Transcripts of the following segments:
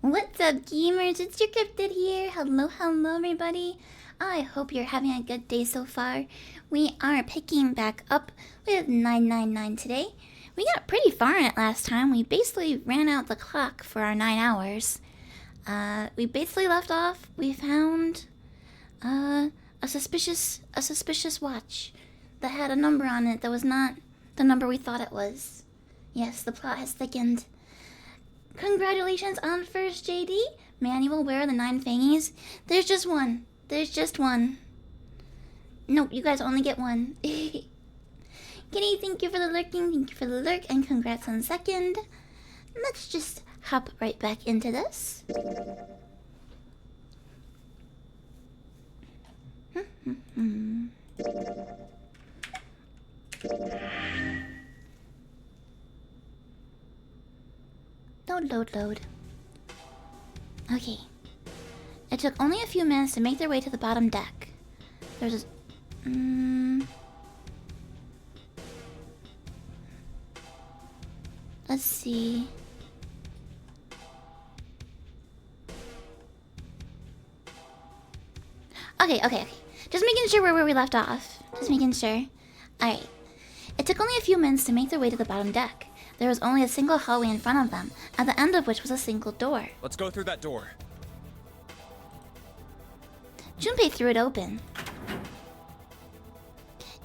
What's up, gamers? It's your Cryptid here. Hello, everybody. I hope you're having a good day so far. We are picking back up with 999 today. We got pretty far in it last time. We basically ran out the clock for our 9 hours. We basically left off. We found a suspicious watch that had a number on it that was not the number we thought it was. Yes, the plot has thickened. Congratulations on first, JD. Man, you will wear the 9 fangies. There's just one. Nope, you guys only get one. Kitty, thank you for the lurking. Thank you for the lurk, and congrats on second. Let's just hop right back into this. Load. Okay. It took only a few minutes to make their way to the bottom deck. There's let's see. Okay. Just making sure where we left off. Just making sure. Alright. It took only a few minutes to make their way to the bottom deck. There was only a single hallway in front of them, at the end of which was a single door. Let's go through that door. Junpei threw it open.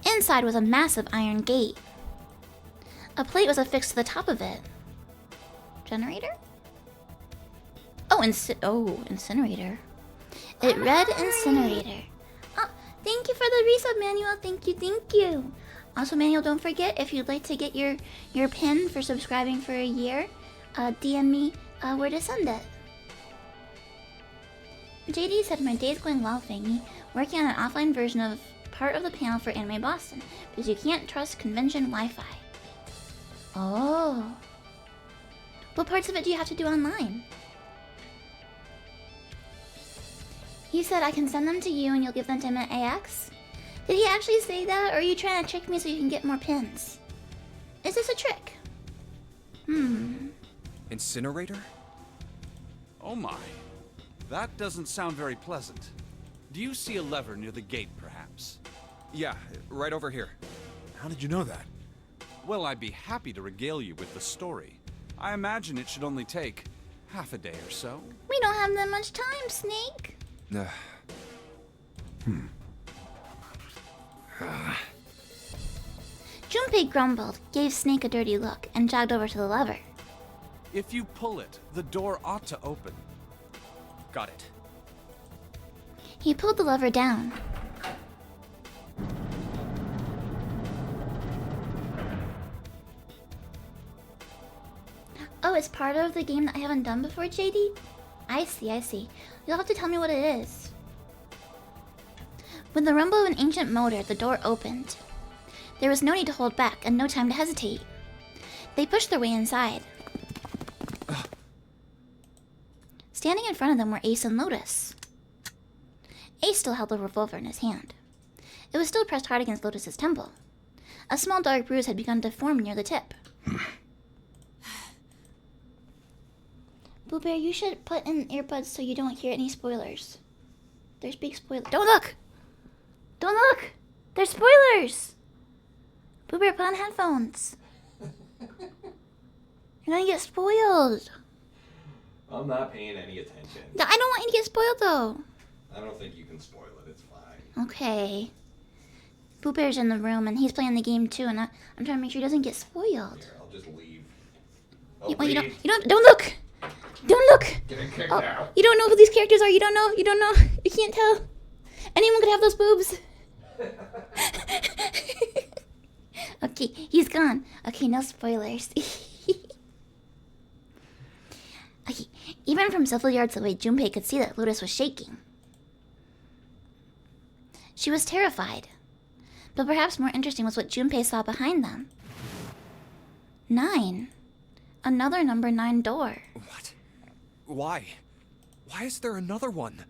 Inside was a massive iron gate. A plate was affixed to the top of it. Generator? Oh, incinerator. It read incinerator. Oh, thank you for the resub, Manuel. Thank you. Also, Manuel, don't forget, if you'd like to get your pin for subscribing for a year, DM me where to send it. JD said, my day's going well, Fangy. Working on an offline version of part of the panel for Anime Boston, because you can't trust convention Wi-Fi. Oh. What parts of it do you have to do online? He said I can send them to you and you'll give them to him at AX? Did he actually say that, or are you trying to trick me so you can get more pins? Is this a trick? Incinerator? Oh my. That doesn't sound very pleasant. Do you see a lever near the gate, perhaps? Yeah, right over here. How did you know that? Well, I'd be happy to regale you with the story. I imagine it should only take half a day or so. We don't have that much time, Snake. Junpei grumbled, gave Snake a dirty look, and jogged over to the lever. If you pull it, the door ought to open. Got it. He pulled the lever down. Oh, it's part of the game that I haven't done before, JD? I see. You'll have to tell me what it is. With the rumble of an ancient motor, the door opened. There was no need to hold back, and no time to hesitate. They pushed their way inside. Standing in front of them were Ace and Lotus. Ace still held the revolver in his hand. It was still pressed hard against Lotus's temple. A small dark bruise had begun to form near the tip. Boo Bear, you should put in earbuds so you don't hear any spoilers. There's big spoilers. Don't look! There's spoilers! Boo Bear, put on headphones. You're gonna get spoiled. I'm not paying any attention. I don't want you to get spoiled, though. I don't think you can spoil it. It's fine. Okay. Boo Bear's in the room, and he's playing the game, too, and I'm trying to make sure he doesn't get spoiled. Here, I'll just leave. Don't look! Don't look! Getting kicked out. You don't know who these characters are. You don't know. You can't tell. Anyone could have those boobs. Okay, he's gone. Okay, no spoilers. Okay, even from several yards away, Junpei could see that Lotus was shaking. She was terrified. But perhaps more interesting was what Junpei saw behind them. 9. Another number 9 door. What? Why? Why is there another one?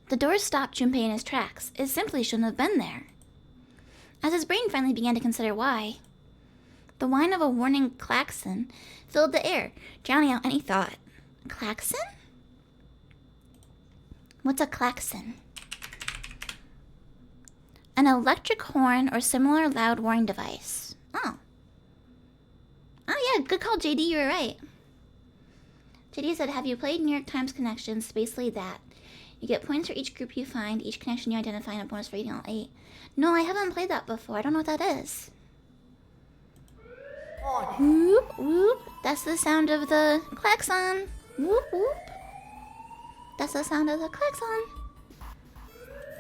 The door stopped Junpei in his tracks. It simply shouldn't have been there. As his brain finally began to consider why, the whine of a warning klaxon filled the air, drowning out any thought. Klaxon? What's a klaxon? An electric horn or similar loud warning device. Oh. Oh yeah, good call, JD. You were right. JD said, have you played New York Times Connections? It's basically that. You get points for each group you find, each connection you identify, and a bonus for reading all 8. No, I haven't played that before. I don't know what that is. Whoop, whoop. That's the sound of the klaxon. Whoop, whoop. That's the sound of the klaxon.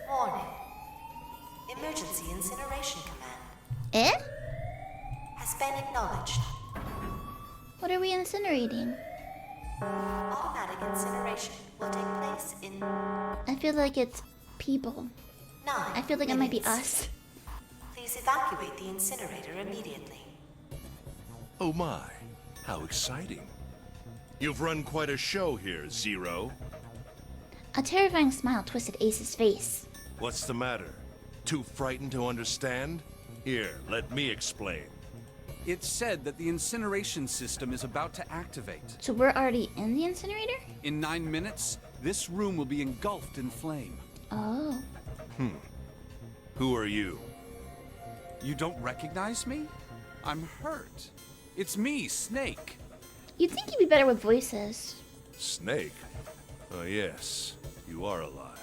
Warning. Emergency incineration command Eh? has been acknowledged. What are we incinerating? Automatic incineration will take place in I feel like it's people. 9 I feel like it might be minutes. us. Please evacuate the incinerator immediately. Oh my, how exciting. You've run quite a show here, Zero. A terrifying smile twisted Ace's face. What's the matter? Too frightened to understand? Here, let me explain. It's said that the incineration system is about to activate. So we're already in the incinerator? In 9 minutes, this room will be engulfed in flame. Oh. Who are you? You don't recognize me? I'm hurt. It's me, Snake. You'd think you'd be better with voices. Snake? Oh yes, you are alive.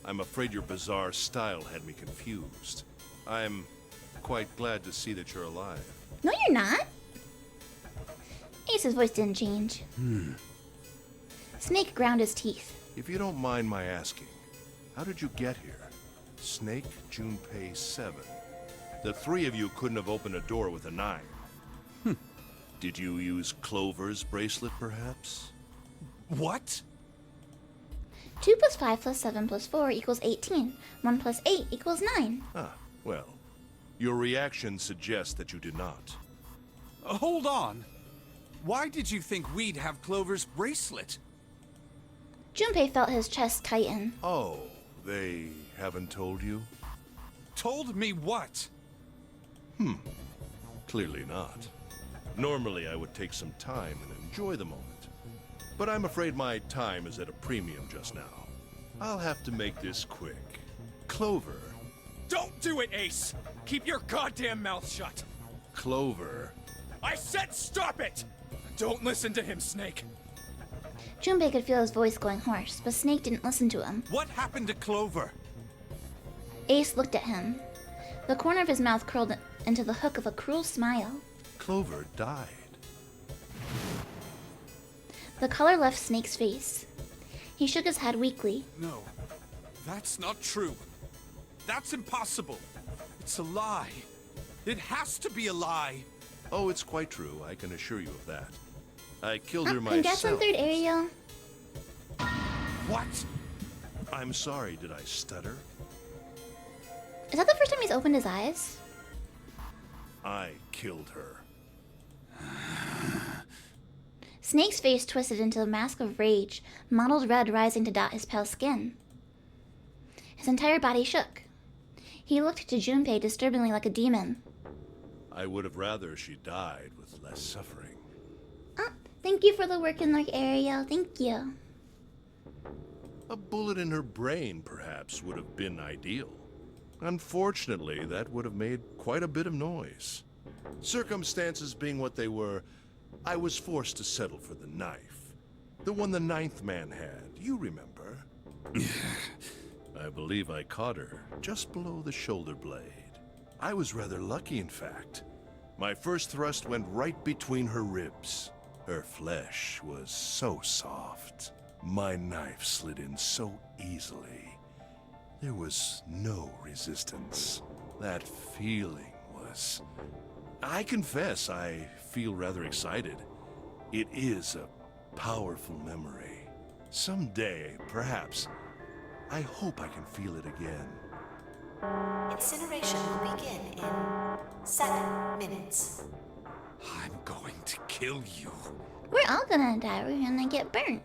I'm afraid your bizarre style had me confused. I'm quite glad to see that you're alive. No, you're not. Ace's voice didn't change. Snake ground his teeth. If you don't mind my asking, how did you get here? Snake, Junpei 7. The 3 of you couldn't have opened a door with a 9. Did you use Clover's bracelet, perhaps? What? 2 plus 5 plus 7 plus 4 equals 18. 1 plus 8 equals 9. Ah, well, your reaction suggests that you did not. Hold on. Why did you think we'd have Clover's bracelet? Junpei felt his chest tighten. Oh, they haven't told you? Told me what? Clearly not. Normally, I would take some time and enjoy the moment. But I'm afraid my time is at a premium just now. I'll have to make this quick. Clover. Don't do it, Ace! Keep your goddamn mouth shut! Clover. I said stop it! Don't listen to him, Snake. Junpei could feel his voice going hoarse, but Snake didn't listen to him. What happened to Clover? Ace looked at him. The corner of his mouth curled into the hook of a cruel smile. Clover died. The color left Snake's face. He shook his head weakly. No, that's not true. That's impossible. It's a lie. It has to be a lie. Oh, it's quite true. I can assure you of that. I killed her Congrats on myself. 3rd Ariel. What? I'm sorry, did I stutter? Is that the first time he's opened his eyes? I killed her. Snake's face twisted into a mask of rage, mottled red rising to dot his pale skin. His entire body shook. He looked to Junpei disturbingly like a demon. I would have rather she died with less suffering. Thank you for the work in Lurk Ariel. Thank you. A bullet in her brain, perhaps, would have been ideal. Unfortunately, that would have made quite a bit of noise. Circumstances being what they were, I was forced to settle for the knife. The one the 9th man had, you remember. I believe I caught her just below the shoulder blade. I was rather lucky, in fact. My first thrust went right between her ribs. Her flesh was so soft. My knife slid in so easily. There was no resistance. That feeling was... I confess, I feel rather excited. It is a powerful memory. Someday, perhaps, I hope I can feel it again. Incineration will begin in 7 minutes. I'm going to kill you. We're all gonna die. We're gonna get burnt.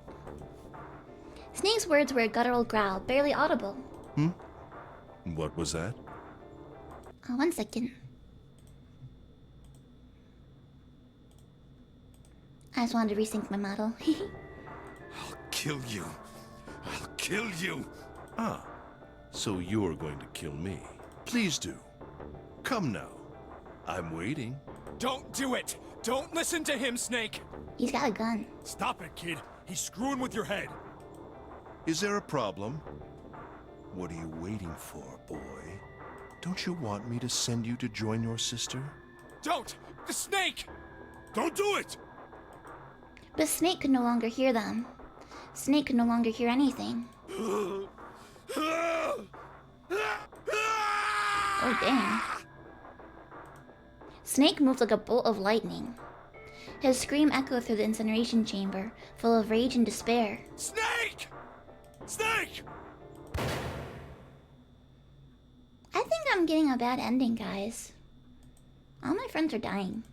Snake's words were a guttural growl, barely audible. What was that? 1 second. I just wanted to resync my model. kill you. I'll kill you. Ah, so you're going to kill me. Please do. Come now. I'm waiting. Don't do it! Don't listen to him, Snake! He's got a gun. Stop it, kid. He's screwing with your head. Is there a problem? What are you waiting for, boy? Don't you want me to send you to join your sister? Don't! The snake! Don't do it! But Snake could no longer hear them. Snake could no longer hear anything. Oh, dang. Snake moved like a bolt of lightning. His scream echoed through the incineration chamber, full of rage and despair. Snake! Snake! I think I'm getting a bad ending, guys. All my friends are dying.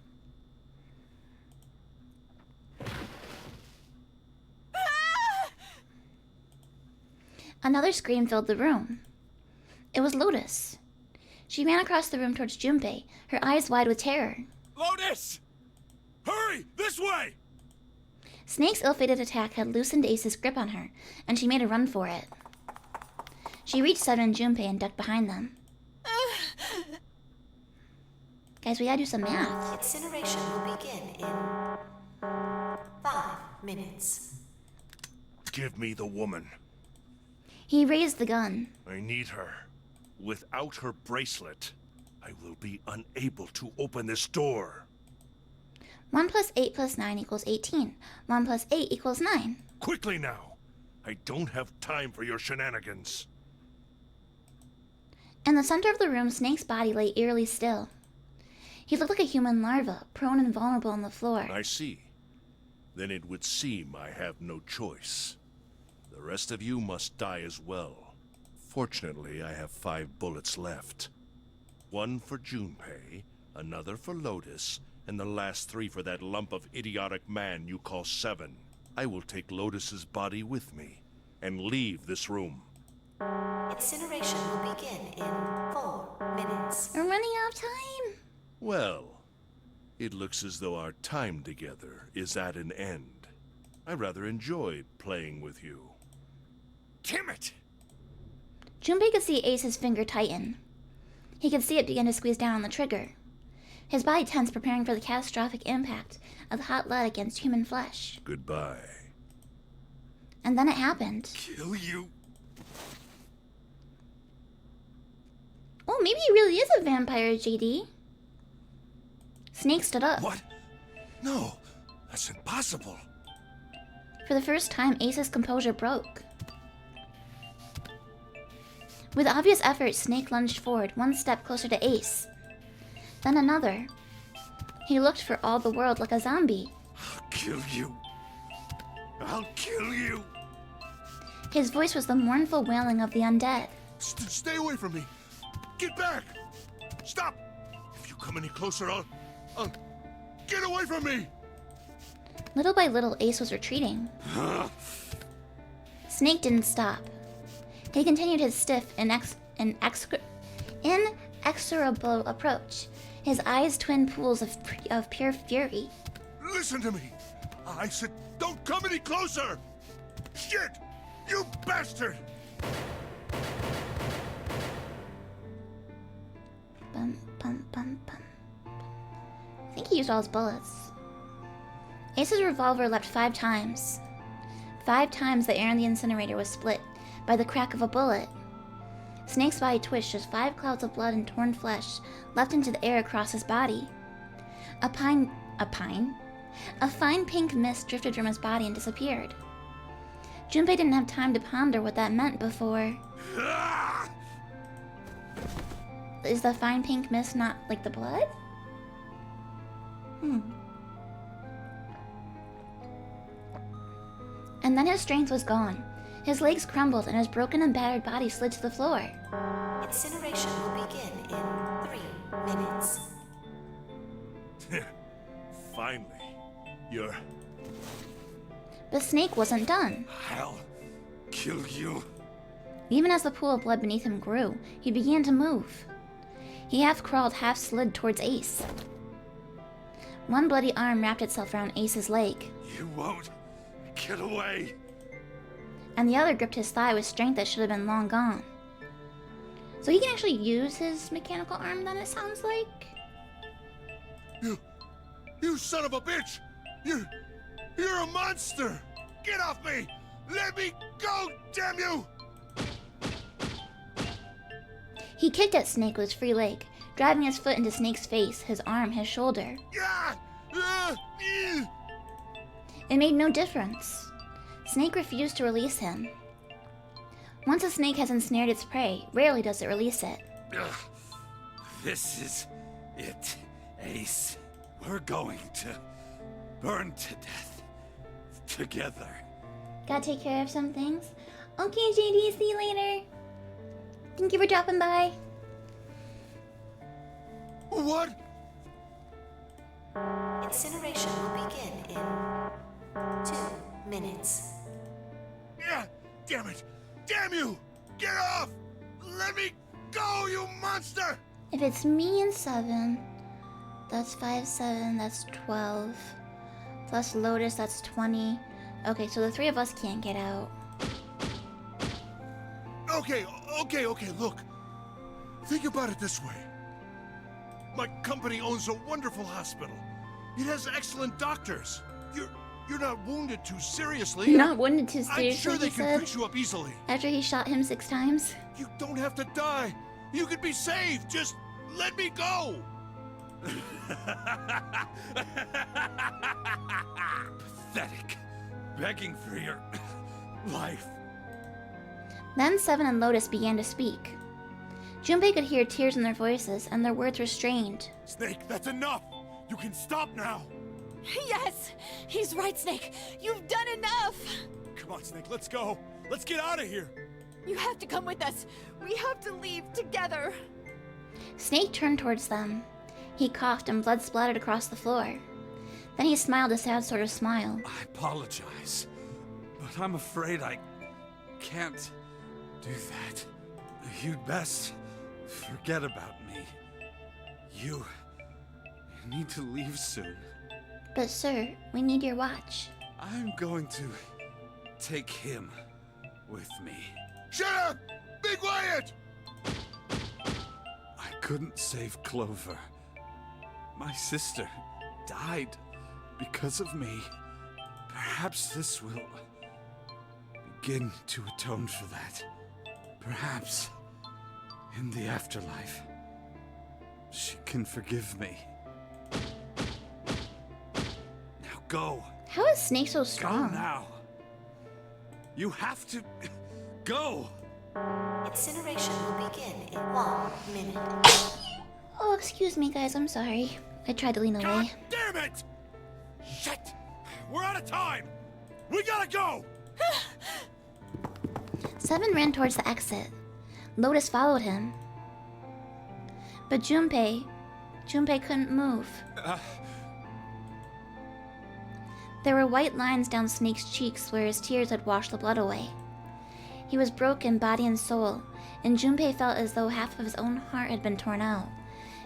Another scream filled the room. It was Lotus. She ran across the room towards Junpei, her eyes wide with terror. Lotus! Hurry! This way! Snake's ill-fated attack had loosened Ace's grip on her, and she made a run for it. She reached Seven and Junpei and ducked behind them. Guys, we gotta do some math. Incineration will begin in 5 minutes. Give me the woman. He raised the gun. I need her. Without her bracelet, I will be unable to open this door. 1 + 8 + 9 = 18. 1 + 8 = 9. Quickly now! I don't have time for your shenanigans. In the center of the room, Snake's body lay eerily still. He looked like a human larva, prone and vulnerable on the floor. I see. Then it would seem I have no choice. The rest of you must die as well. Fortunately, I have 5 bullets left. 1 for Junpei, another for Lotus, and the last 3 for that lump of idiotic man you call Seven. I will take Lotus's body with me and leave this room. Incineration will begin in 4 minutes. We're running out of time. Well, it looks as though our time together is at an end. I rather enjoyed playing with you. Damn it! Junpei could see Ace's finger tighten. He could see it begin to squeeze down on the trigger. His body tensed, preparing for the catastrophic impact of the hot lead against human flesh. Goodbye. And then it happened. Kill you! Oh, maybe he really is a vampire, JD. Snake stood up. What? No, that's impossible. For the first time, Ace's composure broke. With obvious effort, Snake lunged forward, 1 step closer to Ace. Then another. He looked for all the world like a zombie. I'll kill you. I'll kill you. His voice was the mournful wailing of the undead. Stay away from me! Get back! Stop! If you come any closer, I'll... Get away from me! Little by little, Ace was retreating. Snake didn't stop. He continued his stiff and inexorable approach, his eyes twin pools of pure fury. Listen to me! I said don't come any closer! Shit! You bastard! Bum, bum, bum, bum. I think he used all his bullets. Ace's revolver leapt 5 times. 5 times the air in the incinerator was split by the crack of a bullet. Snake's body twitched as 5 clouds of blood and torn flesh leapt into the air across his body. A fine pink mist drifted from his body and disappeared. Junpei didn't have time to ponder what that meant before. Is the fine pink mist not like the blood? And then his strength was gone. His legs crumbled and his broken and battered body slid to the floor. Incineration will begin in 3 minutes. Finally, you're... But Snake wasn't done. I'll kill you. Even as the pool of blood beneath him grew, he began to move. He half crawled, half slid towards Ace. 1 bloody arm wrapped itself around Ace's leg. You won't get away. and the other gripped his thigh with strength that should have been long gone. So he can actually use his mechanical arm then, it sounds like? You son of a bitch! You're a monster! Get off me! Let me go, damn you! He kicked at Snake with his free leg, driving his foot into Snake's face, his arm, his shoulder. It made no difference. Snake refused to release him. Once a snake has ensnared its prey, rarely does it release it. This is it, Ace. We're going to burn to death together. Gotta take care of some things. Okay, JD, see you later. Thank you for dropping by. What? Incineration will begin in 2 minutes. Yeah, damn it! Damn you! Get off! Let me go, you monster! If it's me and 7, that's 5, 7, that's 12. Plus Lotus, that's 20. Okay, so the 3 of us can't get out. Okay, look. Think about it this way. My company owns a wonderful hospital. It has excellent doctors. You're not wounded too seriously. Not wounded too seriously, I'm sure they he can said, fix you up easily. after he shot him 6 times. You don't have to die. You could be saved. Just let me go. Pathetic. Begging for your life. Then 7 and Lotus began to speak. Junpei could hear tears in their voices, and their words were strained. Snake, that's enough. You can stop now. Yes! He's right, Snake! You've done enough! Come on, Snake, let's go. Let's get out of here. You have to come with us! We have to leave together! Snake turned towards them. He coughed and blood splattered across the floor. Then he smiled a sad sort of smile. I apologize, but I'm afraid I can't do that. You'd best forget about me. You need to leave soon. But sir, we need your watch. I'm going to take him with me. Shut up! Be quiet! I couldn't save Clover. My sister died because of me. Perhaps this will begin to atone for that. Perhaps in the afterlife, she can forgive me. Now go. How is Snake so Go strong? now. You have to go. Incineration will begin in 1 minute. Oh, excuse me, guys. I'm sorry. I tried to lean God away. damn it! Shit! We're out of time! We gotta go! 7 ran towards the exit. Lotus followed him. But Junpei couldn't move. There were white lines down Snake's cheeks where his tears had washed the blood away. He was broken body and soul, and Junpei felt as though half of his own heart had been torn out.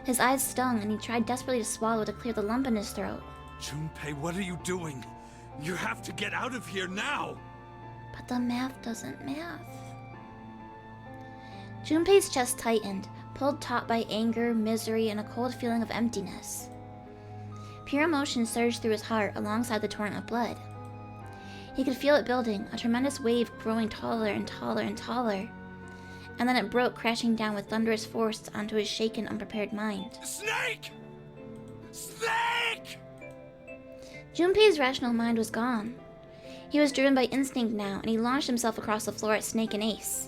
His eyes stung, and he tried desperately to swallow to clear the lump in his throat. Junpei, what are you doing? You have to get out of here now. But the math doesn't math. Junpei's chest tightened, pulled taut by anger, misery, and a cold feeling of emptiness. Pure emotion surged through his heart alongside the torrent of blood. He could feel it building, a tremendous wave growing taller and taller and taller. And then it broke, crashing down with thunderous force onto his shaken, unprepared mind. Snake! Snake! Junpei's rational mind was gone. He was driven by instinct now, and he launched himself across the floor at Snake and Ace.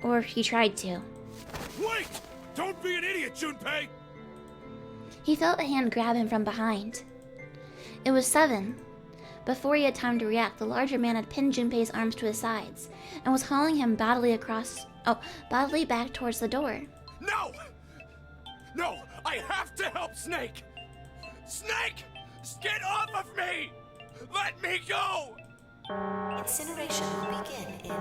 Or he tried to. Wait! Don't be an idiot, Junpei! He felt a hand grab him from behind. It was 7. Before he had time to react, the larger man had pinned Junpei's arms to his sides and was hauling him bodily back towards the door. No! No! I have to help Snake! Snake! Get off of me! Let me go! Incineration will begin in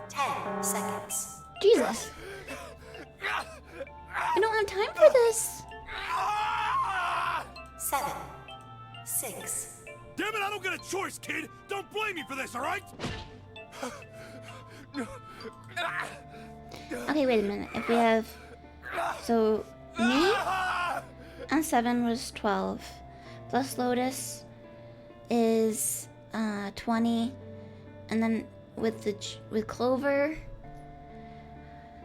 10 seconds. Jesus, I don't have time for this. 7, 6, Damn it, I don't get a choice, kid! Don't blame me for this, alright? Okay, wait a minute. If we have... So, me and 7 was 12. Plus Lotus is 20. And then with Clover,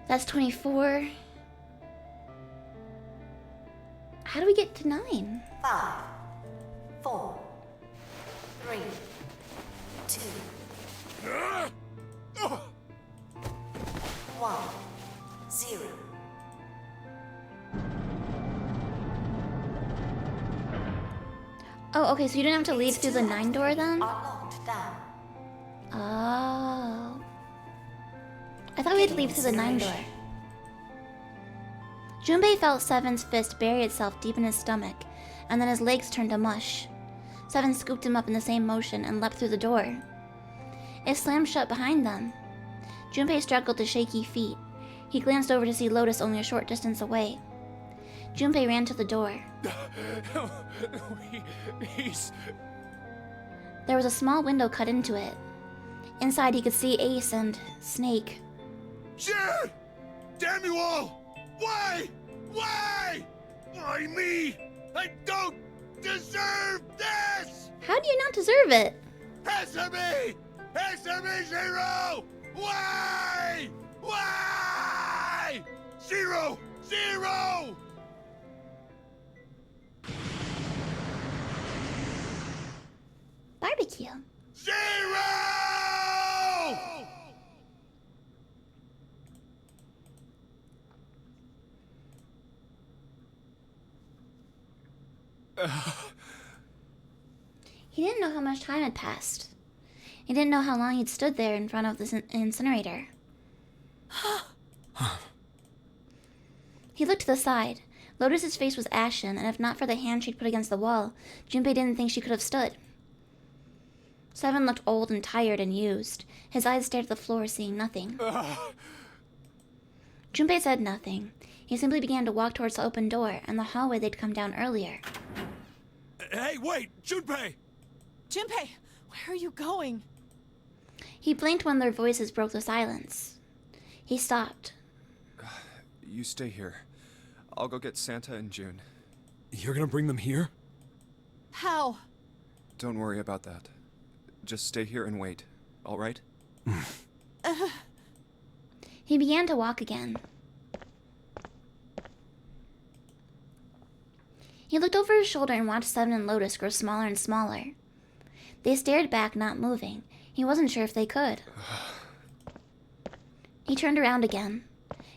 that's 24. How do we get to 9? 5, 4, 3, 2, 1, 0. Oh, okay, so you didn't have to leave through the 9 door then? Are locked down. Oh. I thought we had to leave through the 9 door. Junpei felt Seven's fist bury itself deep in his stomach, and then his legs turned to mush. Seven scooped him up in the same motion and leapt through the door. It slammed shut behind them. Junpei struggled to shaky feet. He glanced over to see Lotus only a short distance away. Junpei ran to the door. He's... There was a small window cut into it. Inside he could see Ace and Snake. Shit! Damn you all! Why? Why? Why me? I don't deserve this! How do you not deserve it? Answer me! Answer me, Zero! Why? Why? Zero! Zero! Barbecue. Zero! He didn't know how much time had passed. He didn't know how long he'd stood there in front of the incinerator. He looked to the side. Lotus's face was ashen, and if not for the hand she'd put against the wall, Junpei didn't think she could have stood. Seven looked old and tired and used. His eyes stared at the floor, seeing nothing. Junpei said nothing. He simply began to walk towards the open door and the hallway they'd come down earlier. Hey, wait! Junpei! Junpei, where are you going? He blinked when their voices broke the silence. He stopped. You stay here. I'll go get Santa and June. You're gonna bring them here? How? Don't worry about that. Just stay here and wait, all right? He began to walk again. He looked over his shoulder and watched Seven and Lotus grow smaller and smaller. They stared back, not moving. He wasn't sure if they could. He turned around again.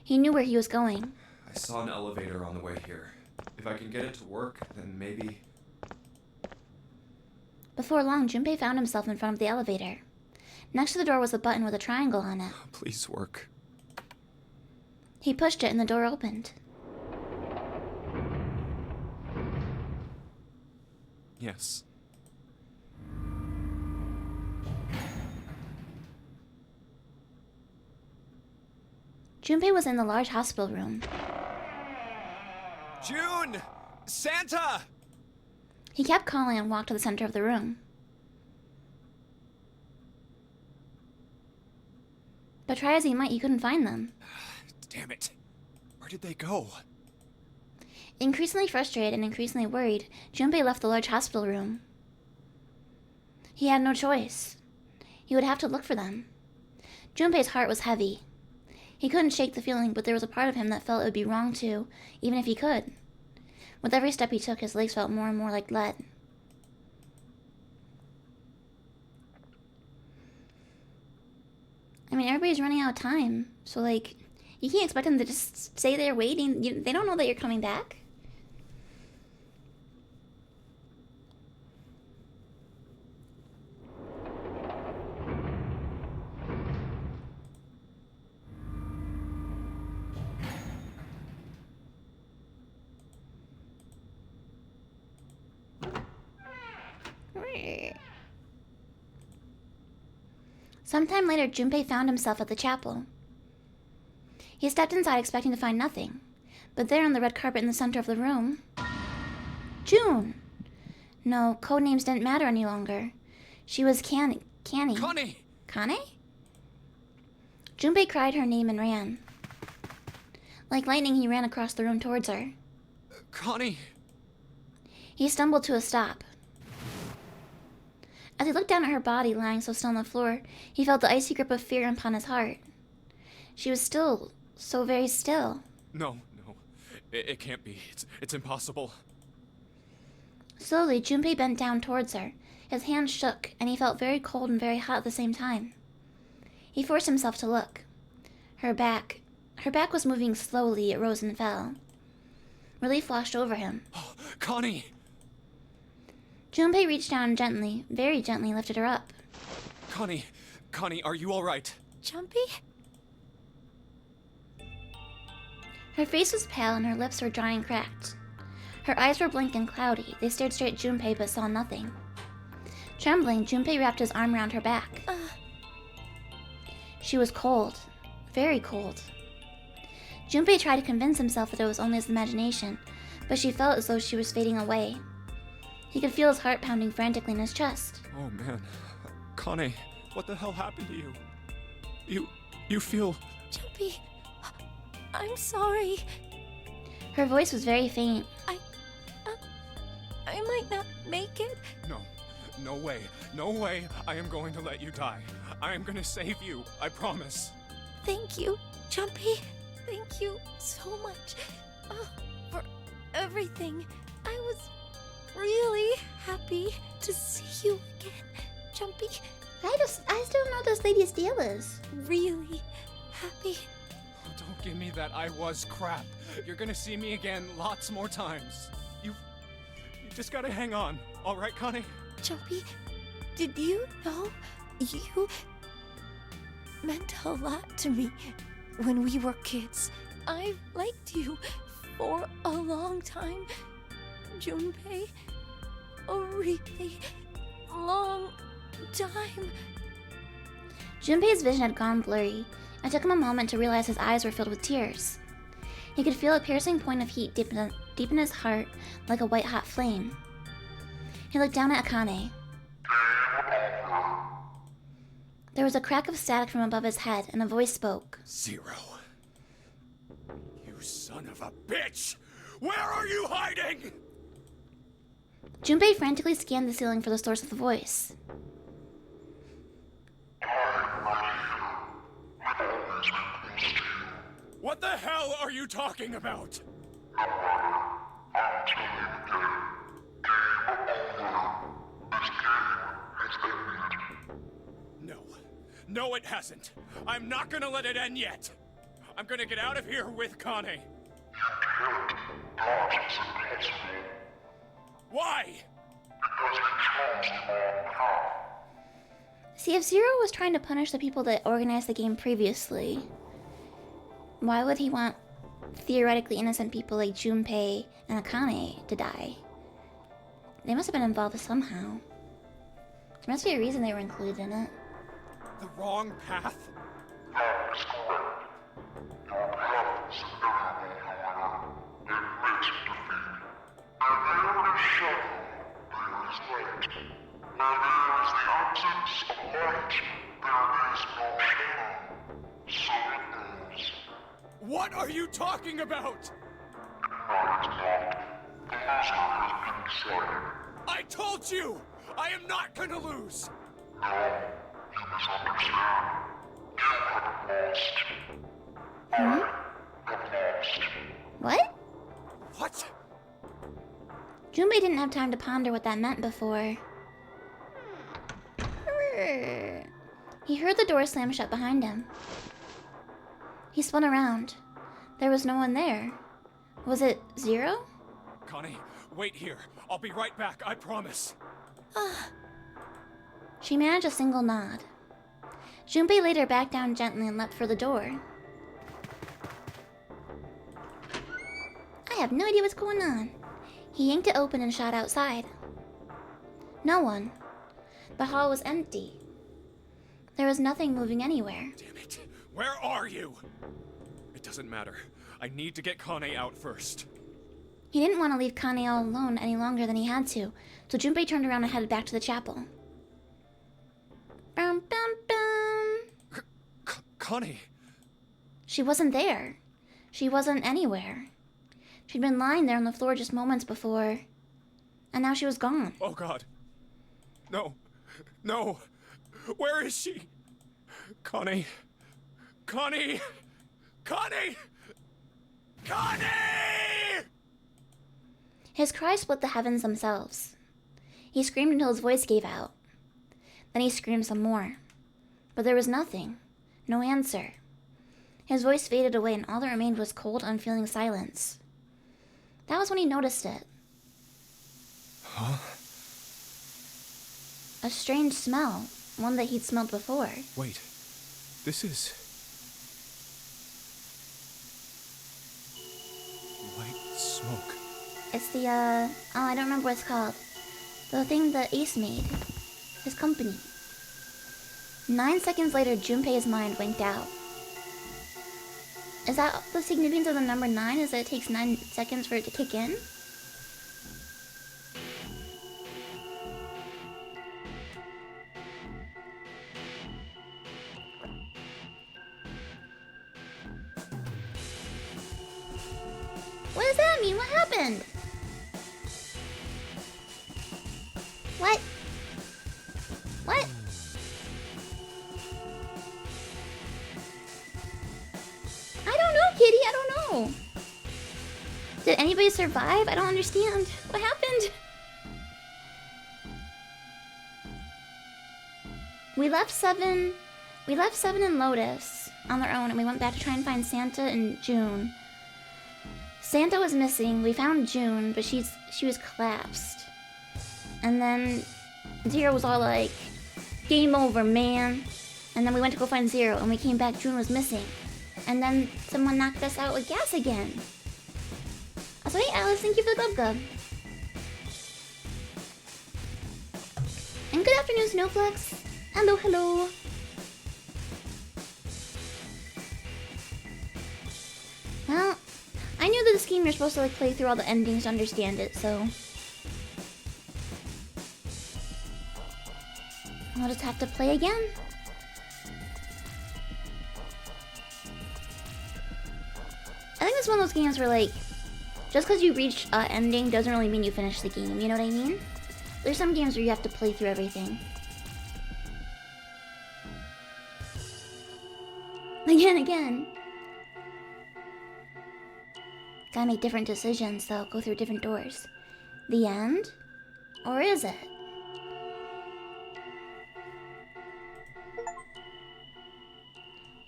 He knew where he was going. I saw an elevator on the way here. If I can get it to work, then maybe... Before long, Junpei found himself in front of the elevator. Next to the door was a button with a triangle on it. Please work. He pushed it and the door opened. Yes. Junpei was in the large hospital room. June! Santa! He kept calling and walked to the center of the room. But try as he might, he couldn't find them. Damn it. Where did they go? Increasingly frustrated and increasingly worried, Junpei left the large hospital room. He had no choice. He would have to look for them. Junpei's heart was heavy. He couldn't shake the feeling, but there was a part of him that felt it would be wrong to, even if he could. With every step he took, his legs felt more and more like lead. I mean, everybody's running out of time, so, like, you can't expect them to just stay there waiting. They don't know that you're coming back. Sometime later, Junpei found himself at the chapel. He stepped inside expecting to find nothing, but there on the red carpet in the center of the room... June! No, codenames didn't matter any longer. She was Connie. Connie! Kane? Junpei cried her name and ran. Like lightning, he ran across the room towards her. Connie! He stumbled to a stop. As he looked down at her body lying so still on the floor, he felt the icy grip of fear upon his heart. She was still, so very still. No. It can't be. It's impossible. Slowly, Junpei bent down towards her. His hands shook, and he felt very cold and very hot at the same time. He forced himself to look. Her back was moving slowly. It rose and fell. Relief washed over him. Oh, Connie! Junpei reached down and gently, very gently, lifted her up. Connie, are you all right? Jumpy? Her face was pale and her lips were dry and cracked. Her eyes were blank and cloudy. They stared straight at Junpei but saw nothing. Trembling, Junpei wrapped his arm around her back. She was cold. Very cold. Junpei tried to convince himself that it was only his imagination, but she felt as though she was fading away. He could feel his heart pounding frantically in his chest. Oh man. Connie, what the hell happened to you? You feel... Jumpy, I'm sorry. Her voice was very faint. I might not make it. No way. I am going to let you die. I am going to save you. I promise. Thank you, Jumpy. Thank you so much for everything. I was really happy to see you again, Jumpy. I still don't know what this lady's deal is. Really happy. Oh, don't give me that I was crap. You're gonna see me again lots more times. You just gotta hang on. All right, Connie? Jumpy, did you know you meant a lot to me when we were kids? I liked you for a long time, Junpei. A really long time. Junpei's vision had gone blurry. It took him a moment to realize his eyes were filled with tears. He could feel a piercing point of heat deep in his heart like a white-hot flame. He looked down at Akane. There was a crack of static from above his head, and a voice spoke. 0. You son of a bitch! Where are you hiding? Junpei frantically scanned the ceiling for the source of the voice. What the hell are you talking about? No, it hasn't. I'm not gonna let it end yet. I'm gonna get out of here with Connie. Why? See, if Zero was trying to punish the people that organized the game previously, why would he want theoretically innocent people like Junpei and Akane to die? They must have been involved somehow. There must be a reason they were included in it. The wrong path? What are you talking about? I told you! I am not gonna lose! What? What? Junpei didn't have time to ponder what that meant before. He heard the door slam shut behind him. He spun around. There was no one there. Was it Zero? Connie, wait here. I'll be right back, I promise. She managed a single nod. Junpei laid her back down gently and leapt for the door. I have no idea what's going on. He yanked it open and shot outside. No one. The hall was empty. There was nothing moving anywhere. Damn it. Where are you? It doesn't matter. I need to get Connie out first. He didn't want to leave Kane all alone any longer than he had to, so Junpei turned around and headed back to the chapel. Bum, bum, bum. Connie! She wasn't there. She wasn't anywhere. She'd been lying there on the floor just moments before, and now she was gone. Oh God. No. No. Where is she? Connie. Connie! Connie! Connie! His cry split the heavens themselves. He screamed until his voice gave out. Then he screamed some more. But there was nothing. No answer. His voice faded away and all that remained was cold, unfeeling silence. That was when he noticed it. Huh? A strange smell. One that he'd smelled before. Wait. This is... white smoke. It's the, oh, I don't remember what it's called. The thing that Ace made. His company. 9 seconds later, Junpei's mind winked out. Is that the significance of the number 9? Is that it takes 9 seconds for it to kick in? What does that mean? What happened? What? What? I don't know, Kitty. I don't know. Did anybody survive? I don't understand. What happened? We left Seven and Lotus on their own, and we went back to try and find Santa and June. Santa was missing. We found June, but she was collapsed. And then Zero was all like, "Game over, man." And then we went to go find Zero, and we came back. June was missing. And then someone knocked us out with gas again. Also, hey Alice, thank you for the glub glub. And good afternoon, Snowflakes. Hello, hello. Well, I knew that this game you're supposed to like play through all the endings to understand it, so I'll just have to play again. I think it's one of those games where like, just because you reach an ending doesn't really mean you finish the game, you know what I mean? There's some games where you have to play through everything. Again. Gotta make different decisions, though. Go through different doors. The end? Or is it?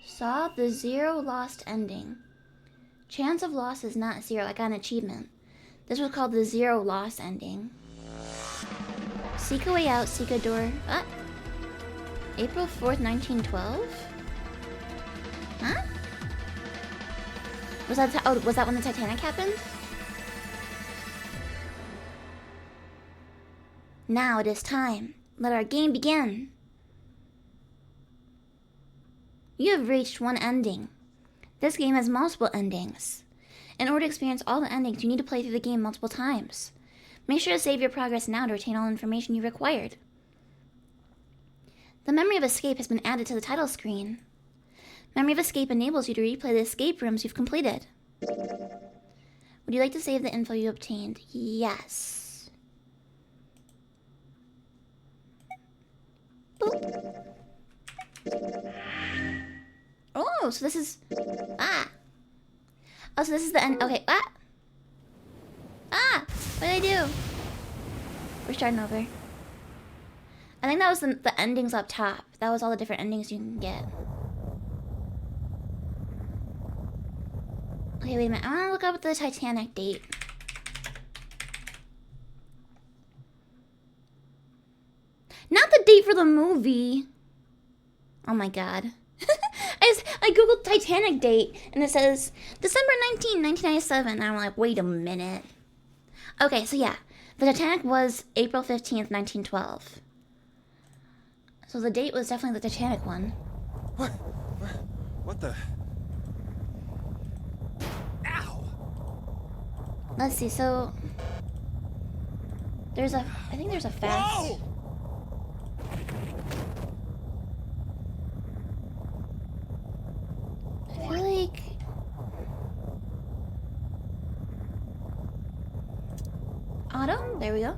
Saw the zero lost ending. Chance of loss is not zero. I got an achievement. This was called the zero loss ending. Seek a way out, seek a door. What? April 4th, 1912? Huh? Was that when the Titanic happened? Now it is time. Let our game begin. You have reached one ending. This game has multiple endings. In order to experience all the endings, you need to play through the game multiple times. Make sure to save your progress now to retain all information you required. The memory of escape has been added to the title screen. Memory of escape enables you to replay the escape rooms you've completed. Would you like to save the info you obtained? Yes. Boop. Oh, so this is... Ah! Oh, so this is the end... Okay, ah! Ah! What did I do? We're starting over. I think that was the endings up top. That was all the different endings you can get. Okay, wait a minute. I want to look up the Titanic date. Not the date for the movie. Oh my god. I googled Titanic date and it says December 19, 1997. And I'm like, wait a minute. Okay, so yeah. The Titanic was April 15th, 1912. So the date was definitely the Titanic one. What the? Ow! Let's see, so... I think there's a fast... Whoa! Auto? There we go.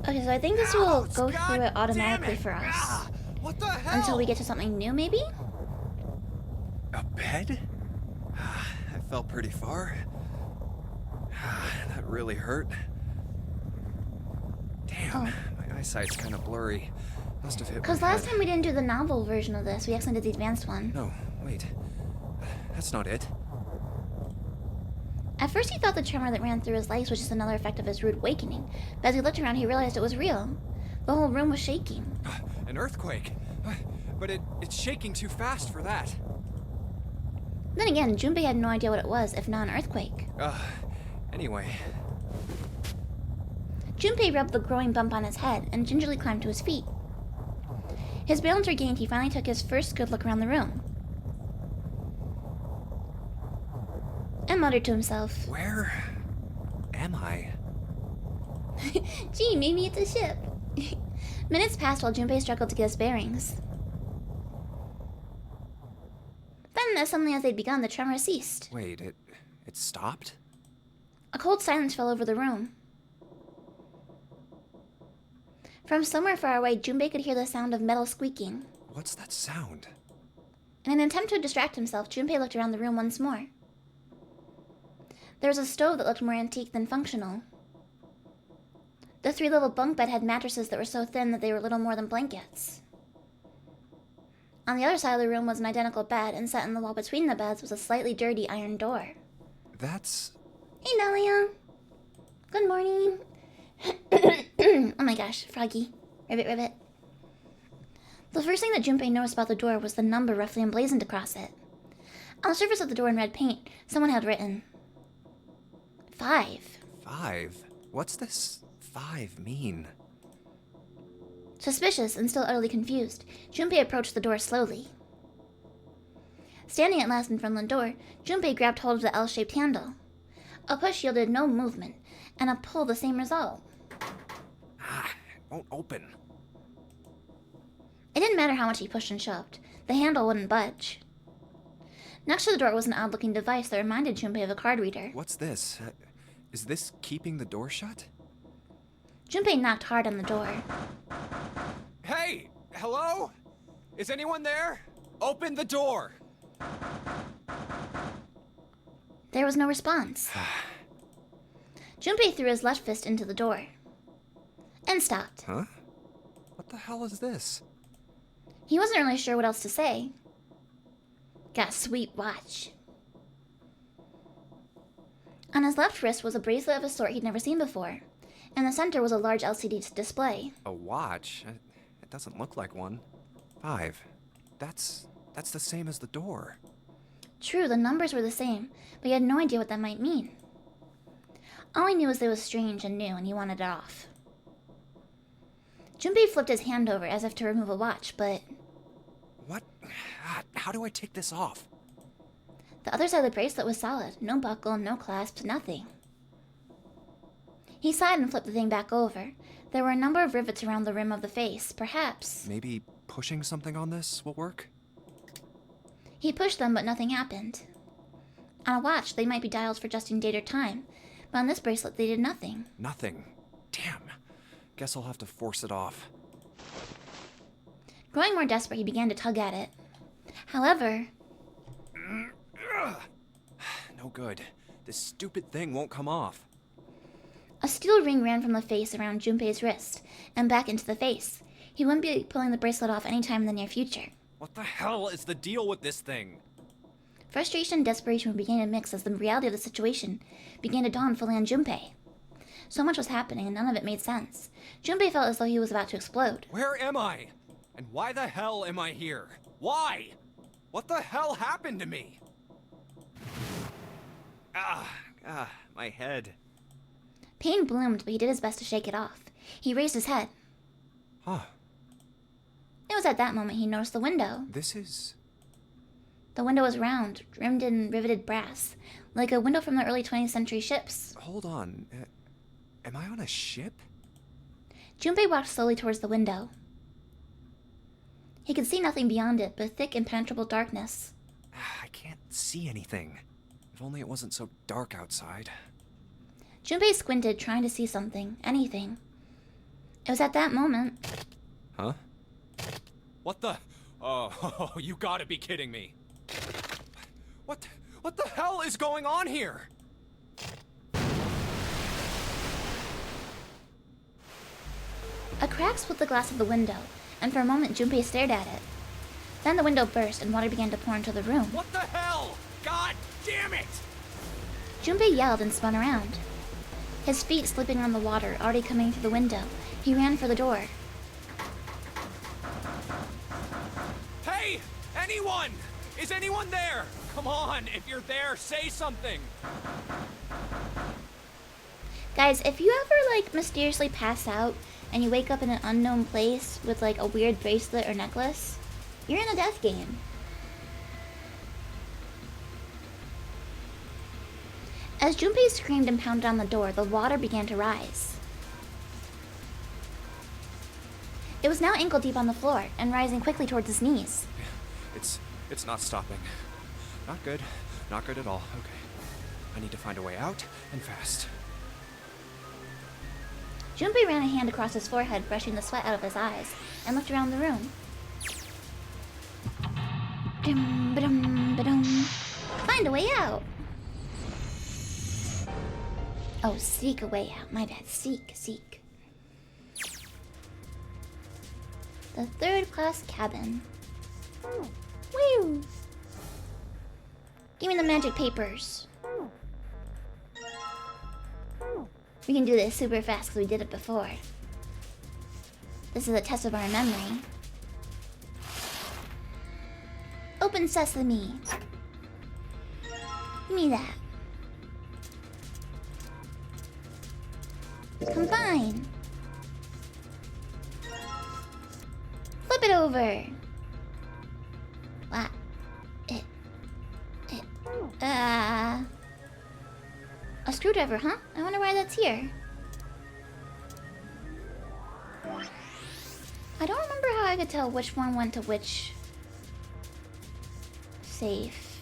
Okay, so I think this will go God through it damn automatically it. for us. Ah, what the hell? Until we get to something new, maybe? A bed? I fell pretty far. That really hurt. Damn, my eyesight's kind of blurry. Must have hit my Because last head. time we didn't do the novel version of this. We actually did the advanced one. No, wait. That's not it. At first he thought the tremor that ran through his legs was just another effect of his rude awakening. But as he looked around, he realized it was real. The whole room was shaking. An earthquake. But it's shaking too fast for that. Then again, Junpei had no idea what it was, if not an earthquake. Anyway. Junpei rubbed the growing bump on his head and gingerly climbed to his feet. His balance regained, he finally took his first good look around the room. And muttered to himself, Where am I? Gee, maybe it's a ship. Minutes passed while Junpei struggled to get his bearings. Then, as suddenly as they'd begun, the tremor ceased. Wait, it stopped? A cold silence fell over the room. From somewhere far away, Junpei could hear the sound of metal squeaking. What's that sound? In an attempt to distract himself, Junpei looked around the room once more. There was a stove that looked more antique than functional. The three-level bunk bed had mattresses that were so thin that they were little more than blankets. On the other side of the room was an identical bed, and set in the wall between the beds was a slightly dirty iron door. That's... Hey, Dahlia. Good morning. Oh my gosh, Froggy. Ribbit, ribbit. The first thing that Junpei noticed about the door was the number roughly emblazoned across it. On the surface of the door in red paint, someone had written 5. 5? What's this 5 mean? Suspicious and still utterly confused, Junpei approached the door slowly. Standing at last in front of the door, Junpei grabbed hold of the L-shaped handle. A push yielded no movement, and a pull the same result. It won't open. It didn't matter how much he pushed and shoved. The handle wouldn't budge. Next to the door was an odd-looking device that reminded Junpei of a card reader. What's this? Is this keeping the door shut? Junpei knocked hard on the door. Hey! Hello? Is anyone there? Open the door! There was no response. Junpei threw his left fist into the door. And stopped. Huh? What the hell is this? He wasn't really sure what else to say. Got a sweet watch. On his left wrist was a bracelet of a sort he'd never seen before. In the center was a large LCD display. A watch? It doesn't look like one. 5. That's the same as the door. True, the numbers were the same, but he had no idea what that might mean. All he knew was it was strange and new, and he wanted it off. Junpei flipped his hand over as if to remove a watch, but What? How do I take this off? the other side of the bracelet was solid. No buckle, no clasps, nothing. He sighed and flipped the thing back over. There were a number of rivets around the rim of the face. Perhaps. Maybe pushing something on this will work? He pushed them, but nothing happened. On a watch, they might be dials for adjusting date or time, but on this bracelet, they did nothing. Nothing. Damn. Guess I'll have to force it off. Growing more desperate, he began to tug at it. However, No good. This stupid thing won't come off. a steel ring ran from the face around Junpei's wrist and back into the face. He wouldn't be pulling the bracelet off anytime in the near future. What the hell is the deal with this thing? Frustration and desperation began to mix as the reality of the situation began to dawn fully on Junpei. So much was happening and none of it made sense. Junpei felt as though he was about to explode. Where am I? And why the hell am I here? Why? What the hell happened to me? My head. Pain bloomed, but he did his best to shake it off. He raised his head. Huh. It was at that moment he noticed the window. This is... The window was round, rimmed in riveted brass, like a window from the early 20th century ships. Hold on. Am I on a ship? Junpei walked slowly towards the window. He could see nothing beyond it but thick, impenetrable darkness. I can't see anything. If only it wasn't so dark outside. Junpei squinted, trying to see something, anything. It was at that moment. Huh? What the? Oh, you gotta be kidding me. What the hell is going on here? A crack split the glass of the window, and for a moment Junpei stared at it. Then the window burst and water began to pour into the room. What the hell? God damn it! Junpei yelled and spun around. His feet slipping on the water, already coming through the window. He ran for the door. Hey! Anyone! Is anyone there? Come on, if you're there, say something! Guys, if you ever, like, mysteriously pass out and you wake up in an unknown place with, like, a weird bracelet or necklace, you're in a death game. As Junpei screamed and pounded on the door, the water began to rise. It was now ankle deep on the floor and rising quickly towards his knees. It's not stopping. Not good. Not good at all. Okay. I need to find a way out, and fast. Junpei ran a hand across his forehead, brushing the sweat out of his eyes, and looked around the room. Dum, ba-dum, ba-dum. Find a way out! Oh, seek a way out. My bad. Seek. The third-class cabin. Woo! Give me the magic papers. We can do this super fast because we did it before. This is a test of our memory. Open sesame. Give me that. Combine. Flip it over. What? A screwdriver, huh? I wonder why that's here. I don't remember how I could tell which one went to which safe.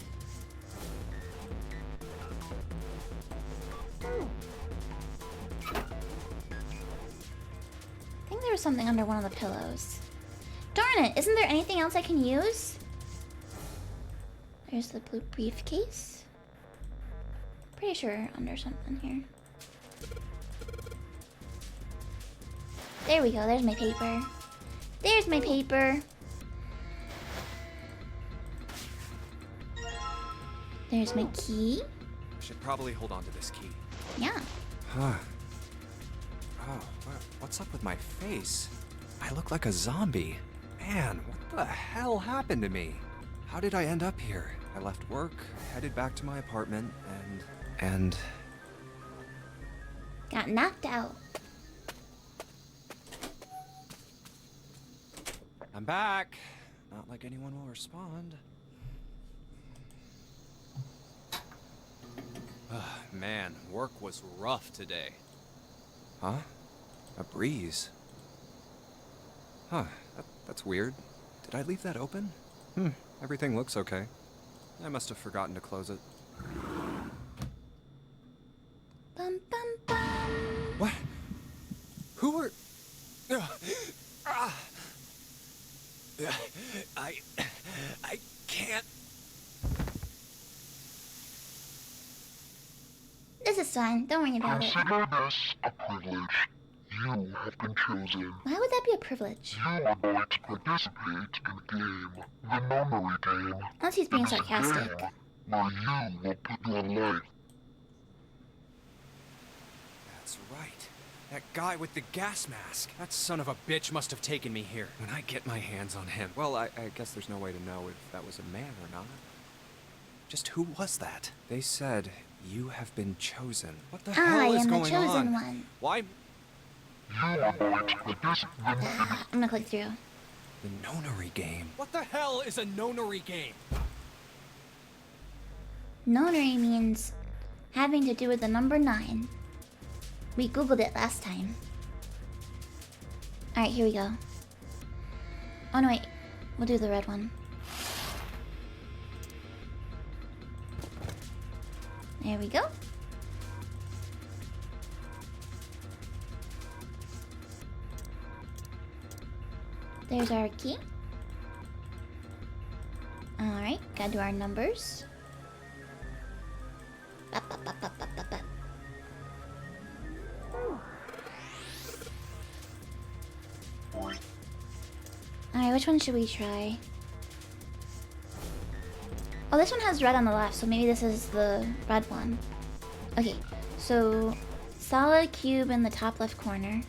I think there was something under one of the pillows. Darn it, isn't there anything else I can use? There's the blue briefcase. Pretty sure under something here. There we go, there's my paper. There's my paper. There's my key. I should probably hold on to this key. Yeah. Huh. Oh, what's up with my face? I look like a zombie. Man, what the hell happened to me? How did I end up here? I left work, headed back to my apartment, and... Got knocked out. I'm back. Not like anyone will respond. Man, work was rough today. Huh? A breeze. Huh, that's weird. Did I leave that open? Everything looks okay. I must have forgotten to close it. Bum bum bum. What? Who are... I can't... This is fine. Don't worry about it. Consider this a privilege. You have been chosen. Why would that be a privilege? You are going to participate in a game, the nunnery game. Unless he's being It is a sarcastic. game where you will put your life. That's right. That guy with the gas mask. That son of a bitch must have taken me here. When I get my hands on him... Well, I guess there's no way to know if that was a man or not. Just who was that? They said, you have been chosen. What the hell is I am going the chosen on? one. Why? You are going to participate in I'm gonna click through. The nonary game. What the hell is a nonary game? Nonary means having to do with the number 9. We googled it last time. Alright, here we go. Oh no, wait. We'll do the red one. There we go. There's our key. Alright, gotta do our numbers. Bop, bop, bop, bop, bop, bop, bop. Alright, which one should we try? Oh, this one has red on the left, so maybe this is the red one. Okay, so solid cube in the top left corner.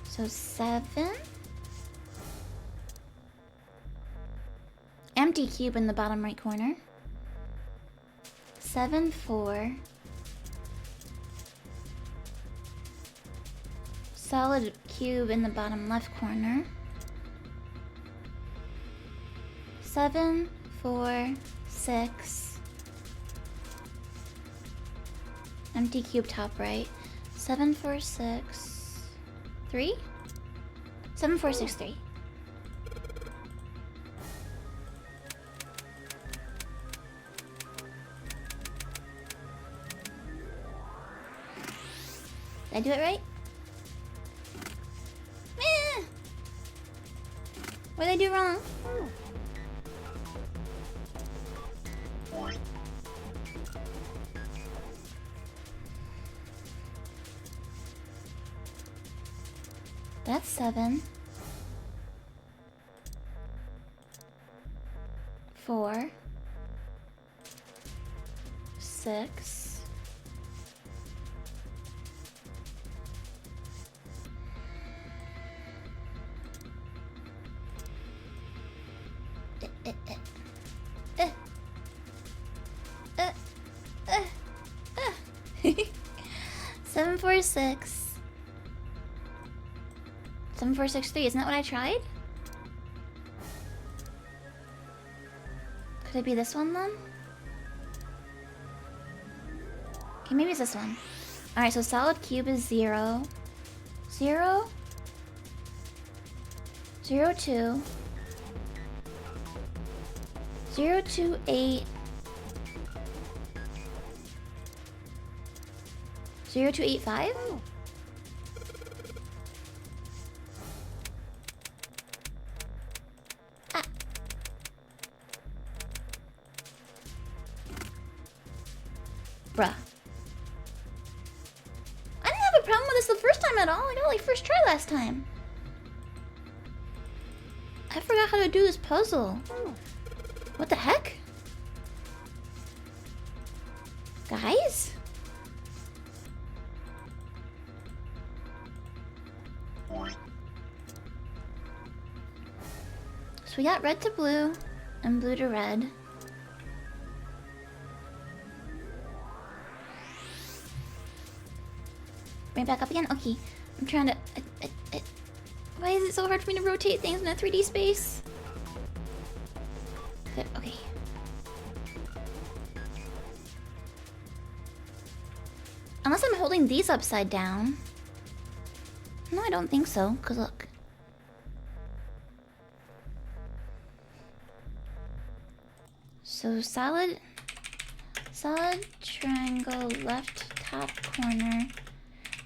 So 7. Empty cube in the bottom right corner. 7, 4. Solid cube in the bottom left corner. 7, 4, 6. Empty cube top right. 7, 4, 6. 3? 7, 4, 6, 3. Did I do it right? Meh! What did I do wrong? That's 7. 4. 6. Seven, 4, 6. 7, 4, 6, 3. Isn't that what I tried? Could it be this one then? Okay, maybe it's this one. Alright, so solid cube is 0. 0. 0, 2. 0, 2, 8. 0, 2, 8, 5? Ah. Bruh. I didn't have a problem with this the first time at all. I got like first try last time. I forgot how to do this puzzle. What the heck? Guys? So we got red to blue and blue to red. Bring it back up again? Okay. I'm trying to... why is it so hard for me to rotate things in a 3D space? Good, okay. Unless I'm holding these upside down. No, I don't think so, because look. So solid triangle left top corner,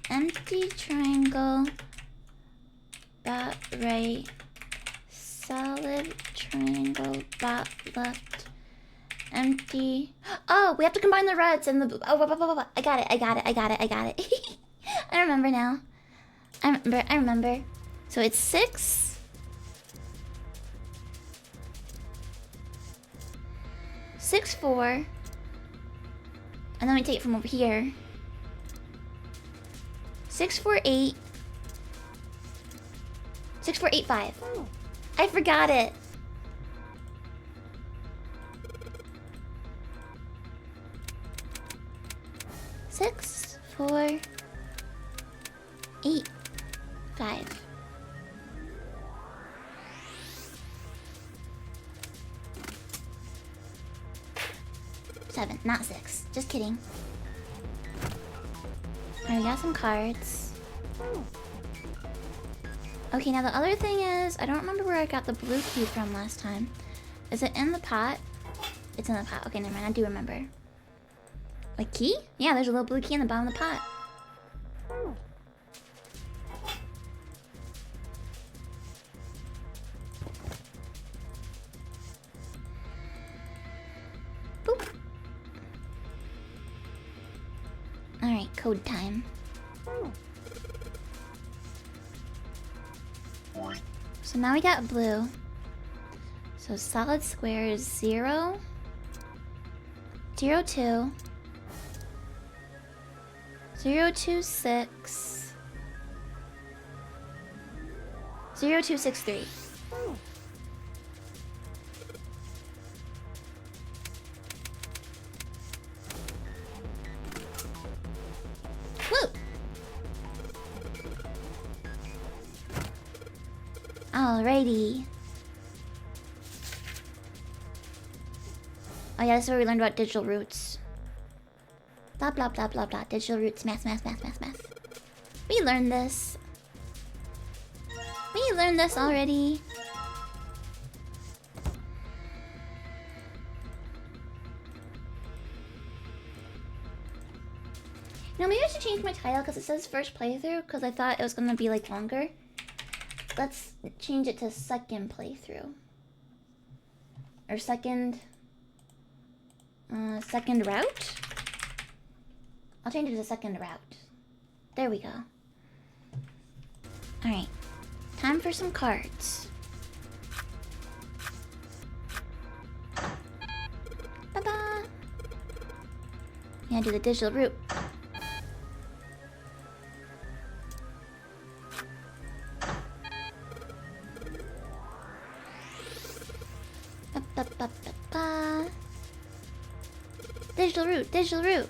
empty triangle bot right, solid triangle bot left, empty. Oh, we have to combine the reds and the oh, I got it. I remember now. I remember. So it's 6. 6, 4. And then we take it from over here. 6, 4, 8. 6, 4, 8, 5. I forgot it. Six, 4, 8, 5. 7, not 6. Just kidding. Alright, we got some cards. Okay, now the other thing is, I don't remember where I got the blue key from last time. Is it in the pot? It's in the pot. Okay, never mind. I do remember. A key? Yeah, there's a little blue key in the bottom of the pot. Alright, code time. So now we got blue. So solid square is 0, 0, 2, 0, 2, 6, 0, 2, 6, 3. Woo! Alrighty. Oh yeah, this is where we learned about digital roots. Blah blah blah blah blah. Digital roots, math, math, math, math, math. We learned this. We learned this already. No, maybe I should change my title because it says first playthrough because I thought it was gonna be like longer. Let's change it to second playthrough. Or second route? I'll change it to second route. There we go. Alright. Time for some cards. Ba-ba! Yeah, do the digital route. Ba-ba-ba-ba-ba. Digital route, digital route.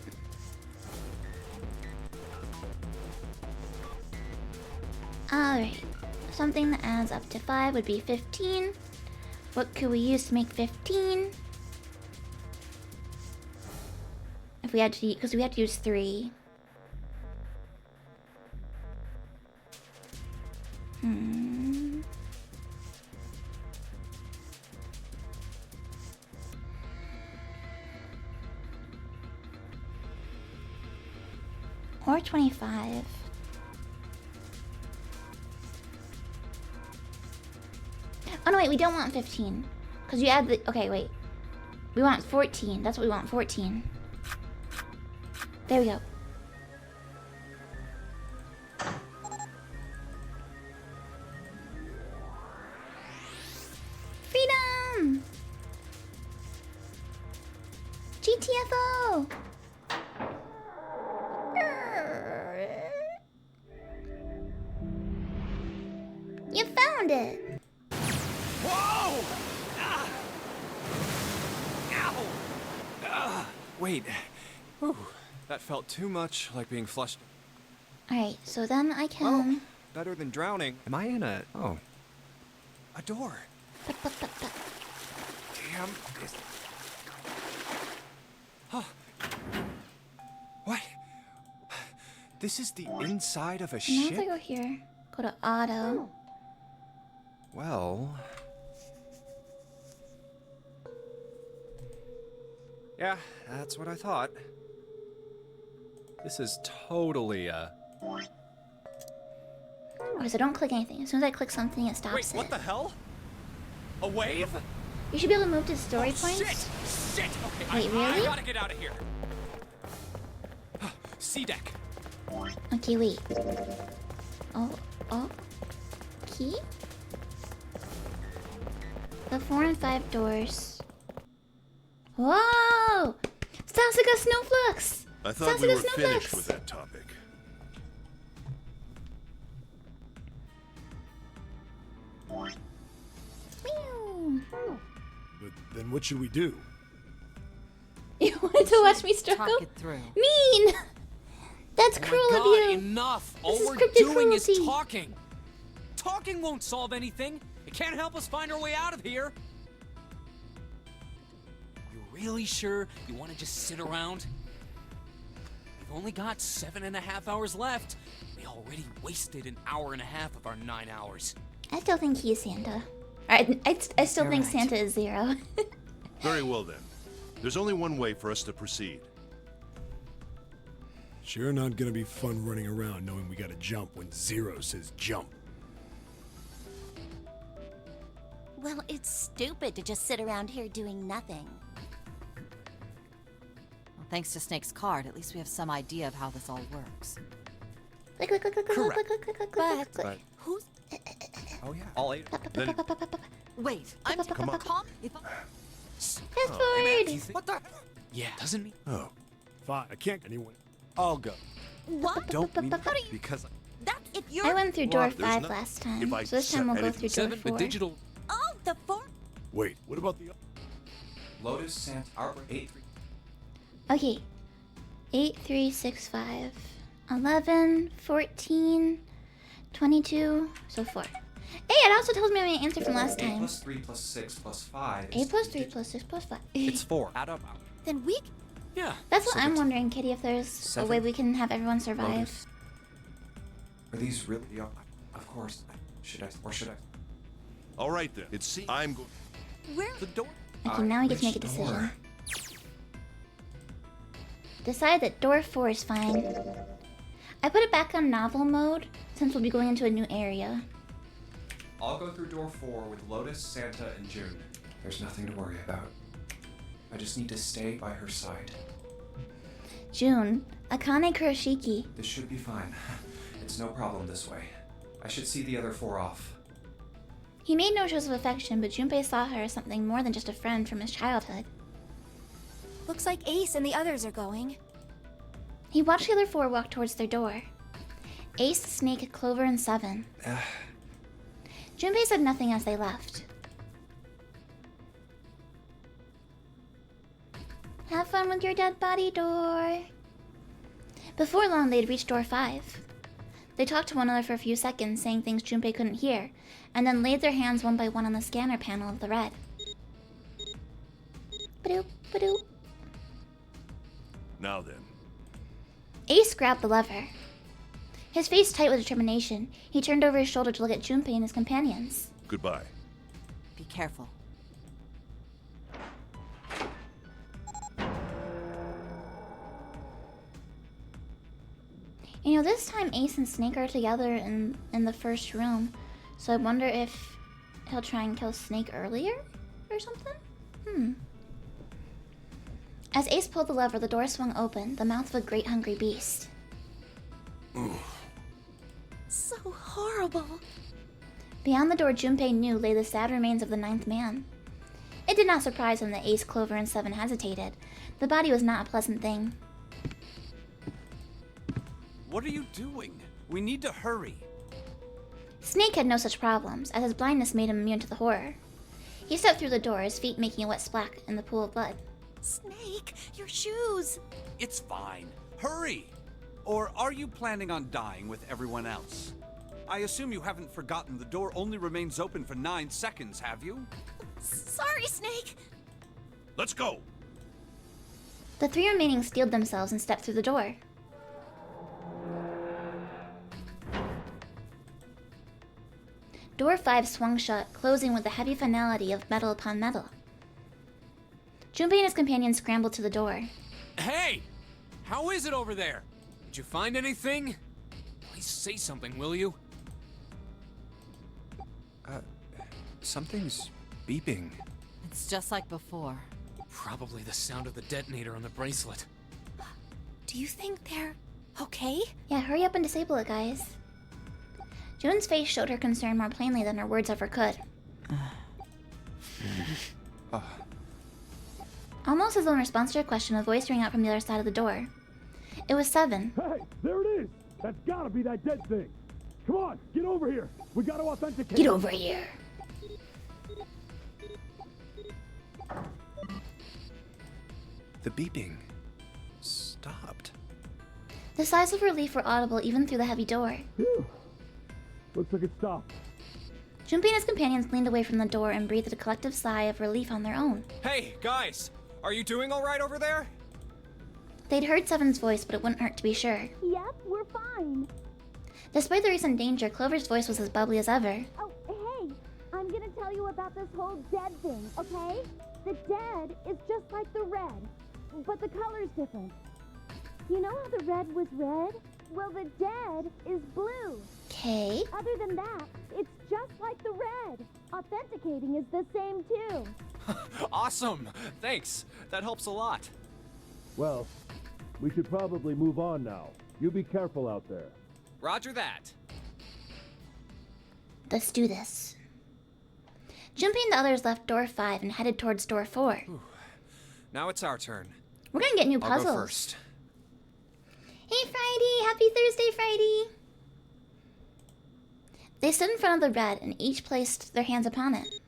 Alright. Something that adds up to 5 would be 15. What could we use to make 15? If we had to, because we had to use 3. Or 25. Oh no, wait, we don't want 15. Because you add the... Okay, wait. We want 14. That's what we want, 14. There we go. Freedom! GTFO! You found it! Whoa! Ah! Ow! Wait. Whew. That felt too much like being flushed. Alright, so then I can... Well, better than drowning. Am I in a... Oh. A door. Damn. Huh. What? This is the inside of a Now ship? if I go here, go to auto. Well... Yeah, that's what I thought. This is totally Okay, so don't click anything. As soon as I click something, it stops Wait, it. what the hell? A wave? You should be able to move to story points. Shit! Okay, Wait, I really? gotta get out of here. C deck. Okay, wait. Oh. Key? The 4 and 5 doors. Whoa! Sassika Snowflakes! I thought we were finished with that topic. Meow. But then what should we do? You wanted to watch me struggle? Talk it through. Mean! That's cruel Oh my of God, you! enough! This All is we're scripted doing is cruelty. talking! Talking won't solve anything! It can't help us find our way out of here! You really sure you want to just sit around? We've only got 7.5 hours left. We already wasted an hour and a half of our 9 hours. I still think he's Santa. I still You're think right. Santa is 0. Very well then. There's only one way for us to proceed. Sure not gonna be fun running around knowing we gotta jump when Zero says jump. Well, it's stupid to just sit around here doing nothing. Thanks to Snake's card, at least we have some idea of how this all works. Click, click, click, click, click, click, click, click, click, click, click, click. But Who's... oh yeah, all 8. Then Wait, I'm... come on. If I... Fast forward! What the? Yeah, doesn't mean. Oh, Fine, I can't anyone. I'll go. What? Don't mean How do you- because That if you're... I went through door Well, there's 5 no- last time, if I so this time we'll go edit through door 7, 4. but digital. Oh, the 4... Wait, what about the... Lotus, Santa, Arbor, 8, 3. Okay. 8, 3, 6, 5. 11, 14, 22, so 4. Hey, it also tells me my answer from last 8 time. plus 3 plus 6 plus 5. 8 plus 3 plus 6 plus 5. It's 4. Add up. Then we... Yeah. That's what So I'm the wondering, Kitty, if there's a way 7, we can have everyone survive. Lotus. Are these really? Yeah, of course. Should I? Or should I? all right then. I'm going. Where... the door. Okay, now we get to make a Which decision. door? Decide that door 4 is fine. I put it back on novel mode since we'll be going into a new area. I'll go through door 4 with Lotus, Santa, and June. There's nothing to worry about. I just need to stay by her side. June, Akane Kuroshiki. This should be fine. It's no problem this way. I should see the other 4 off. He made no shows of affection, but Junpei saw her as something more than just a friend from his childhood. Looks like Ace and the others are going. He watched the other 4 walk towards their door. Ace, Snake, Clover, and 7. Junpei said nothing as they left. Have fun with your dead body door. Before long, they'd reached door 5. They talked to one another for a few seconds, saying things Junpei couldn't hear, and then laid their hands one by one on the scanner panel of the red. Ba-doop, ba-doop. Now then. Ace grabbed the lever. His face tight with determination, he turned over his shoulder to look at Junpei and his companions. Goodbye. Be careful. You know, this time Ace and Snake are together in the first room, so I wonder if he'll try and kill Snake earlier or something? As Ace pulled the lever, the door swung open, the mouth of a great hungry beast. So horrible. Beyond the door Junpei knew lay the sad remains of the 9th man. It did not surprise him that Ace, Clover, and 7 hesitated. The body was not a pleasant thing. What are you doing? We need to hurry. Snake had no such problems, as his blindness made him immune to the horror. He stepped through the door, his feet making a wet splash in the pool of blood. Snake, your shoes. It's fine. Hurry! Or are you planning on dying with everyone else? I assume you haven't forgotten the door only remains open for 9 seconds, have you? Sorry, Snake. Let's go. The 3 remaining steeled themselves and stepped through the door. Door 5 swung shut, closing with the heavy finality of metal upon metal. Junpei and his companions scrambled to the door. Hey! How is it over there? Did you find anything? Please say something, will you? Something's beeping. It's just like before. Probably the sound of the detonator on the bracelet. Do you think they're okay? Yeah, hurry up and disable it, guys. June's face showed her concern more plainly than her words ever could. Almost as though in response to her question, a voice rang out from the other side of the door. It was 7. Hey, there it is! That's gotta be that dead thing! Come on, get over here! We gotta authenticate! Get over here! The beeping stopped. The sighs of relief were audible even through the heavy door. Phew. Looks like it stopped. Junpei and his companions leaned away from the door and breathed a collective sigh of relief on their own. Hey, guys! Are you doing all right over there? They'd heard Seven's voice, but it wouldn't hurt to be sure. Yep, we're fine. Despite the recent danger, Clover's voice was as bubbly as ever. Oh, hey, I'm gonna tell you about this whole dead thing, okay? The dead is just like the red, but the color's different. You know how the red was red? Well, the dead is blue. Okay. Other than that, it's just like the red. Authenticating is the same too. Awesome! Thanks! That helps a lot. Well, We should probably move on now. You be careful out there. Roger that. Let's do this. Junpei and the others left door 5 and headed towards door 4. Whew. Now it's our turn. We're gonna get new puzzles. I'll go first. Hey, Friday! Happy Thursday, Friday! They stood in front of the red and each placed their hands upon it.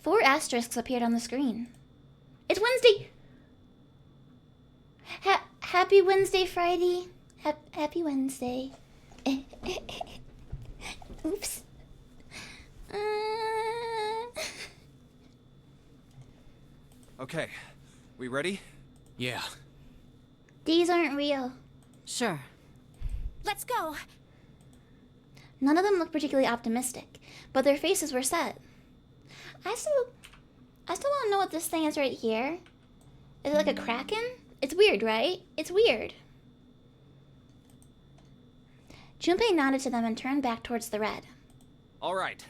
4 asterisks appeared on the screen. It's Wednesday! Happy Wednesday, Friday. Happy Wednesday. Oops. Okay, we ready? Yeah. These aren't real. Sure. Let's go. None of them looked particularly optimistic, but their faces were set. I still want to know what this thing is right here. Is it like a kraken? It's weird, right? It's weird. Junpei nodded to them and turned back towards the red. All right,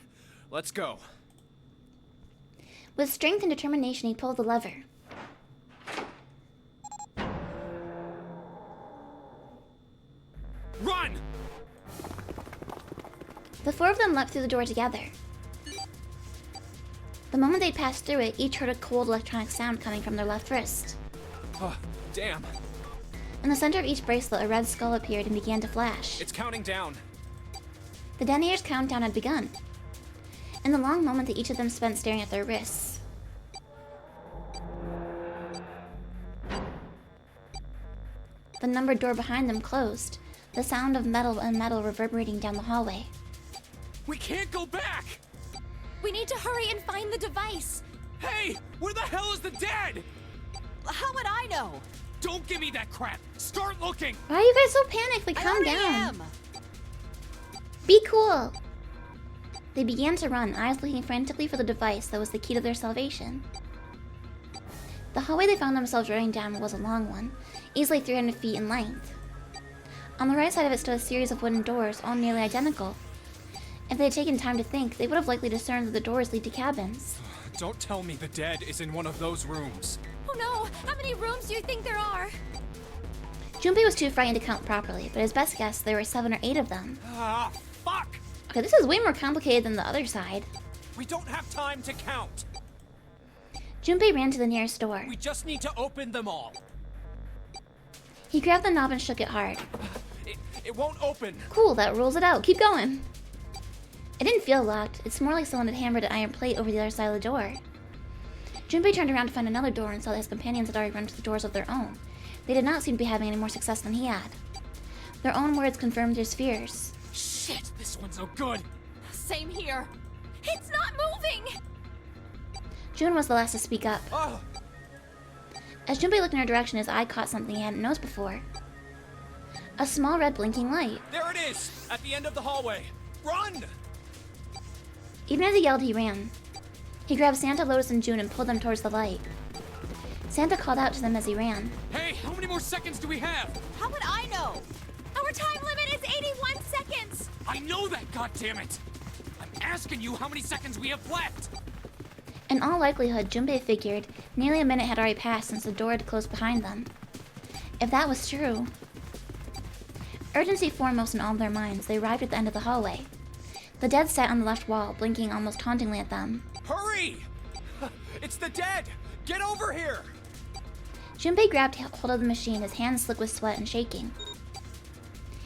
let's go. With strength and determination, he pulled the lever. Run! The 4 of them leapt through the door together. The moment they passed through it, each heard a cold electronic sound coming from their left wrist. Oh, damn. In the center of each bracelet, a red skull appeared and began to flash. It's counting down. The detonator's countdown had begun. In the long moment that each of them spent staring at their wrists, the numbered door behind them closed, the sound of metal and metal reverberating down the hallway. We can't go back! We need to hurry and find the device. Hey! Where the hell is the dead? How would I know? Don't give me that crap! Start looking! Why are you guys so panicked? Like, calm down. Am. Be cool. They began to run, eyes looking frantically for the device that was the key to their salvation. The hallway they found themselves running down was a long one, easily 300 feet in length. On the right side of it stood a series of wooden doors, all nearly identical. If they had taken time to think, they would have likely discerned that the doors lead to cabins. Don't tell me the dead is in one of those rooms. Oh no! How many rooms do you think there are? Junpei was too frightened to count properly, but his best guess there were 7 or 8 of them. Ah, fuck! Okay, this is way more complicated than the other side. We don't have time to count. Junpei ran to the nearest door. We just need to open them all. He grabbed the knob and shook it hard. It won't open. Cool, that rules it out. Keep going. It didn't feel locked. It's more like someone had hammered an iron plate over the other side of the door. Junpei turned around to find another door and saw that his companions had already run to the doors of their own. They did not seem to be having any more success than he had. Their own words confirmed his fears. Shit, this one's no good. Same here. It's not moving! Jun was the last to speak up. Oh. As Junpei looked in her direction, his eye caught something he hadn't noticed before. A small red blinking light. There it is! At the end of the hallway. Run! Even as he yelled, he ran. He grabbed Santa, Lotus, and June and pulled them towards the light. Santa called out to them as he ran. Hey, how many more seconds do we have? How would I know? Our time limit is 81 seconds! I know that, goddammit! I'm asking you how many seconds we have left! In all likelihood, Junpei figured nearly a minute had already passed since the door had closed behind them. If that was true... Urgency foremost in all their minds, they arrived at the end of the hallway. The dead sat on the left wall, blinking almost tauntingly at them. Hurry! It's the dead! Get over here! Junpei grabbed hold of the machine, his hands slick with sweat and shaking.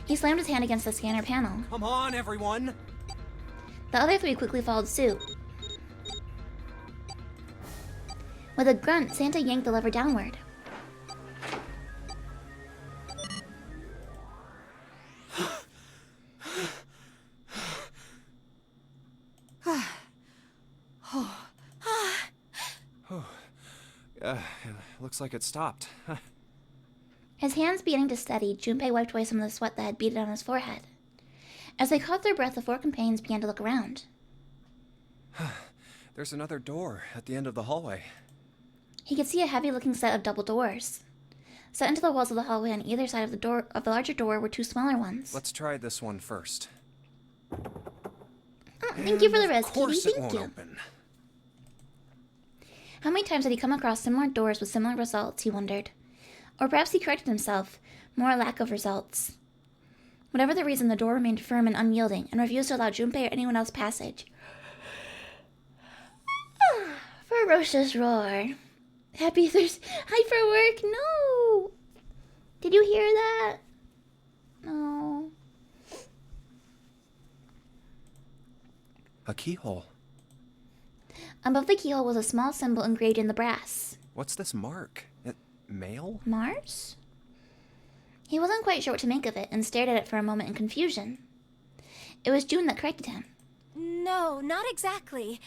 He slammed his hand against the scanner panel. Come on, everyone! The other 3 quickly followed suit. With a grunt, Santa yanked the lever downward. Looks like it stopped. His hands beginning to steady, Junpei wiped away some of the sweat that had beaded on his forehead. As they caught their breath, the 4 companions began to look around. There's another door at the end of the hallway. He could see a heavy-looking set of double doors. Set into the walls of the hallway on either side of the larger door were 2 smaller ones. Let's try this one first. Oh, thank you for the res, Of course Kitty. it Thank won't you. open. How many times had he come across similar doors with similar results, he wondered. Or perhaps he corrected himself, more lack of results. Whatever the reason, the door remained firm and unyielding, and refused to allow Junpei or anyone else passage. Ferocious roar. Happy Thursday. Hi for work. No. Did you hear that? No. A keyhole. Above the keyhole was a small symbol engraved in the brass. What's this mark? Mail? Mars? He wasn't quite sure what to make of it and stared at it for a moment in confusion. It was June that corrected him. No, not exactly.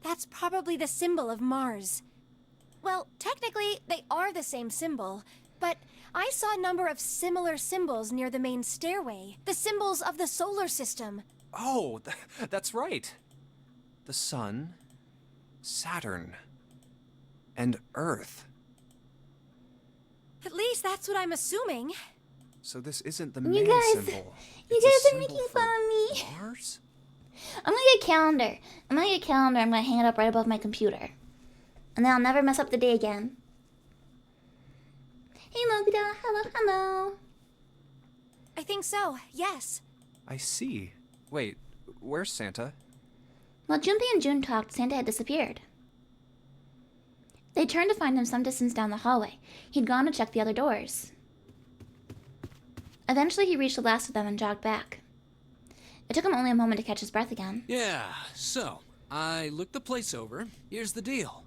That's probably the symbol of Mars. Well, technically, they are the same symbol, but I saw a number of similar symbols near the main stairway. The symbols of the solar system. Oh, that's right. The Sun, Saturn, and Earth. At least that's what I'm assuming. So this isn't the You man guys, symbol. you It's a guys are symbol making for fun of me. Mars? I'm gonna get a calendar. I'm gonna hang it up right above my computer. And then I'll never mess up the day again. Hey Mogida, hello, hello. I think so, yes. I see. Wait, where's Santa? While Junpei and June talked, Santa had disappeared. They turned to find him some distance down the hallway. He'd gone to check the other doors. Eventually, he reached the last of them and jogged back. It took him only a moment to catch his breath again. Yeah, so, I looked the place over. Here's the deal.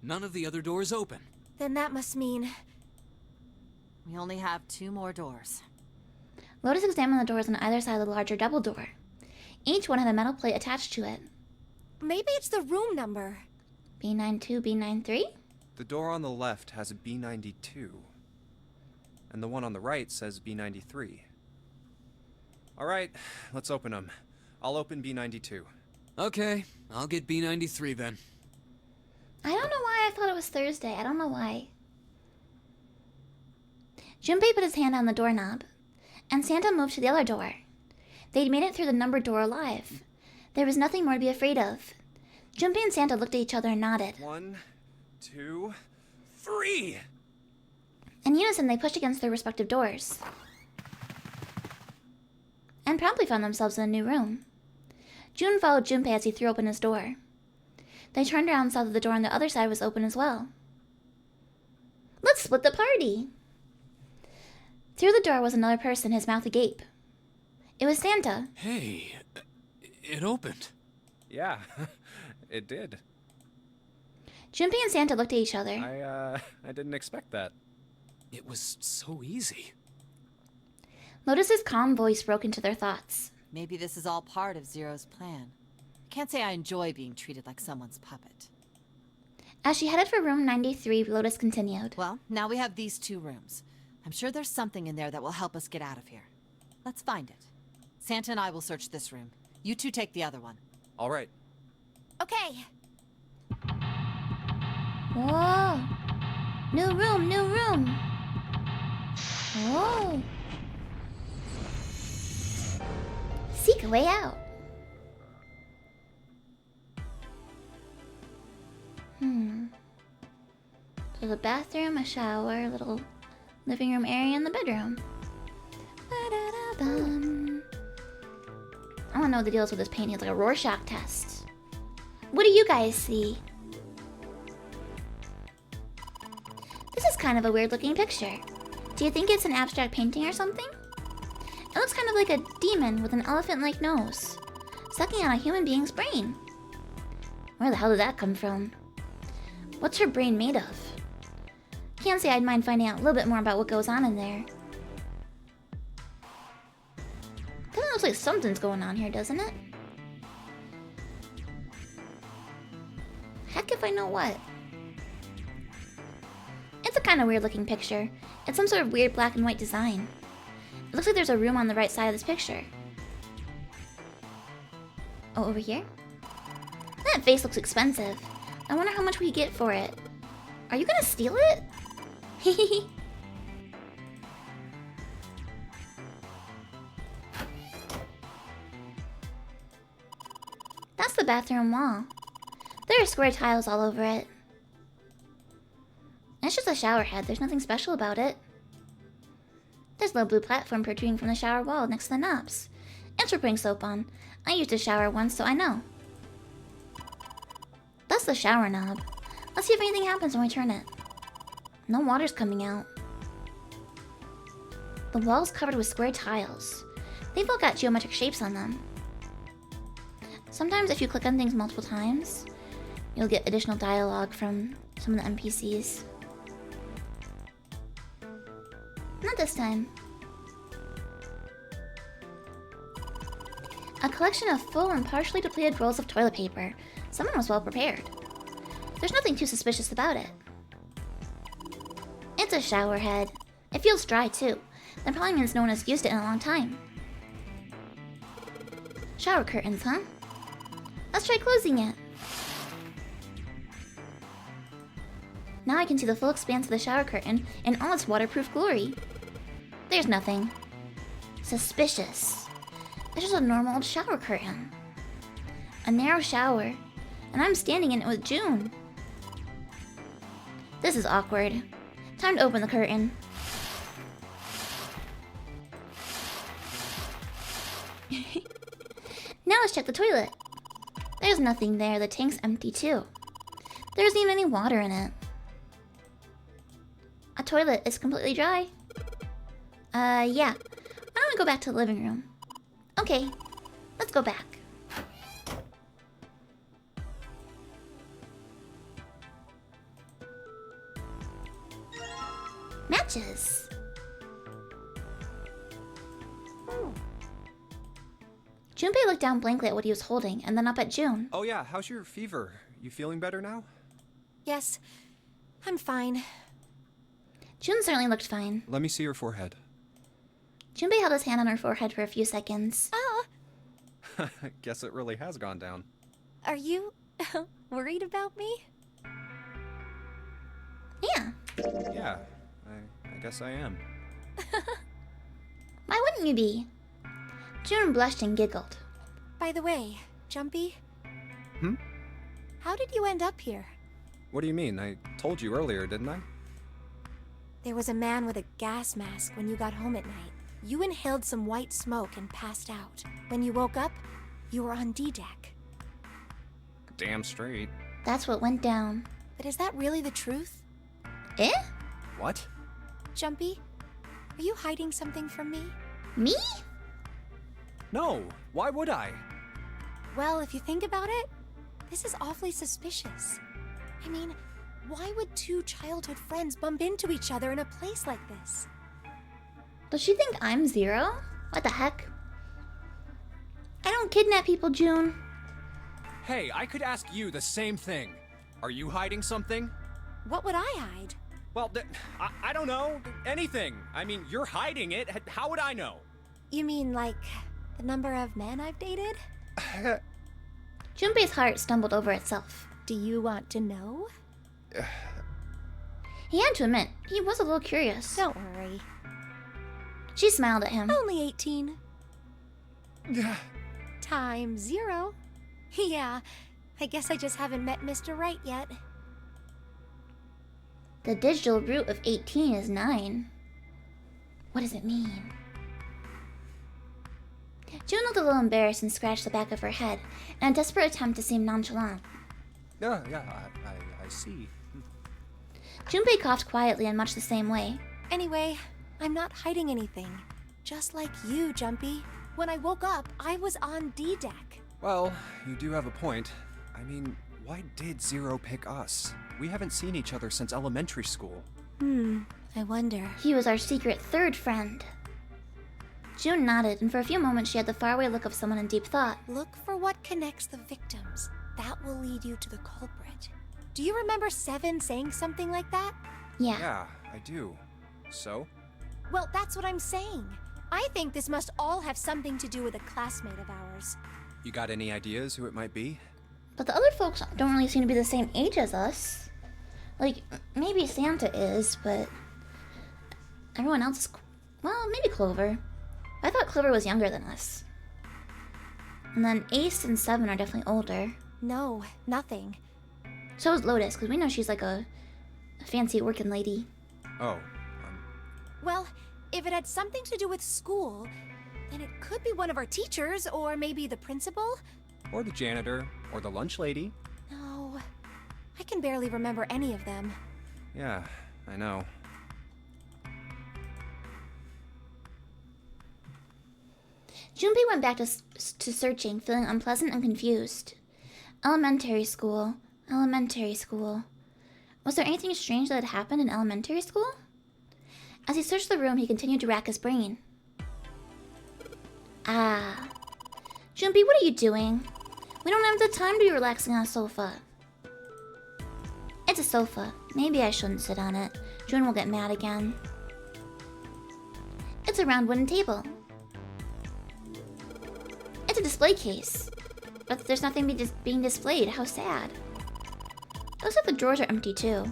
None of the other doors open. Then that must mean... We only have 2 more doors. Lotus examined the doors on either side of the larger double door. Each one had a metal plate attached to it. Maybe it's the room number. B92, B93? The door on the left has a B92. And the one on the right says B93. Alright, let's open them. I'll open B92. Okay, I'll get B93 then. I don't know why I thought it was Thursday. I don't know why. Junpei put his hand on the doorknob, and Santa moved to the other door. They'd made it through the numbered door alive. There was nothing more to be afraid of. Junpei and Santa looked at each other and nodded. 1, 2, 3! In unison, they pushed against their respective doors. And promptly found themselves in a new room. June followed Junpei as he threw open his door. They turned around and saw that the door on the other side was open as well. Let's split the party! Through the door was another person, his mouth agape. It was Santa. Hey, it opened. Yeah, it did. Junpei and Santa looked at each other. I didn't expect that. It was so easy. Lotus's calm voice broke into their thoughts. Maybe this is all part of Zero's plan. I can't say I enjoy being treated like someone's puppet. As she headed for room 93, Lotus continued. Well, now we have these 2 rooms. I'm sure there's something in there that will help us get out of here. Let's find it. Santa and I will search this room. You 2 take the other one. All right. Okay. Whoa! New room, new room! Whoa! Seek a way out. So the bathroom, a shower, a little living room area, and the bedroom. Ba-da-da-bum. I want to know what the deal is with this painting. It's like a Rorschach test. What do you guys see? This is kind of a weird looking picture. Do you think it's an abstract painting or something? It looks kind of like a demon with an elephant-like nose, sucking on a human being's brain. Where the hell did that come from? What's her brain made of? Can't say I'd mind finding out a little bit more about what goes on in there. Kinda looks like something's going on here, doesn't it? Heck if I know what. It's a kind of weird looking picture. It's some sort of weird black and white design. It looks like there's a room on the right side of this picture. Oh, over here? That vase looks expensive. I wonder how much we get for it. Are you gonna steal it? Hehehe. That's the bathroom wall. There are square tiles all over it. It's just a shower head. There's nothing special about it. There's a little blue platform protruding from the shower wall next to the knobs. It's for putting soap on. I used a shower once, so I know. That's the shower knob. Let's see if anything happens when we turn it. No water's coming out. The wall's covered with square tiles. They've all got geometric shapes on them. Sometimes if you click on things multiple times, you'll get additional dialogue from some of the NPCs. Not this time. A collection of full and partially depleted rolls of toilet paper. Someone was well prepared. There's nothing too suspicious about it. It's a shower head. It feels dry too. That probably means no one has used it in a long time. Shower curtains, huh? Let's try closing it. Now I can see the full expanse of the shower curtain in all its waterproof glory. There's nothing suspicious. It's just a normal old shower curtain. A narrow shower, and I'm standing in it with June. This is awkward. Time to open the curtain. Now let's check the toilet. There's nothing there. The tank's empty too. There isn't even any water in it. A toilet is completely dry. Yeah. I want to go back to the living room. Okay, let's go back. Matches. Junpei looked down blankly at what he was holding, and then up at June. Oh yeah, how's your fever? You feeling better now? Yes, I'm fine. June certainly looked fine. Let me see your forehead. Junpei held his hand on her forehead for a few seconds. Guess it really has gone down. Are you worried about me? Yeah. Yeah, I guess I am. Why wouldn't you be? June blushed and giggled. By the way, Jumpy? Hmm? How did you end up here? What do you mean? I told you earlier, didn't I? There was a man with a gas mask when you got home at night. You inhaled some white smoke and passed out. When you woke up, you were on D-deck. Damn straight. That's what went down. But is that really the truth? Eh? What? Jumpy, are you hiding something from me? Me? No, why would I? Well, if you think about it, this is awfully suspicious. I mean, why would two childhood friends bump into each other in a place like this? Does she think I'm Zero? What the heck? I don't kidnap people, June. Hey, I could ask you the same thing. Are you hiding something? What would I hide? Well, I don't know. Anything. I mean, you're hiding it. How would I know? You mean like the number of men I've dated? Junpei's heart stumbled over itself. Do you want to know? He had to admit, he was a little curious. Don't worry. She smiled at him. Only 18. Times 0. Yeah, I guess I just haven't met Mr. Right yet. The digital root of 18 is 9. What does it mean? June looked a little embarrassed and scratched the back of her head in a desperate attempt to seem nonchalant. Yeah, I see. Junpei coughed quietly in much the same way. Anyway, I'm not hiding anything. Just like you, Jumpy. When I woke up, I was on D-deck. Well, you do have a point. I mean, why did Zero pick us? We haven't seen each other since elementary school. I wonder. He was our secret third friend. June nodded, and for a few moments she had the faraway look of someone in deep thought. Look for what connects the victims. That will lead you to the culprit. Do you remember Seven saying something like that? Yeah. Yeah, I do. So? Well, that's what I'm saying. I think this must all have something to do with a classmate of ours. You got any ideas who it might be? But the other folks don't really seem to be the same age as us. Like, maybe Santa is, but everyone else is... Well, maybe Clover. I thought Clover was younger than us. And then Ace and Seven are definitely older. No, nothing. So is Lotus, because we know she's like a A fancy working lady. Oh, Well, if it had something to do with school, then it could be one of our teachers, or maybe the principal? or the janitor, or the lunch lady. No, I can barely remember any of them. Yeah, I know. Junpei went back to searching, feeling unpleasant and confused. Elementary school. Elementary school. Was there anything strange that had happened in elementary school? As he searched the room, he continued to rack his brain. Ah. Junpei, what are you doing? We don't have the time to be relaxing on a sofa. It's a sofa. Maybe I shouldn't sit on it. Jun will get mad again. It's a round wooden table. It's a display case. But there's nothing being displayed. How sad. Looks like the drawers are empty too.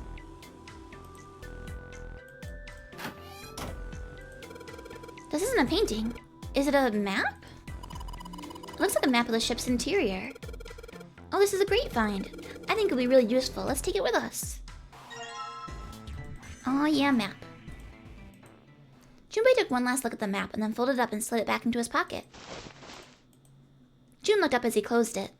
This isn't a painting. Is it a map? It looks like a map of the ship's interior. Oh, this is a great find. I think it'll be really useful. Let's take it with us. Oh yeah, map. Junpei took one last look at the map and then folded it up and slid it back into his pocket. Jun looked up as he closed it.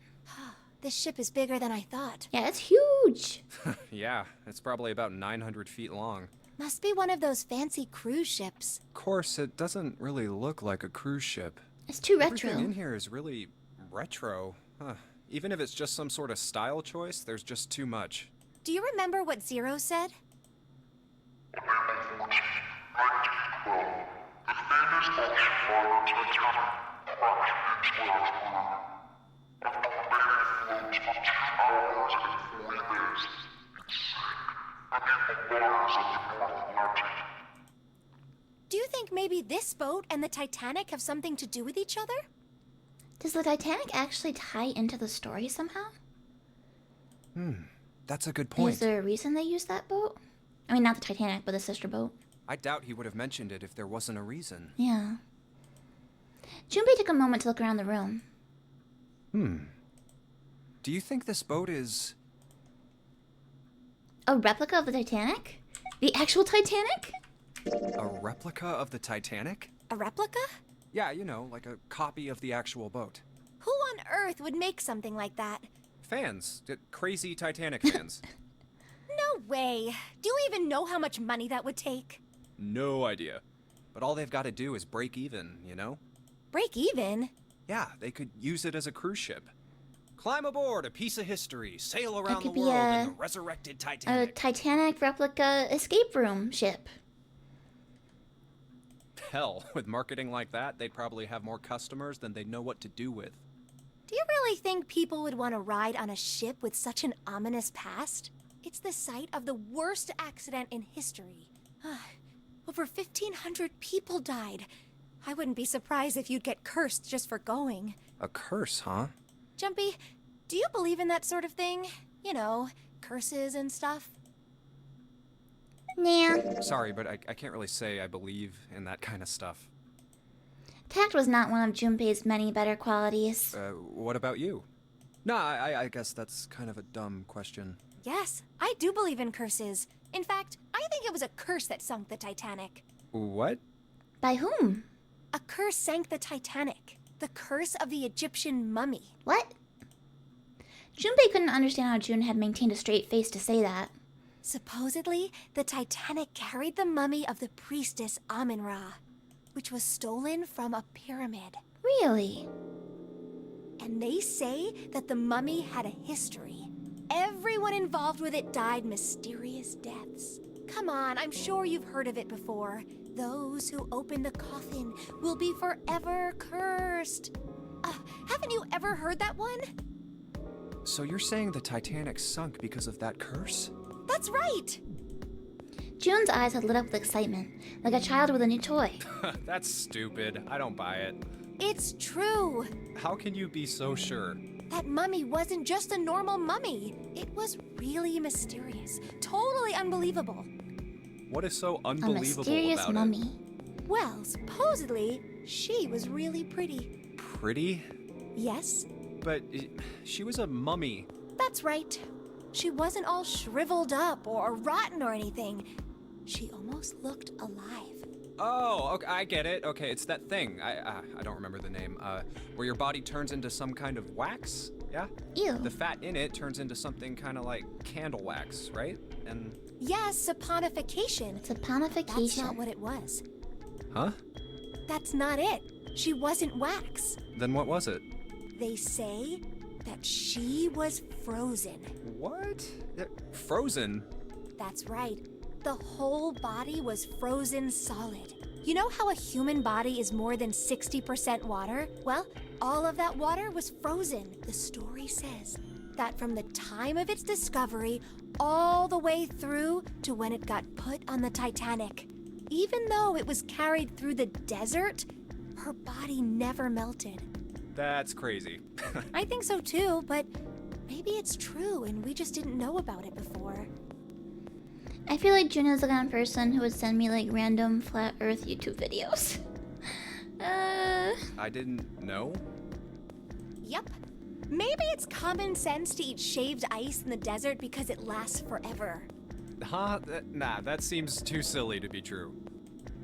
This ship is bigger than I thought. Yeah, it's huge. Yeah, it's probably about 900 feet long. Must be one of those fancy cruise ships. Of course, it doesn't really look like a cruise ship. It's too retro. Everything in here is really retro. Huh. Even if it's just some sort of style choice, there's just too much. Do you remember what Zero said? Do you think maybe this boat and the Titanic have something to do with each other? Does the Titanic actually tie into the story somehow? That's a good point. Is there a reason they used that boat? I mean, not the Titanic, but the sister boat. I doubt he would have mentioned it if there wasn't a reason. Yeah. Junpei took a moment to look around the room. Do you think this boat is... A replica of the Titanic? The actual Titanic? a replica of the Titanic? A replica? Yeah, you know, like a copy of the actual boat. Who on earth would make something like that? Fans. Crazy Titanic fans. No way. Do you even know how much money that would take? No idea. But all they've got to do is break even, you know? Break even? Yeah, they could use it as a cruise ship. Climb aboard a piece of history, sail around the could be world a- in the resurrected A Titanic. Titanic replica escape room ship. Hell, with marketing like that, they'd probably have more customers than they'd know what to do with. Do you really think people would want to ride on a ship with such an ominous past? It's the site of the worst accident in history. Over 1,500 people died. I wouldn't be surprised if you'd get cursed just for going. A curse, huh? Jumpy, do you believe in that sort of thing? You know, curses and stuff? Nah. Sorry, but I can't really say I believe in that kind of stuff. Tact was not one of Junpei's many better qualities. What about you? Nah, I guess that's kind of a dumb question. Yes, I do believe in curses. In fact, I think it was a curse that sunk the Titanic. What? By whom? A curse sank the Titanic. The curse of the Egyptian mummy. What? Junpei couldn't understand how Jun had maintained a straight face to say that. Supposedly, the Titanic carried the mummy of the priestess Amun-Ra, which was stolen from a pyramid. Really? And they say that the mummy had a history. Everyone involved with it died mysterious deaths. Come on, I'm sure you've heard of it before. Those who open the coffin will be forever cursed. Haven't you ever heard that one? So you're saying the Titanic sunk because of that curse? That's right! Jun's eyes had lit up with excitement, like a child with a new toy. That's stupid. I don't buy it. It's true. How can you be so sure? That mummy wasn't just a normal mummy. It was really mysterious. Totally unbelievable. What is so A unbelievable mysterious about mummy. Well, supposedly, she was really pretty. it? Pretty? Yes, But she was a mummy. that's right. she wasn't all shriveled up or rotten or anything. She almost looked alive. Oh, okay, I get it. Okay, it's that thing. I don't remember the name. Where your body turns into some kind of wax? Yeah? Ew. The fat in it turns into something kind of like candle wax, right? And... Yes, saponification. Saponification. That's not what it was. Huh? That's not it. She wasn't wax. Then what was it? They say that she was frozen. What? Frozen? That's right. The whole body was frozen solid. You know how a human body is more than 60% water? Well, all of that water was frozen. The story says that from the time of its discovery all the way through to when it got put on the Titanic. Even though it was carried through the desert, her body never melted. That's crazy. I think so too, but maybe it's true and we just didn't know about it before. I feel like Juno's the kind of person who would send me like random flat earth YouTube videos. I didn't know? Yep. Maybe it's common sense to eat shaved ice in the desert because it lasts forever. Huh? Nah, that seems too silly to be true.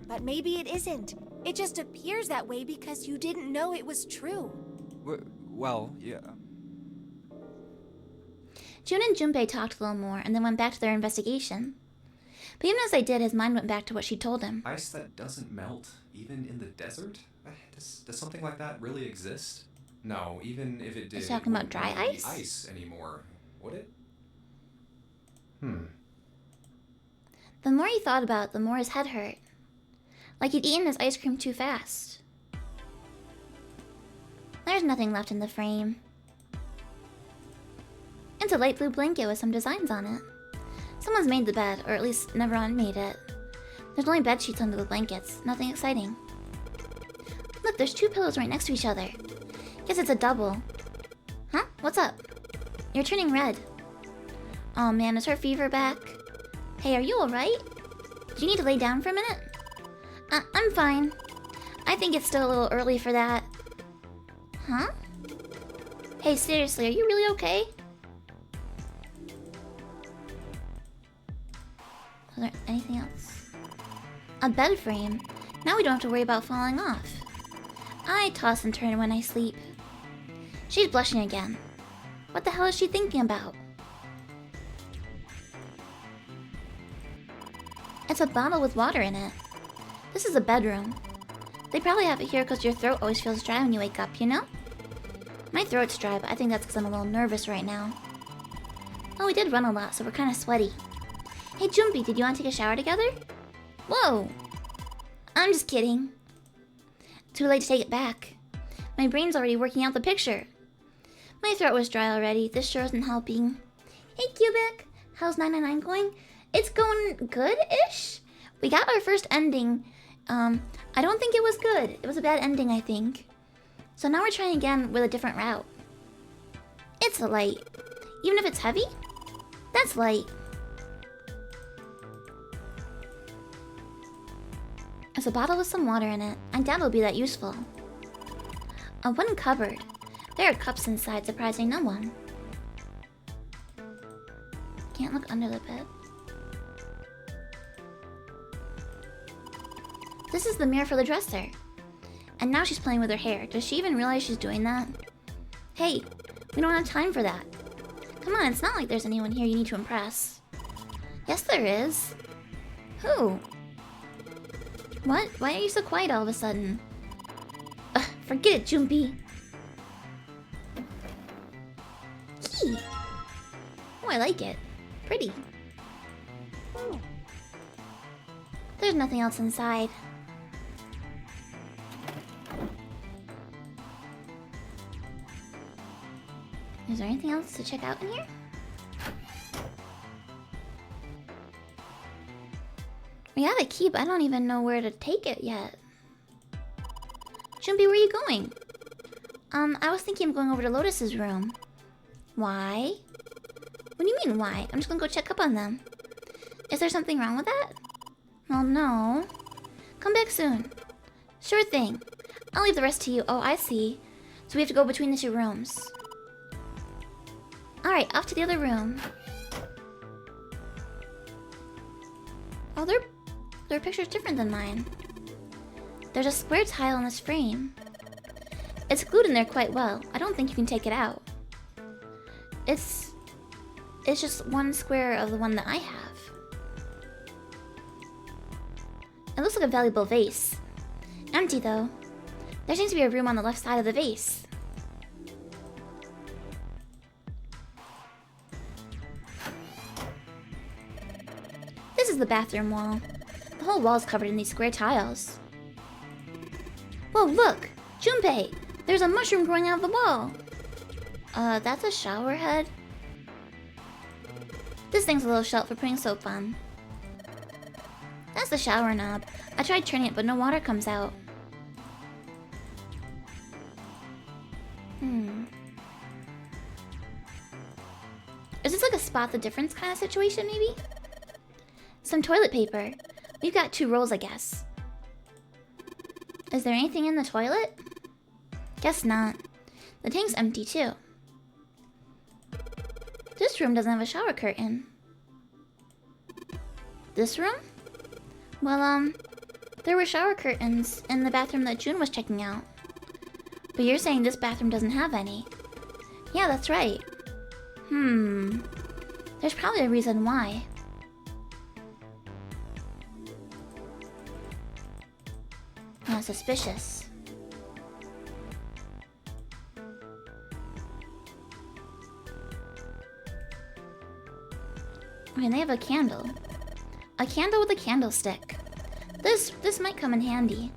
But maybe it isn't. It just appears that way because you didn't know it was true. Well, yeah. Jun and Junpei talked a little more and then went back to their investigation. But even as they did, his mind went back to what she told him. Ice that doesn't melt, even in the desert? Does something like that really exist? No, even if it did, He's talking about dry ice? Ice anymore, would it? The more he thought about it, the more his head hurt. Like he'd eaten his ice cream too fast. There's nothing left in the frame. It's a light blue blanket with some designs on it. Someone's made the bed, or at least Neveron made it. There's only bed sheets under the blankets, nothing exciting. Look, there's two pillows right next to each other. Guess it's a double. Huh? What's up? You're turning red. Oh man, is her fever back? Hey, are you alright? Do you need to lay down for a minute? I'm fine. I think it's still a little early for that. Huh? Hey, seriously, are you really okay? Was there anything else? A bed frame. Now we don't have to worry about falling off. I toss and turn when I sleep. She's blushing again. What the hell is she thinking about? It's a bottle with water in it. This is a bedroom. They probably have it here because your throat always feels dry when you wake up, you know? My throat's dry, but I think that's because I'm a little nervous right now. Oh, we did run a lot, so we're kind of sweaty. Hey, Junpei, did you want to take a shower together? Whoa! I'm just kidding. Too late to take it back. My brain's already working out the picture. My throat was dry already. This sure isn't helping. Hey, Cubic! How's 999 going? It's going good-ish? We got our first ending. I don't think it was good. It was a bad ending, I think. So now we're trying again with a different route. It's a light. Even if it's heavy? That's light. There's a bottle with some water in it. I doubt it'll be that useful. A wooden cupboard. There are cups inside, surprising no one. Can't look under the bed. This is the mirror for the dresser. And now she's playing with her hair. Does she even realize she's doing that? Hey, we don't have time for that. Come on, it's not like there's anyone here you need to impress. Yes, there is. Who? What? Why are you so quiet all of a sudden? Ugh, forget it, Junpei. Key. Oh, I like it. Pretty. There's nothing else inside. Is there anything else to check out in here? We have a key, but I don't even know where to take it yet. Junpei, where are you going? I was thinking of going over to Lotus's room. Why? What do you mean, why? I'm just gonna go check up on them. Is there something wrong with that? Well, no. Come back soon. Sure thing. I'll leave the rest to you. Oh, I see. So we have to go between the two rooms. Alright, off to the other room. Oh, their picture's different than mine. There's a square tile in this frame. It's glued in there quite well. I don't think you can take it out. It's just one square of the one that I have. It looks like a valuable vase. Empty though. There seems to be a room on the left side of the vase. This is the bathroom wall. The whole wall is covered in these square tiles. Whoa, look! Junpei! There's a mushroom growing out of the wall! That's a shower head? This thing's a little shelf for putting soap on. That's the shower knob. I tried turning it, but no water comes out. Is this like a spot the difference kind of situation, maybe? Some toilet paper. We've got 2 rolls, I guess. Is there anything in the toilet? Guess not. The tank's empty too. This room doesn't have a shower curtain. This room? Well, there were shower curtains in the bathroom that June was checking out. But you're saying this bathroom doesn't have any. Yeah, that's right. There's probably a reason why. Not suspicious. Okay, they have a candle. A candle with a candlestick. This might come in handy.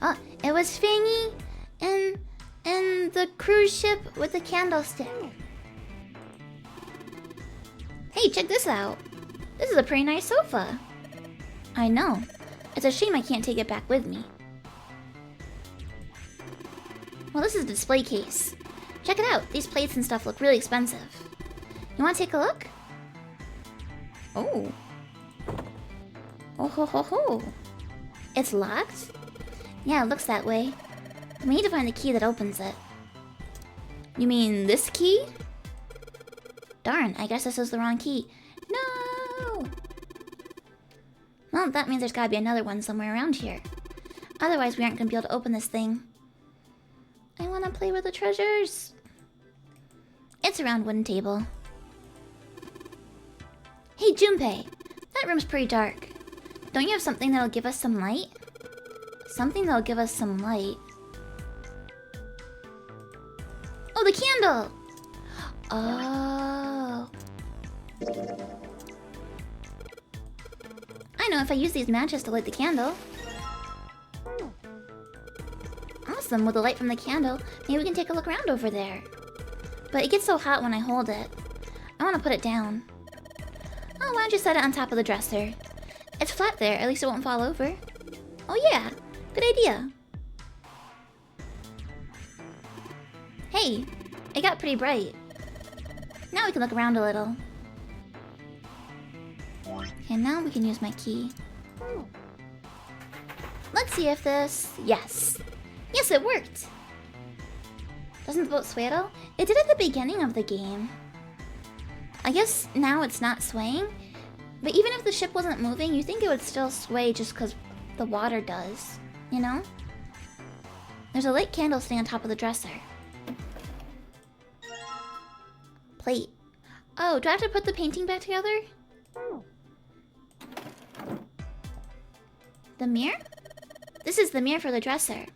Oh, it was Fangy in the cruise ship with the candlestick. Hey, check this out. This is a pretty nice sofa. I know. It's a shame I can't take it back with me. Well, this is a display case. Check it out. These plates and stuff look really expensive. You want to take a look? Oh. Oh ho ho ho. It's locked? Yeah, it looks that way. We need to find the key that opens it. You mean this key? Darn, I guess this is the wrong key. No! Well, that means there's gotta be another one somewhere around here. Otherwise, we aren't gonna be able to open this thing. I wanna play with the treasures. It's a round wooden table. Hey, Junpei! That room's pretty dark. Don't you have something that'll give us some light? Something that'll give us some light. Oh, the candle! Oh. I know, if I use these matches to light the candle. Awesome, with the light from the candle, maybe we can take a look around over there. But it gets so hot when I hold it. I want to put it down. Oh, why don't you set it on top of the dresser? It's flat there, at least it won't fall over. Oh yeah, good idea. Hey, it got pretty bright. Now we can look around a little. And now we can use my key. Let's see if this... Yes! Yes, it worked! Doesn't the boat sway at all? It did at the beginning of the game. I guess now it's not swaying. But even if the ship wasn't moving, you think it would still sway just because the water does. You know? There's a light candle sitting on top of the dresser. Plate. Oh, do I have to put the painting back together? The mirror? This is the mirror for the dresser.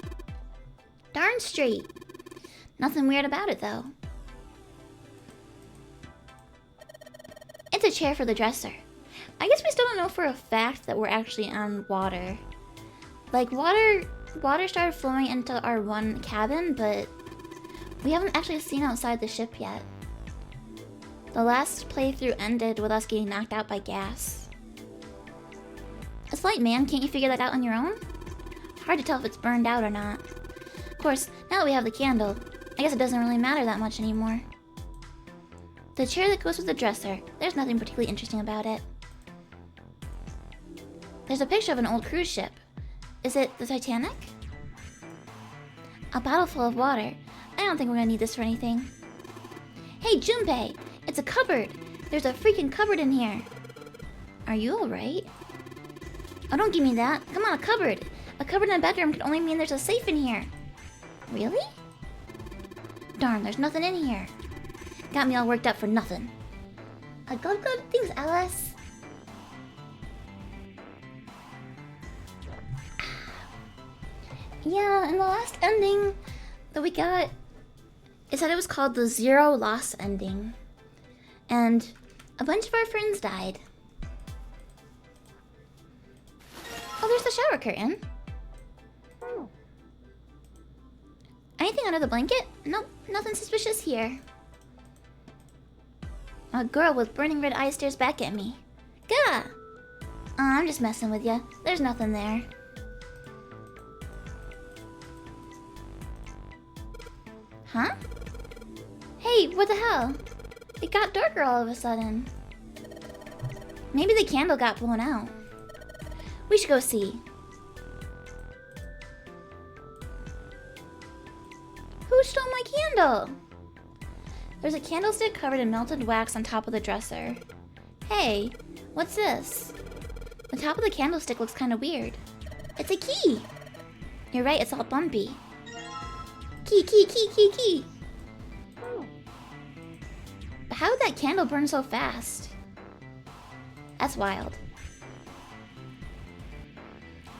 Darn straight. Nothing weird about it, though. It's a chair for the dresser. I guess we still don't know for a fact that we're actually on water. Like, water started flowing into our one cabin, but we haven't actually seen outside the ship yet. The last playthrough ended with us getting knocked out by gas. A slight man, can't you figure that out on your own? Hard to tell if it's burned out or not. Of course, now that we have the candle, I guess it doesn't really matter that much anymore. The chair that goes with the dresser, there's nothing particularly interesting about it. There's a picture of an old cruise ship. Is it the Titanic? A bottle full of water. I don't think we're gonna need this for anything. Hey, Junpei! It's a cupboard! There's a freaking cupboard in here! Are you alright? Oh, don't give me that. Come on, a cupboard. A cupboard in a bedroom can only mean there's a safe in here. Really? Darn, there's nothing in here. Got me all worked up for nothing. A glove glove? Thanks, Alice. Yeah, and the last ending that we got, it said it was called the Zero Loss ending. And a bunch of our friends died. Oh, there's the shower curtain. Anything under the blanket? Nope, nothing suspicious here. A girl with burning red eyes stares back at me. Gah! I'm just messing with ya. There's nothing there. Huh? Hey, what the hell? It got darker all of a sudden. Maybe the candle got blown out. We should go see. Who stole my candle? There's a candlestick covered in melted wax on top of the dresser. Hey, what's this? The top of the candlestick looks kind of weird. It's a key! You're right, it's all bumpy. Key, key, key, key, key! But how did that candle burn so fast? That's wild.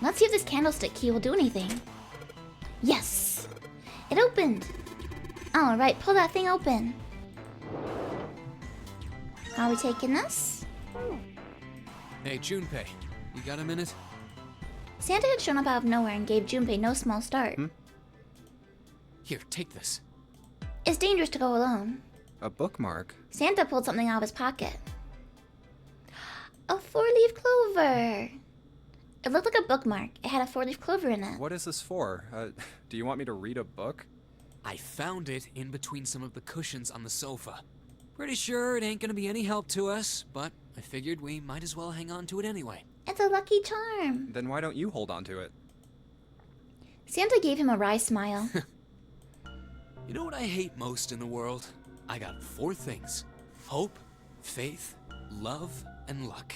Let's see if this candlestick key will do anything. Yes! It opened! Alright, pull that thing open. Are we taking this? Hey, Junpei, you got a minute? Santa had shown up out of nowhere and gave Junpei no small start. Here, take this. It's dangerous to go alone. A bookmark? Santa pulled something out of his pocket. A four-leaf clover! It looked like a bookmark. It had a four-leaf clover in it. What is this for? Do you want me to read a book? I found it in between some of the cushions on the sofa. Pretty sure it ain't gonna be any help to us, but I figured we might as well hang on to it anyway. It's a lucky charm. Then why don't you hold on to it? Santa gave him a wry smile. You know what I hate most in the world? I got 4 things. Hope, faith, love, and luck.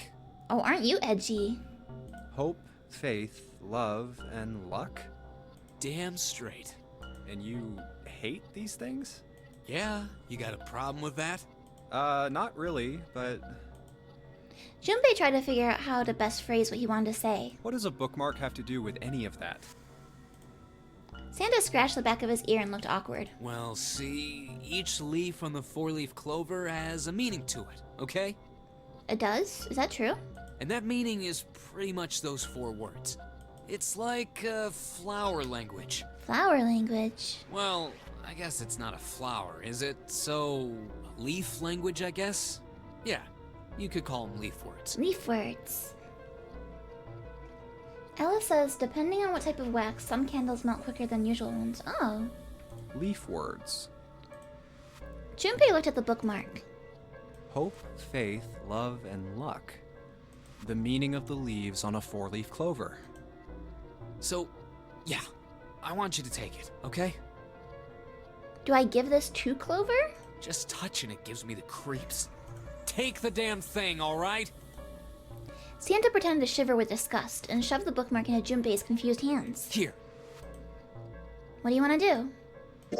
Oh, aren't you edgy? Hope, faith, love, and luck? Damn straight. And you hate these things? Yeah, you got a problem with that? Not really, but... Junpei tried to figure out how to best phrase what he wanted to say. What does a bookmark have to do with any of that? Santa scratched the back of his ear and looked awkward. Well, see, each leaf on the 4-leaf clover has a meaning to it, okay? It does? Is that true? And that meaning is pretty much those 4 words. It's like flower language. Flower language? Well, I guess it's not a flower, is it? So, leaf language, I guess? Yeah, you could call them leaf words. Leaf words. Ella says, depending on what type of wax, some candles melt quicker than usual ones. Oh. Leaf words. Junpei looked at the bookmark. Hope, faith, love, and luck. The meaning of the leaves on a 4-leaf clover. So, yeah, I want you to take it, okay? Do I give this to Clover? Just touching it gives me the creeps. Take the damn thing, alright? Santa pretended to shiver with disgust and shoved the bookmark into Junpei's confused hands. Here. What do you want to do?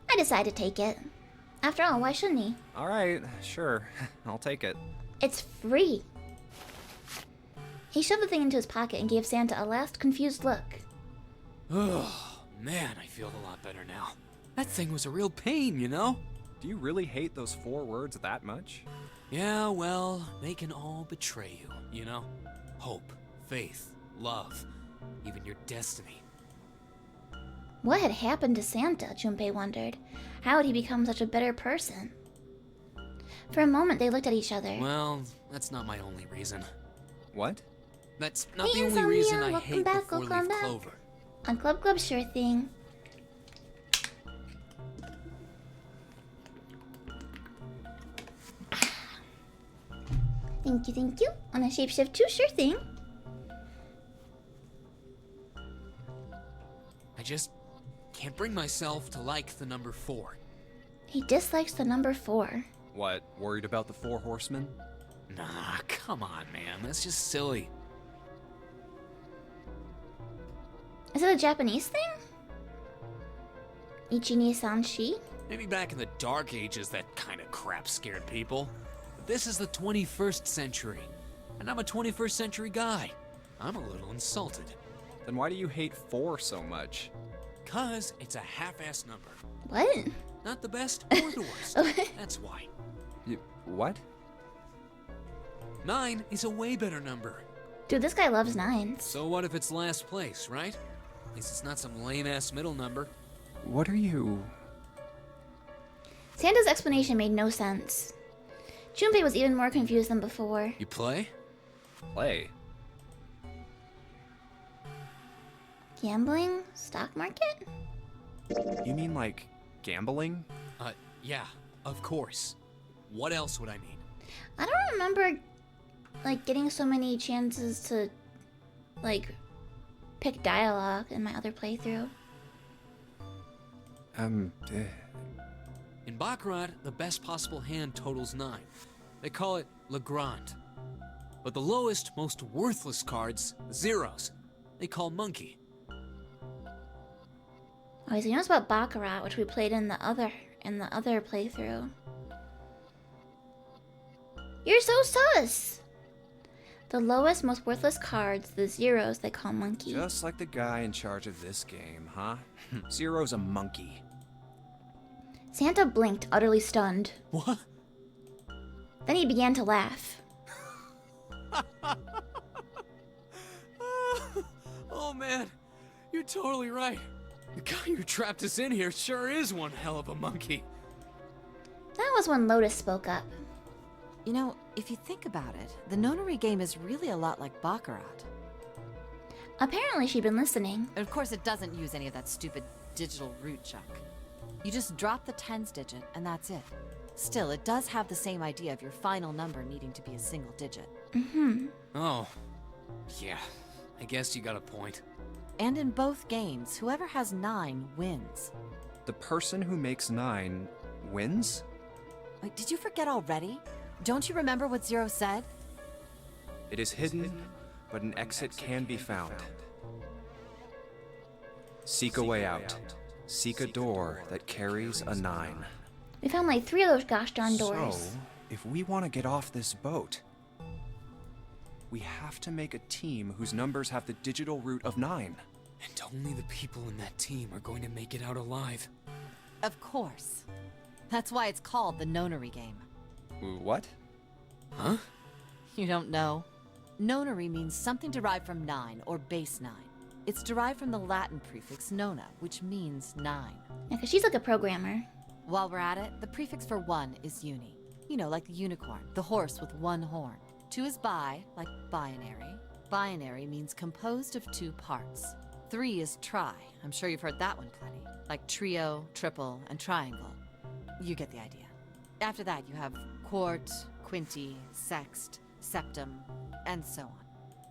I decided to take it. After all, why shouldn't he? Alright, sure. I'll take it. It's free. He shoved the thing into his pocket and gave Santa a last confused look. Oh, man, I feel a lot better now. That thing was a real pain, you know? Do you really hate those 4 words that much? Yeah, well, they can all betray you, you know? Hope, faith, love, even your destiny. What had happened to Santa, Junpei wondered. How had he become such a bitter person? For a moment, they looked at each other. Well, that's not my only reason. What? That's not Hey, the only reason I welcome hate back, the 4-leaf welcome back. clover. On Club Club, sure thing. Thank you, thank you. On a shapeshift too, sure thing. I just can't bring myself to like the number 4. He dislikes the number 4. What, worried about the 4 horsemen? Nah, come on, man. That's just silly. Is it a Japanese thing? Ichi ni san shi? Maybe back in the Dark Ages that kind of crap scared people. But this is the 21st century. And I'm a 21st century guy. I'm a little insulted. Then why do you hate 4 so much? 'Cause it's a half-ass number. What? Not the best or the worst. That's why. What? 9 is a way better number. Dude, this guy loves 9s. So what if it's last place, right? At least it's not some lame-ass middle number. What are you... Santa's explanation made no sense. Junpei was even more confused than before. You play? Play? Gambling? Stock market? You mean like gambling? Yeah, of course. What else would I need? I don't remember, like, getting so many chances to, like, pick dialogue in my other playthrough. In Baccarat, the best possible hand totals 9. They call it Le Grand. But the lowest, most worthless cards, the zeros, they call Monkey. Okay, so he knows about Baccarat, which we played in the other playthrough. You're so sus! The lowest, most worthless cards, the zeros, they call Monkey. Just like the guy in charge of this game, huh? Zero's a monkey. Santa blinked, utterly stunned. What? Then he began to laugh. Oh man, you're totally right. The guy who trapped us in here sure is one hell of a monkey. That was when Lotus spoke up. You know, if you think about it, the nonary game is really a lot like Baccarat. Apparently she'd been listening. Of course, it doesn't use any of that stupid digital root junk. You just drop the tens digit, and that's it. Still, it does have the same idea of your final number needing to be a single digit. Mm-hmm. Oh, yeah, I guess you got a point. And in both games, whoever has 9 wins. The person who makes 9 wins? Wait, did you forget already? Don't you remember what Zero said? It is hidden, but an exit can be found. Seek a way out. Seek a door that carries a 9. We found like 3 of those gosh darn doors. So, if we want to get off this boat, we have to make a team whose numbers have the digital root of 9. And only the people in that team are going to make it out alive. Of course. That's why it's called the nonary game. What? Huh? You don't know? Nonary means something derived from 9, or base 9. It's derived from the Latin prefix nona, which means 9. Yeah, because she's like a programmer. While we're at it, the prefix for 1 is uni. You know, like the unicorn, the horse with 1 horn. 2 is bi, like binary. Binary means composed of 2 parts. 3 is tri. I'm sure you've heard that one plenty. Like trio, triple, and triangle. You get the idea. After that, you have quart, quinty, sext, septum, and so on.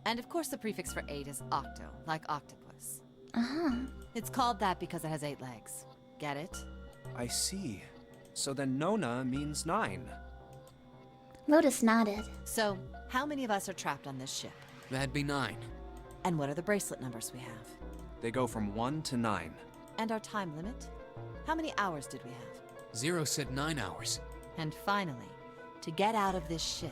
And of course the prefix for 8 is octo, like octopus. Uh-huh. It's called that because it has 8 legs. Get it? I see. So then Nona means 9. Lotus nodded. So, how many of us are trapped on this ship? That'd be 9. And what are the bracelet numbers we have? They go from 1 to 9. And our time limit? How many hours did we have? Zero said 9 hours. And finally, to get out of this ship,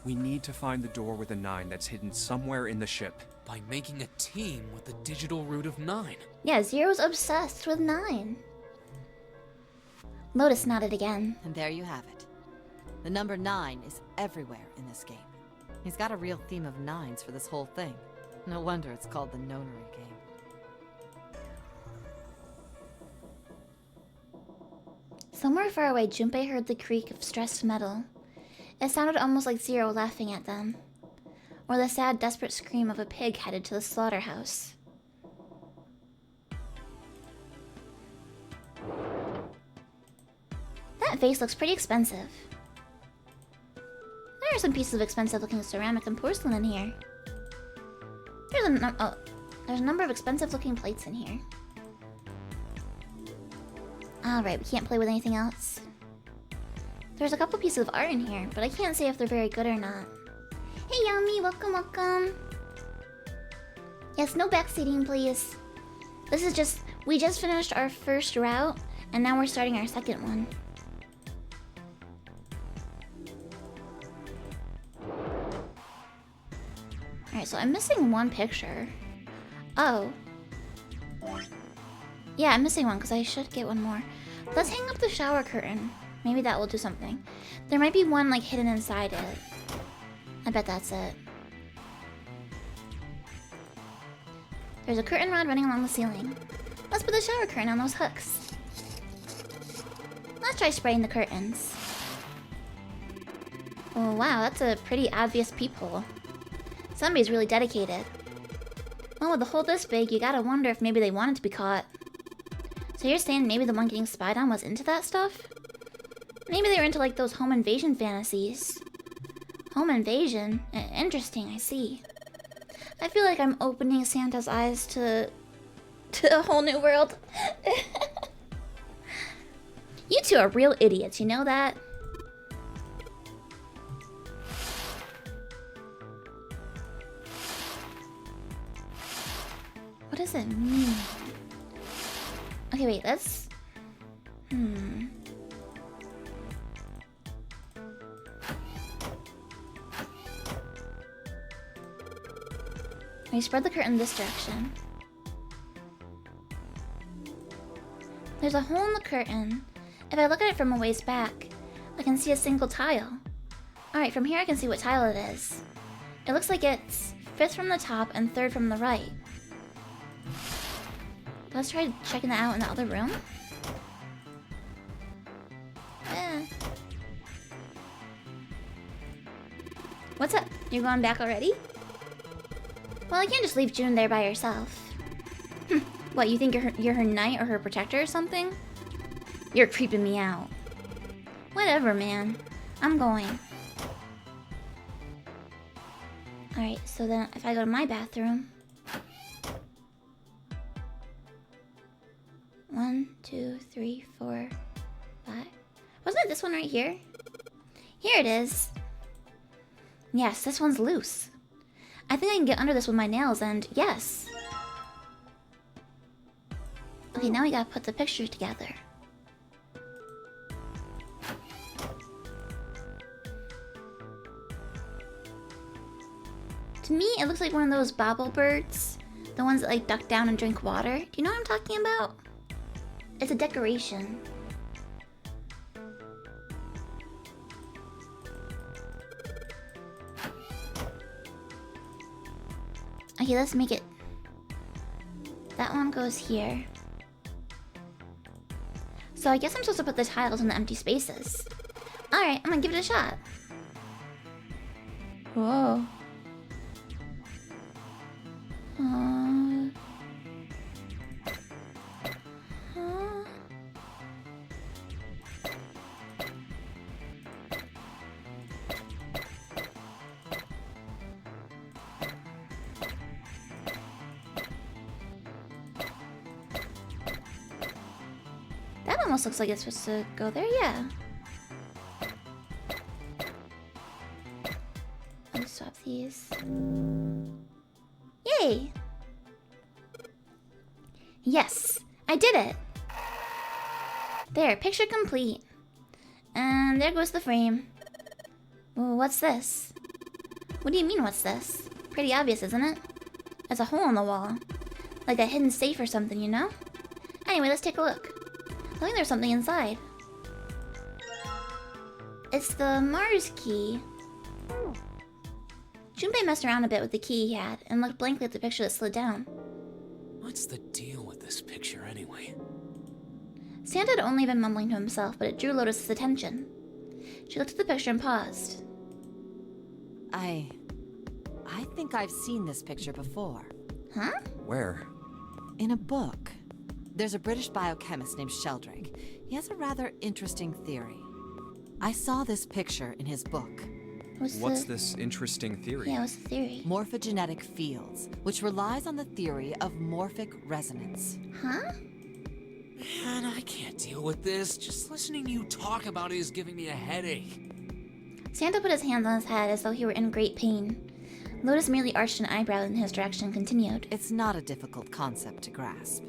we need to find the door with a 9 that's hidden somewhere in the ship. By making a team with the digital root of 9. Yeah, Zero's obsessed with 9. Lotus nodded again. And there you have it. The number 9 is everywhere in this game. He's got a real theme of 9s for this whole thing. No wonder it's called the nonary game. Somewhere far away, Junpei heard the creak of stressed metal. It sounded almost like Zero laughing at them. Or the sad, desperate scream of a pig headed to the slaughterhouse. That vase looks pretty expensive. There are some pieces of expensive-looking ceramic and porcelain in here. There's a number of expensive-looking plates in here. Alright, we can't play with anything else. There's a couple pieces of art in here, but I can't say if they're very good or not. Hey Yami, welcome, welcome. Yes, no backseating, please. This is just, we just finished our first route, and now we're starting our second one. Alright, so I'm missing one picture. Oh. Yeah, I'm missing one, because I should get one more. Let's hang up the shower curtain. Maybe that will do something. There might be one, like, hidden inside it. I bet that's it. There's a curtain rod running along the ceiling. Let's put the shower curtain on those hooks. Let's try spraying the curtains. Oh wow, that's a pretty obvious peephole. Somebody's really dedicated. Well, with a hole this big, you gotta wonder if maybe they wanted to be caught. So you're saying maybe the one getting spied on was into that stuff? Maybe they were into like those home invasion fantasies. Home invasion? Interesting, I see. I feel like I'm opening Santa's eyes to a whole new world. You two are real idiots, you know that? What does it mean? Okay, wait, let's... We spread the curtain this direction. There's a hole in the curtain. If I look at it from a ways back, I can see a single tile. Alright, from here I can see what tile it is. It looks like it's 5th from the top and 3rd from the right. Let's try checking that out in the other room. What's up? You're going back already? Well, I can't just leave June there by herself. What, you think you're her knight or her protector or something? You're creeping me out. Whatever, man. I'm going. Alright, so then if I go to my bathroom... 1, 2, 3, 4, 5... Wasn't it this one right here? Here it is. Yes, this one's loose. I think I can get under this with my nails and yes. Okay, now we gotta put the picture together. To me, it looks like one of those bobble birds. The ones that like duck down and drink water. Do you know what I'm talking about? It's a decoration. Okay, let's make it... That one goes here. So I guess I'm supposed to put the tiles in the empty spaces. Alright, I'm gonna give it a shot. Whoa. That almost looks like it's supposed to go there, yeah. Let's swap these. Yay! Yes, I did it! There, picture complete. And there goes the frame. Well, what's this? What do you mean, what's this? Pretty obvious, isn't it? There's a hole in the wall. Like a hidden safe or something, you know? Anyway, let's take a look. I think there's something inside. It's the Mars key. Junpei messed around a bit with the key he had and looked blankly at the picture that slid down. What's the deal with this picture anyway? Santa had only been mumbling to himself, but it drew Lotus's attention. She looked at the picture and paused. I think I've seen this picture before. Huh? Where? In a book. There's a British biochemist named Sheldrake. He has a rather interesting theory. I saw this picture in his book. What's this interesting theory? Yeah, what's the theory? Man, I can't deal with this. Just listening to you talk about it is giving me a headache. Santa put his hands on his head as though he were in great pain. Lotus merely arched an eyebrow in his direction and continued. It's not a difficult concept to grasp.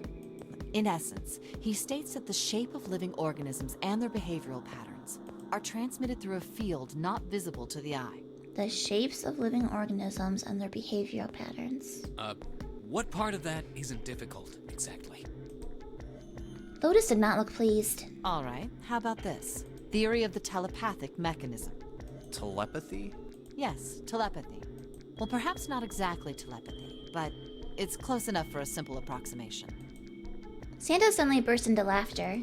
In essence, he states that the shape of living organisms and their behavioral patterns are transmitted through a field not visible to the eye. The shapes of living organisms and their behavioral patterns. What part of that isn't difficult, exactly? Lotus did not look pleased. All right, how about this? Theory of the telepathic mechanism. Telepathy? Yes, telepathy. Well, perhaps not exactly telepathy, but it's close enough for a simple approximation. Santa suddenly burst into laughter.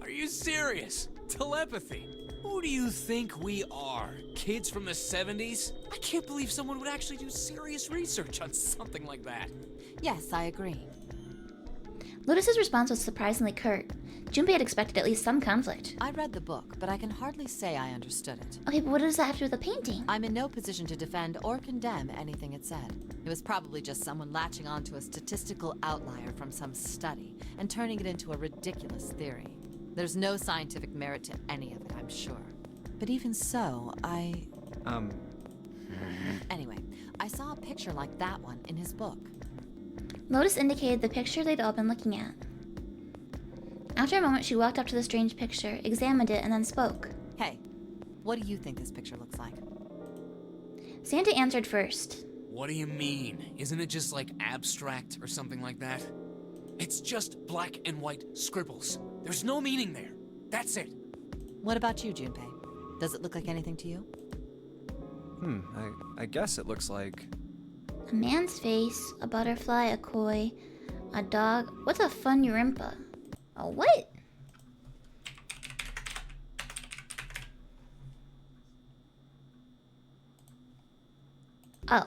Are you serious? Telepathy? Who do you think we are? Kids from the 70s? I can't believe someone would actually do serious research on something like that. Yes, I agree. Lotus's response was surprisingly curt. Junpei had expected at least some conflict. I read the book, but I can hardly say I understood it. Okay, but what does that have to do with the painting? I'm in no position to defend or condemn anything it said. It was probably just someone latching onto a statistical outlier from some study and turning it into a ridiculous theory. There's no scientific merit to any of it, I'm sure. But even so, Anyway, I saw a picture like that one in his book. Lotus indicated the picture they'd all been looking at. After a moment, she walked up to the strange picture, examined it, and then spoke. Hey, what do you think this picture looks like? Santa answered first. What do you mean? Isn't it just like abstract or something like that? It's just black and white scribbles. There's no meaning there. That's it. What about you, Junpei? Does it look like anything to you? I guess it looks like... A man's face, a butterfly, a koi, a dog. What's a funyurimpa? A what? Oh,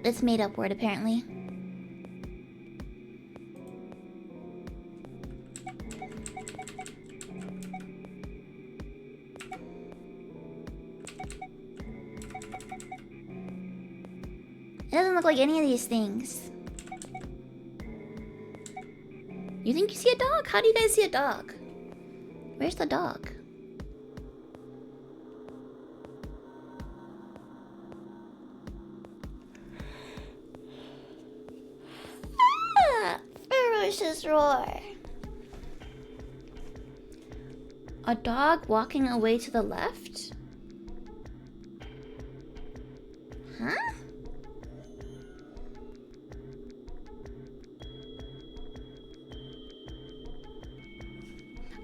it's made up word apparently. It doesn't look like any of these things. You think you see a dog? How do you guys see a dog? Where's the dog? Ah! Ferocious roar. A dog walking away to the left? Huh?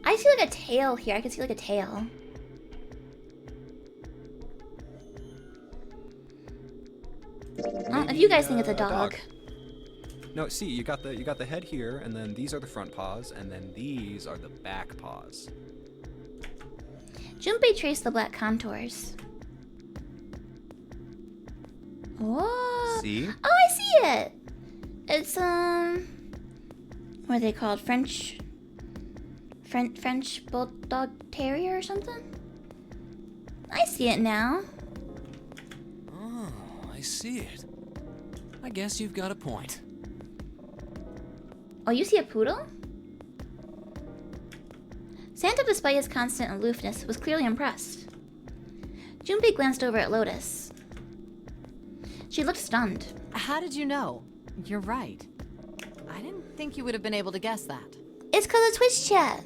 I see like a tail here. I can see like a tail. If you guys think it's a dog. No, see, you got the head here, and then these are the front paws, and then these are the back paws. Junpei traced the black contours. Oh. See? Oh, I see it. It's what are they called? French Bulldog Terrier or something? I see it now. Oh, I see it. I guess you've got a point. Oh, you see a poodle? Santa, despite his constant aloofness, was clearly impressed. Junpei glanced over at Lotus. She looked stunned. How did you know? You're right. I didn't think you would have been able to guess that. It's cause of Twitch chat.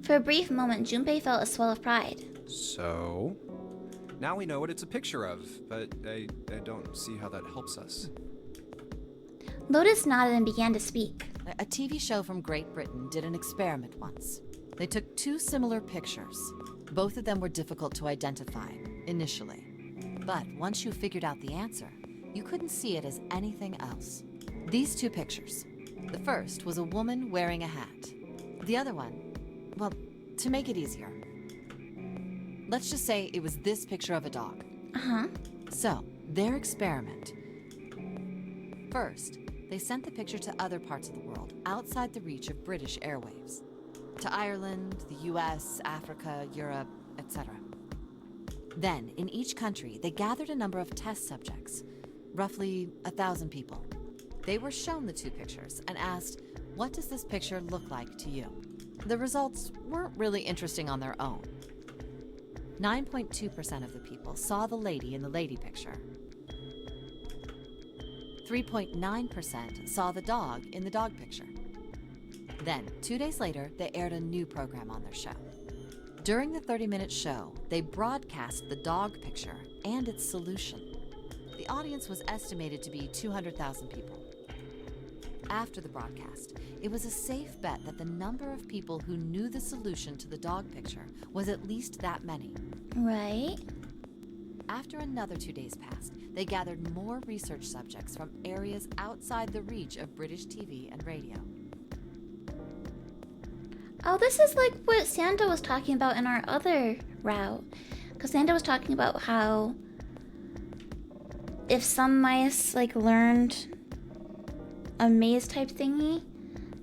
For a brief moment, Junpei felt a swell of pride. So, now we know what it's a picture of, but I don't see how that helps us. Lotus nodded and began to speak. A TV show from Great Britain did an experiment once. They took two similar pictures. Both of them were difficult to identify, initially. But once you figured out the answer, you couldn't see it as anything else. These two pictures. The first was a woman wearing a hat. The other one, well, to make it easier, let's just say it was this picture of a dog. Uh-huh. So, their experiment. First, they sent the picture to other parts of the world, outside the reach of British airwaves. To Ireland, the US, Africa, Europe, etc. Then, in each country, they gathered a number of test subjects, roughly 1,000 people. They were shown the two pictures and asked, what does this picture look like to you? The results weren't really interesting on their own. 9.2% of the people saw the lady in the lady picture. 3.9% saw the dog in the dog picture. Then, 2 days later, they aired a new program on their show. During the 30-minute show, they broadcast the dog picture and its solution. The audience was estimated to be 200,000 people. After the broadcast, it was a safe bet that the number of people who knew the solution to the dog picture was at least that many. Right. After another 2 days passed, they gathered more research subjects from areas outside the reach of British TV and radio. Oh, this is like what Santa was talking about in our other route. Because Santa was talking about how if some mice like learned a maze type thingy,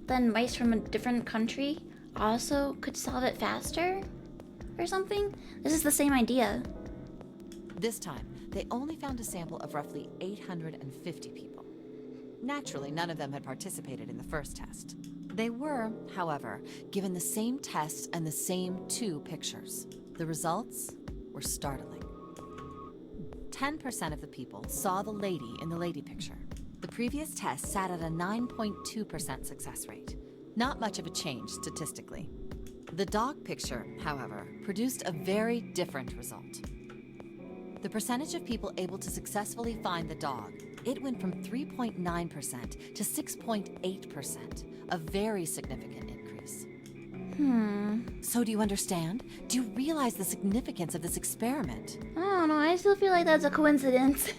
then mice from a different country also could solve it faster or something. This is the same idea. This time, they only found a sample of roughly 850 people. Naturally, none of them had participated in the first test. They were, however, given the same test and the same two pictures. The results were startling. 10% of the people saw the lady in the lady picture. The previous test sat at a 9.2% success rate. Not much of a change statistically. The dog picture, however, produced a very different result. The percentage of people able to successfully find the dog, it went from 3.9% to 6.8%, a very significant increase. So do you understand? Do you realize the significance of this experiment? I don't know, I still feel like that's a coincidence.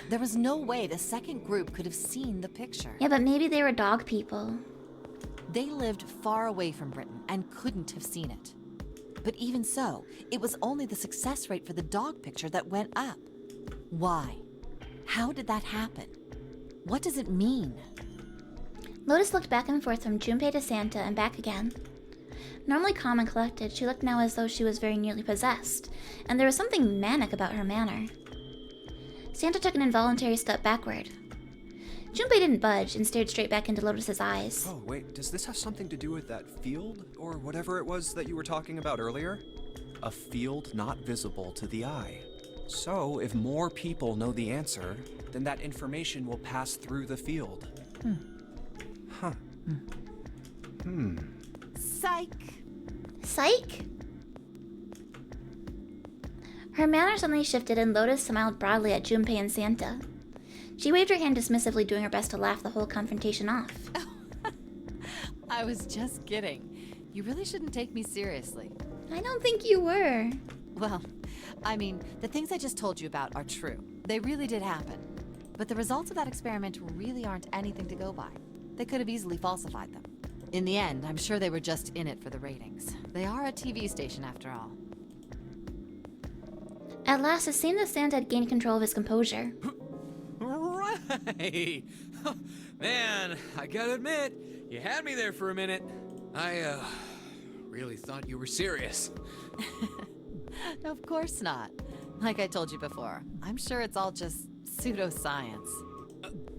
There was no way the second group could have seen the picture. Yeah, but maybe they were dog people. They lived far away from Britain and couldn't have seen it. But even so, it was only the success rate for the dog picture that went up. Why? How did that happen? What does it mean? Lotus looked back and forth from Junpei to Santa and back again. Normally calm and collected, she looked now as though she was very nearly possessed, and there was something manic about her manner. Santa took an involuntary step backward. Junpei didn't budge and stared straight back into Lotus's eyes. Oh, wait, does this have something to do with that field? Or whatever it was that you were talking about earlier? A field not visible to the eye. So, if more people know the answer, then that information will pass through the field. Huh. Psych! Psych? Her manner suddenly shifted and Lotus smiled broadly at Junpei and Santa. She waved her hand dismissively, doing her best to laugh the whole confrontation off. I was just kidding. You really shouldn't take me seriously. I don't think you were. Well, I mean, the things I just told you about are true. They really did happen. But the results of that experiment really aren't anything to go by. They could have easily falsified them. In the end, I'm sure they were just in it for the ratings. They are a TV station after all. At last, it seemed that Santa had gained control of his composure. Right! Man, I gotta admit, you had me there for a minute. I, really thought you were serious. Of course not. Like I told you before, I'm sure it's all just pseudoscience.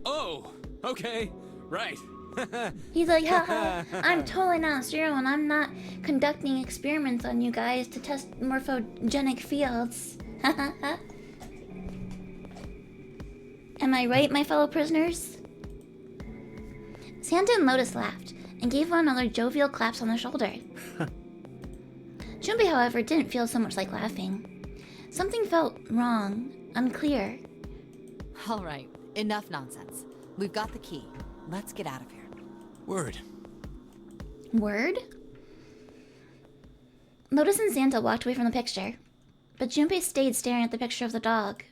Oh, okay, right. He's like, haha, I'm totally not serial and I'm not conducting experiments on you guys to test morphogenic fields. Am I right, my fellow prisoners? Santa and Lotus laughed and gave one another jovial claps on the shoulder. Junpei, however, didn't feel so much like laughing. Something felt wrong, unclear. All right, enough nonsense. We've got the key. Let's get out of here. Word. Word? Lotus and Santa walked away from the picture, but Junpei stayed staring at the picture of the dog.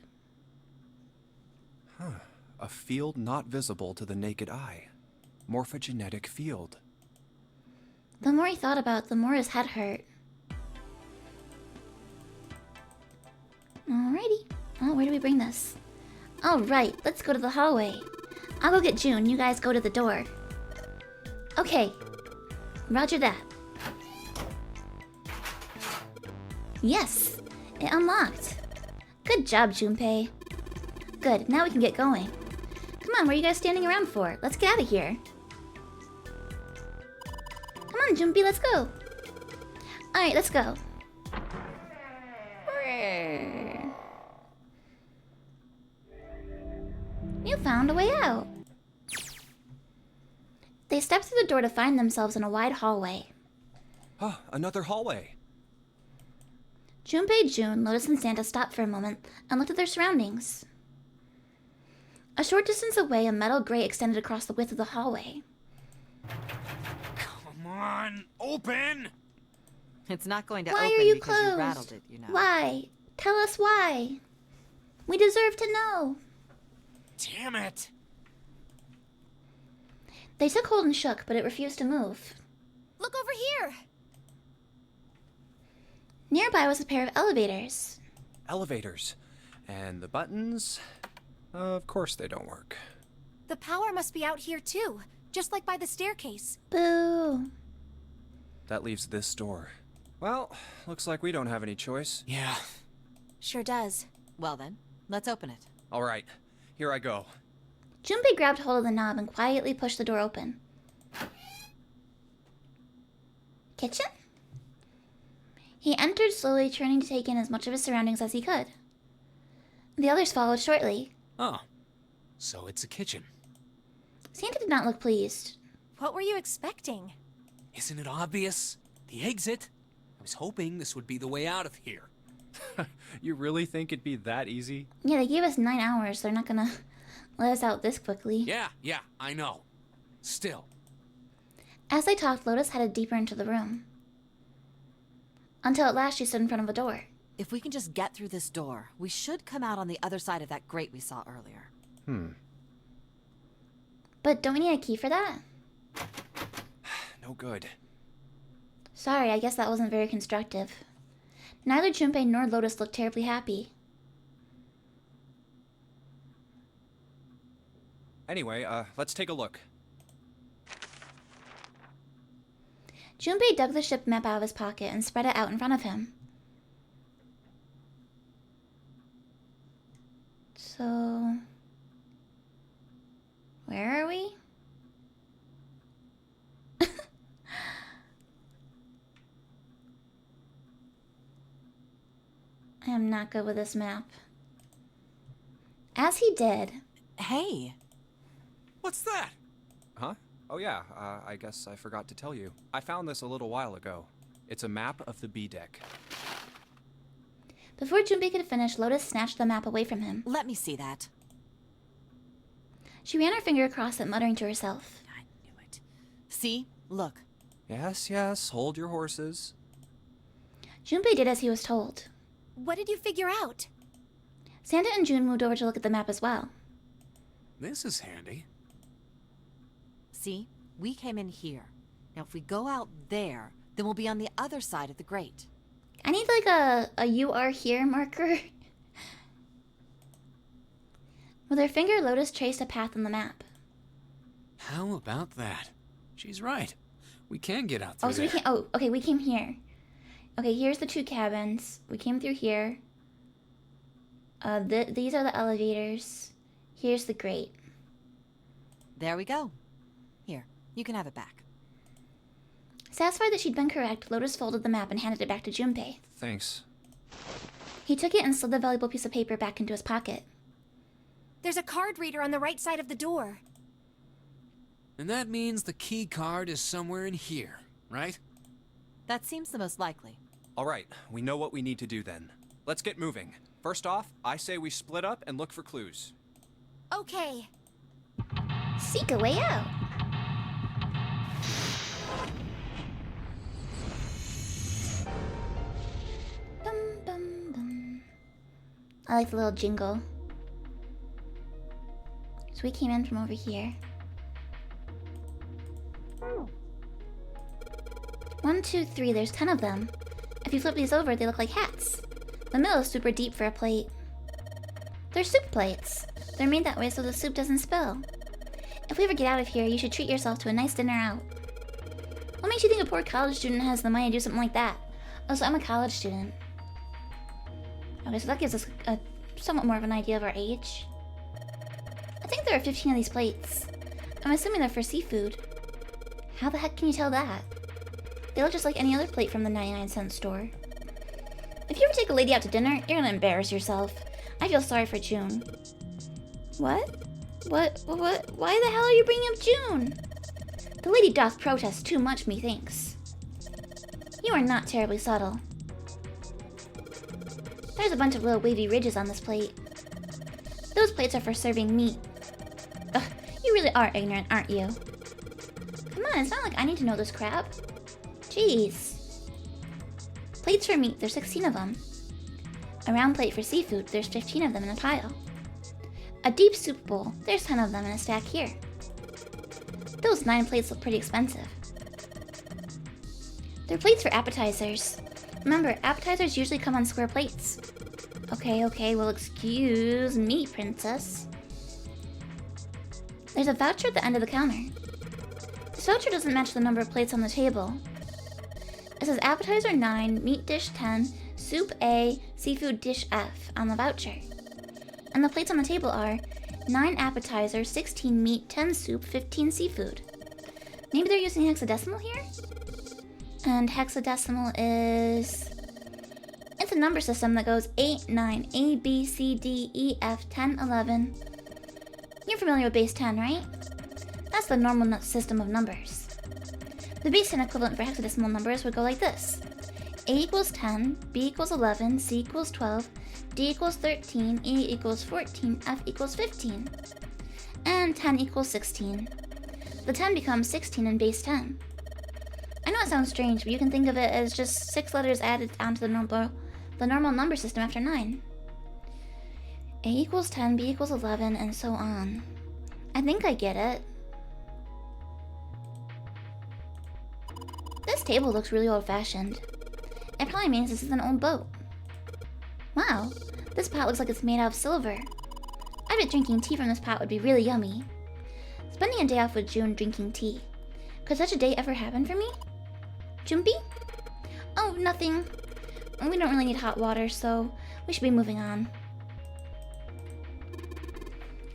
A field not visible to the naked eye. Morphogenetic field. The more he thought about it, the more his head hurt. Alrighty. Oh, where do we bring this? Alright, let's go to the hallway. I'll go get June, you guys go to the door. Okay. Roger that. Yes, it unlocked. Good job, Junpei. Good, now we can get going. Come on, what are you guys standing around for? Let's get out of here. Come on, Junpei, let's go. Alright, let's go. You found a way out. They stepped through the door to find themselves in a wide hallway. Oh, another hallway. Junpei, June, Lotus, and Santa stopped for a moment and looked at their surroundings. A short distance away, a metal grate extended across the width of the hallway. Come on, open! It's not going to Why open are you because closed? you rattled it, you know. Why? Tell us why. We deserve to know. Damn it! They took hold and shook, but it refused to move. Look over here! Nearby was a pair of elevators. Elevators. And the buttons? Of course they don't work. The power must be out here too, just like by the staircase. Boo. That leaves this door. Well, looks like we don't have any choice. Yeah. Sure does. Well then, let's open it. All right, here I go. Junpei grabbed hold of the knob and quietly pushed the door open. Kitchen? He entered slowly, turning to take in as much of his surroundings as he could. The others followed shortly. Oh, so it's a kitchen. Santa did not look pleased. What were you expecting? Isn't it obvious? The exit? I was hoping this would be the way out of here. You really think it'd be that easy? Yeah, they gave us 9 hours. They're not gonna let us out this quickly. Yeah, I know. Still. As they talked, Lotus headed deeper into the room. Until at last she stood in front of a door. If we can just get through this door, we should come out on the other side of that grate we saw earlier. But don't we need a key for that? No good. Sorry, I guess that wasn't very constructive. Neither Junpei nor Lotus looked terribly happy. Anyway, let's take a look. Junpei dug the ship map out of his pocket and spread it out in front of him. So... where are we? I am not good with this map. As he did... Hey! What's that? Huh? Oh yeah, I guess I forgot to tell you. I found this a little while ago. It's a map of the B deck. Before Junpei could finish, Lotus snatched the map away from him. Let me see that. She ran her finger across it, muttering to herself. I knew it. See? Look. Yes, hold your horses. Junpei did as he was told. What did you figure out? Santa and June moved over to look at the map as well. This is handy. See? We came in here. Now if we go out there, then we'll be on the other side of the grate. I need like a you are here marker. With her finger, Lotus traced a path on the map. How about that? She's right. We can get out through Oh, so we there. can't. Oh, okay, we came here. Okay, here's the 2 cabins. We came through here. These are the elevators. Here's the grate. There we go. Here, you can have it back. Satisfied that she'd been correct, Lotus folded the map and handed it back to Junpei. Thanks. He took it and slid the valuable piece of paper back into his pocket. There's a card reader on the right side of the door. And that means the key card is somewhere in here, right? That seems the most likely. All right, we know what we need to do then. Let's get moving. First off, I say we split up and look for clues. Okay. Seek a way out. Bum, bum, bum. I like the little jingle. So we came in from over here. 1, 2, 3, there's 10 of them. If you flip these over, they look like hats. The middle is super deep for a plate. They're soup plates. They're made that way so the soup doesn't spill. If we ever get out of here, you should treat yourself to a nice dinner out. What makes you think a poor college student has the money to do something like that? Oh, so I'm a college student. Okay, so that gives us a somewhat more of an idea of our age. I think there are 15 of these plates. I'm assuming they're for seafood. How the heck can you tell that? They look just like any other plate from the 99-cent store. If you ever take a lady out to dinner, you're gonna embarrass yourself. I feel sorry for June. What? What? Why the hell are you bringing up June? The lady doth protest too much, methinks. You are not terribly subtle. There's a bunch of little wavy ridges on this plate. Those plates are for serving meat. Ugh, you really are ignorant, aren't you? Come on, it's not like I need to know this crap. Jeez. Plates for meat, there's 16 of them. A round plate for seafood, there's 15 of them in a pile. A deep soup bowl, there's 10 of them in a stack here. Those 9 plates look pretty expensive. They're plates for appetizers. Remember, appetizers usually come on square plates. Okay, well excuse me, princess. There's a voucher at the end of the counter. This voucher doesn't match the number of plates on the table. It says appetizer 9, meat dish 10, soup A, seafood dish F on the voucher. And the plates on the table are 9 appetizer, 16 meat, 10 soup, 15 seafood. Maybe they're using hexadecimal here? And hexadecimal is... It's a number system that goes 8, 9, A, B, C, D, E, F, 10, 11. You're familiar with base 10, right? That's the normal system of numbers. The base 10 equivalent for hexadecimal numbers would go like this. A equals 10, B equals 11, C equals 12, D equals 13, E equals 14, F equals 15. And 10 equals 16. The 10 becomes 16 in base 10. I know it sounds strange, but you can think of it as just 6 letters added onto the normal number system after 9. A equals 10, B equals 11, and so on. I think I get it. This table looks really old-fashioned. It probably means this is an old boat. Wow, this pot looks like it's made out of silver. I bet drinking tea from this pot would be really yummy. Spending a day off with June drinking tea. Could such a day ever happen for me? Jumpy? Oh, nothing. We don't really need hot water, so we should be moving on.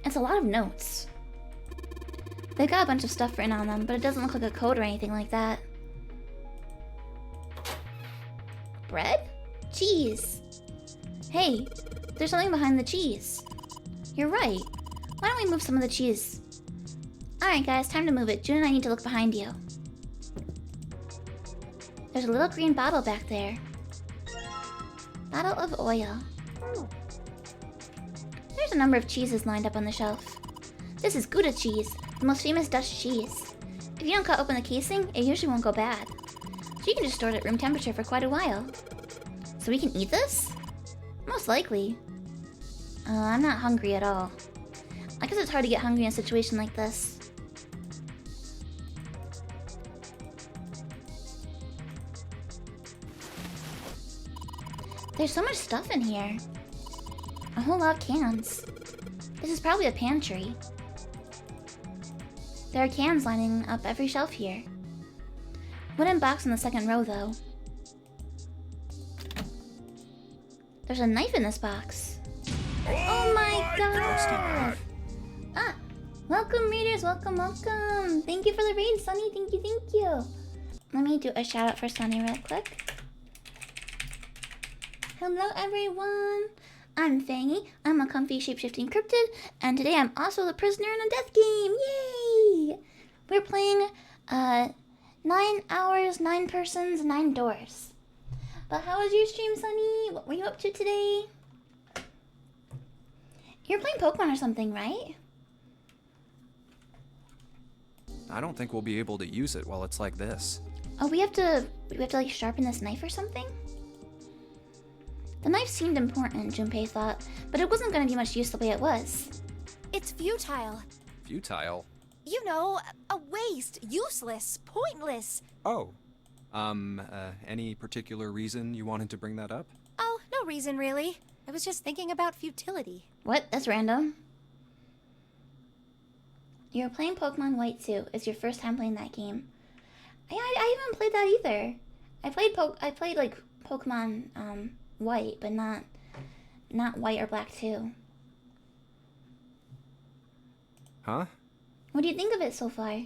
It's a lot of notes. They've got a bunch of stuff written on them, but it doesn't look like a code or anything like that. Bread? Cheese. Hey, there's something behind the cheese. You're right. Why don't we move some of the cheese? Alright guys, time to move it. June and I need to look behind you. There's a little green bottle back there. Bottle of oil. There's a number of cheeses lined up on the shelf. This is Gouda cheese, the most famous Dutch cheese. If you don't cut open the casing, it usually won't go bad. So you can just store it at room temperature for quite a while. So we can eat this? Most likely. I'm not hungry at all. I guess it's hard to get hungry in a situation like this. There's so much stuff in here. A whole lot of cans. This is probably a pantry. There are cans lining up every shelf here. Wooden box in the second row, though. There's a knife in this box. Oh my god! Ah! Welcome, readers! Welcome, welcome! Thank you for the raid, Sunny! Thank you! Let me do a shout out for Sunny real quick. Hello, everyone! I'm Fangy. I'm a comfy shape-shifting cryptid, and today I'm also the prisoner in a death game! Yay! We're playing, 9 hours, 9 persons, 9 doors. But how was your stream, Sunny? What were you up to today? You're playing Pokemon or something, right? I don't think we'll be able to use it while it's like this. Oh, we have to like sharpen this knife or something? The knife seemed important, Junpei thought, but it wasn't gonna be much use the way it was. It's futile. Futile? You know, a waste, useless, pointless. Oh. Any particular reason you wanted to bring that up? Oh, no reason really. I was just thinking about futility. What? That's random. You're playing Pokemon White 2. It's your first time playing that game. I haven't played that either. I played like Pokemon White, but not White or Black 2. Huh? What do you think of it so far?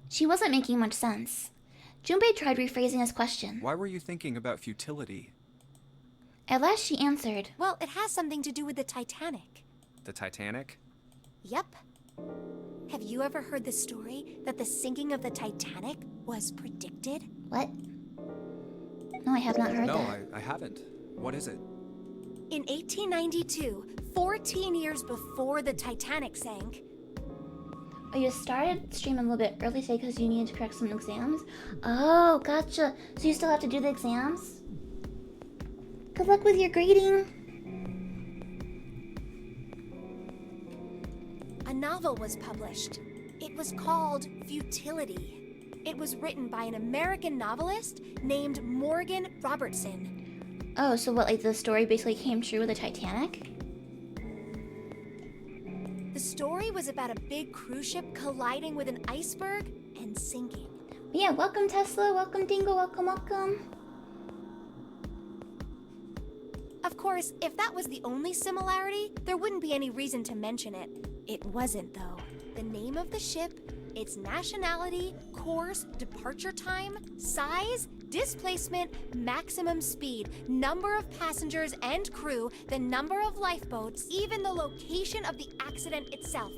She wasn't making much sense. Junpei tried rephrasing his question. Why were you thinking about futility? At last she answered. Well, it has something to do with the Titanic. The Titanic? Yep. Have you ever heard the story that the sinking of the Titanic was predicted? What? No, I have not heard No, that. I haven't. What is it? In 1892, 14 years before the Titanic sank. Oh, you started streaming a little bit early today because you needed to correct some exams? Oh, gotcha. So you still have to do the exams? Good luck with your grading. A novel was published. It was called Futility. It was written by an American novelist named Morgan Robertson. Oh, so what, like the story basically came true with the Titanic? The story was about a big cruise ship colliding with an iceberg and sinking. Yeah, welcome Tesla, welcome Dingo, welcome. Of course, if that was the only similarity, there wouldn't be any reason to mention it. It wasn't, though. The name of the ship, its nationality, course, departure time, size, displacement, maximum speed, number of passengers and crew, the number of lifeboats, even the location of the accident itself,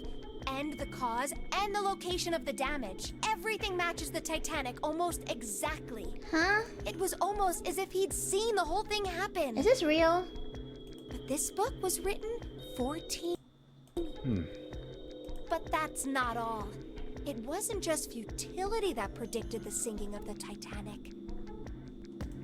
and the cause, and the location of the damage. Everything matches the Titanic almost exactly. Huh? It was almost as if he'd seen the whole thing happen. Is this real? But this book was written 14. But that's not all. It wasn't just futility that predicted the sinking of the Titanic.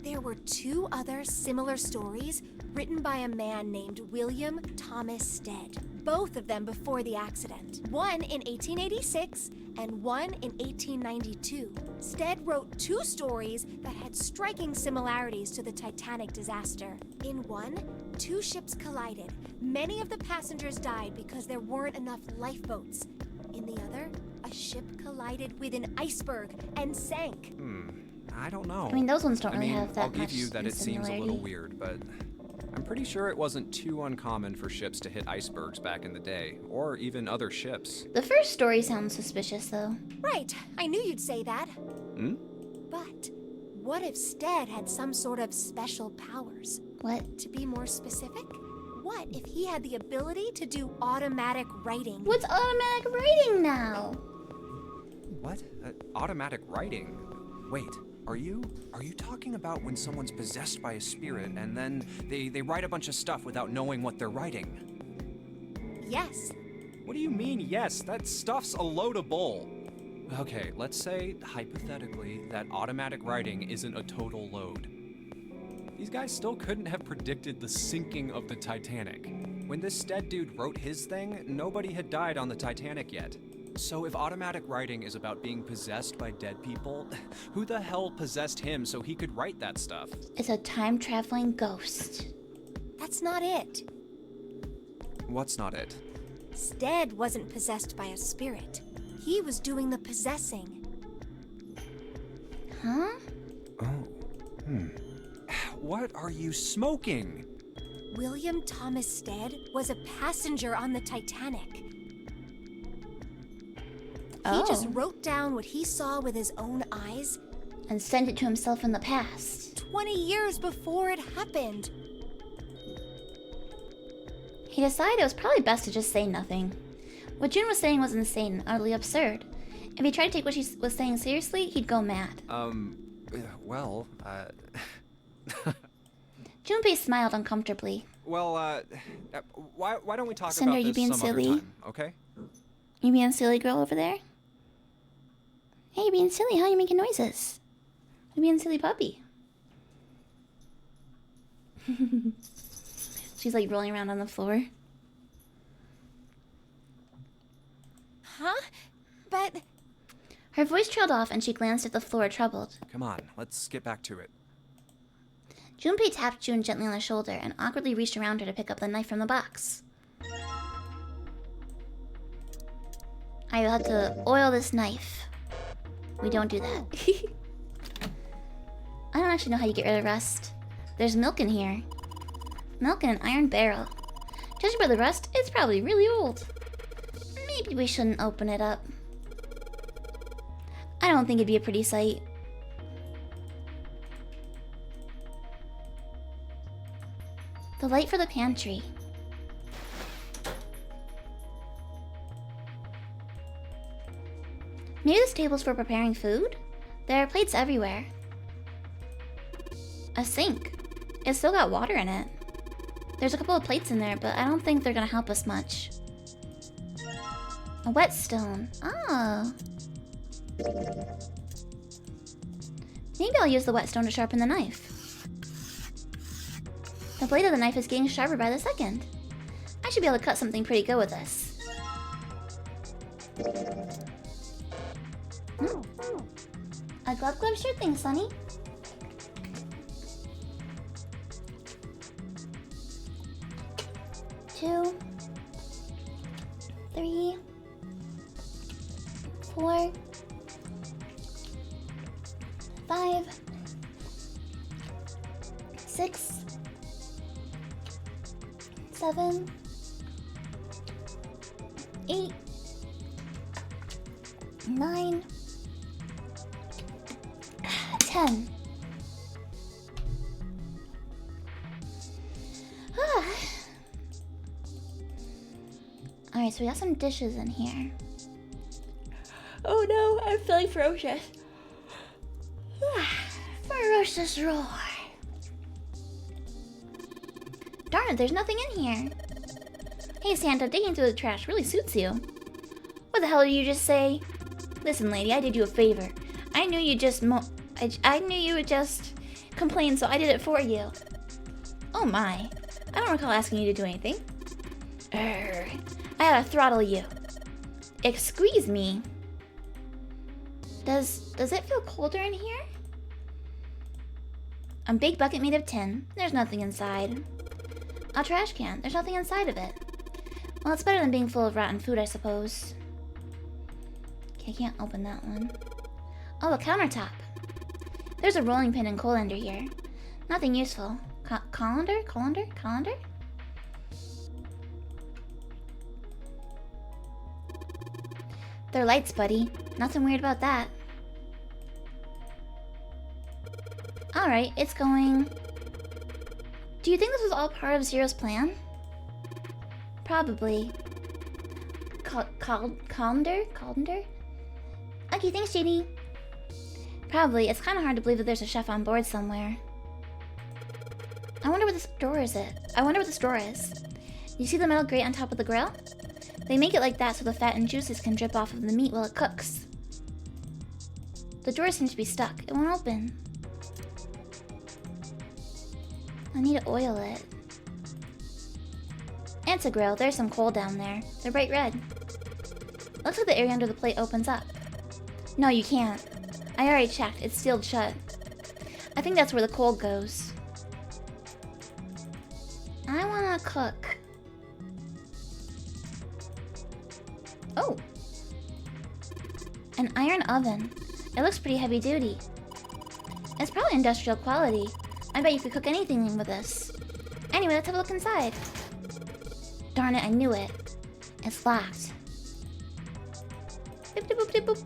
There were two other similar stories written by a man named William Thomas Stead, both of them before the accident. One in 1886 and one in 1892. Stead wrote two stories that had striking similarities to the Titanic disaster. In one, two ships collided. Many of the passengers died because there weren't enough lifeboats. In the other, a ship collided with an iceberg and sank. I don't know. I mean, those ones don't really have that I'll much give you that it seems a little similarity. weird, but I'm pretty sure it wasn't too uncommon for ships to hit icebergs back in the day, or even other ships. The first story sounds suspicious, though. Right, I knew you'd say that. Hmm? But what if Stead had some sort of special powers? What? To be more specific, what if he had the ability to do automatic writing? What's automatic writing now? What? Automatic writing? Wait, are you talking about when someone's possessed by a spirit and then they write a bunch of stuff without knowing what they're writing? Yes. What do you mean, yes? That stuff's a load of bull. Okay, let's say, hypothetically, that automatic writing isn't a total load. These guys still couldn't have predicted the sinking of the Titanic. When this Stead dude wrote his thing, nobody had died on the Titanic yet. So if automatic writing is about being possessed by dead people, who the hell possessed him so he could write that stuff? It's a time-traveling ghost. That's not it. What's not it? Stead wasn't possessed by a spirit. He was doing the possessing. Huh? Oh. What are you smoking? William Thomas Stead was a passenger on the Titanic. He just wrote down what he saw with his own eyes and sent it to himself in the past. 20 years before it happened. He decided it was probably best to just say nothing. What June was saying was insane and utterly absurd. If he tried to take what she was saying seriously, he'd go mad. Well, Junpei smiled uncomfortably. Well, why don't we talk Cinder, about you this being some silly? other time, okay? You being silly girl over there? Hey, you being silly, huh? You making noises. You being silly puppy. She's like rolling around on the floor. Huh? But... Her voice trailed off and she glanced at the floor, troubled. Come on, let's get back to it. Junpei tapped June gently on the shoulder and awkwardly reached around her to pick up the knife from the box. I will have to oil this knife. We don't do that. I don't actually know how you get rid of rust. There's milk in here. Milk in an iron barrel. Judging by the rust, it's probably really old. Maybe we shouldn't open it up. I don't think it'd be a pretty sight. The light for the pantry. Maybe this table's for preparing food? There are plates everywhere. A sink. It's still got water in it. There's a couple of plates in there, but I don't think they're gonna help us much. A whetstone. Ah. Maybe I'll use the whetstone to sharpen the knife. The blade of the knife is getting sharper by the second. I should be able to cut something pretty good with this. A glove, sure thing, Sonny. Two, 3, 4, 5, 6, 7, 8, 9, 10. Alright, so we got some dishes in here. Oh no, I'm feeling ferocious. Ferocious roar. Darn it, there's nothing in here. Hey Santa, digging through the trash really suits you. What the hell did you just say? Listen lady, I did you a favor. I knew you just I knew you would just complain, so I did it for you. Oh my. I don't recall asking you to do anything. I ought to throttle you. Excuse me. Does it feel colder in here? A big bucket made of tin. There's nothing inside. A trash can. There's nothing inside of it. Well, it's better than being full of rotten food, I suppose. Okay, I can't open that one. Oh, a countertop. There's a rolling pin and coal under here. Nothing useful. Colander? They're lights, buddy. Nothing weird about that. Alright, it's going... Do you think this was all part of Zero's plan? Probably. Colander? Okay, thanks, JD. Probably. It's kind of hard to believe that there's a chef on board somewhere. I wonder what this door is. You see the metal grate on top of the grill? They make it like that so the fat and juices can drip off of the meat while it cooks. The door seems to be stuck. It won't open. I need to oil it. It's a grill. There's some coal down there. They're bright red. Looks like the area under the plate opens up. No, you can't. I already checked. It's sealed shut. I think that's where the coal goes. I wanna cook. Oh! An iron oven. It looks pretty heavy duty. It's probably industrial quality. I bet you could cook anything with this. Anyway, let's have a look inside. Darn it, I knew it. It's locked. Boop, boop, boop, boop.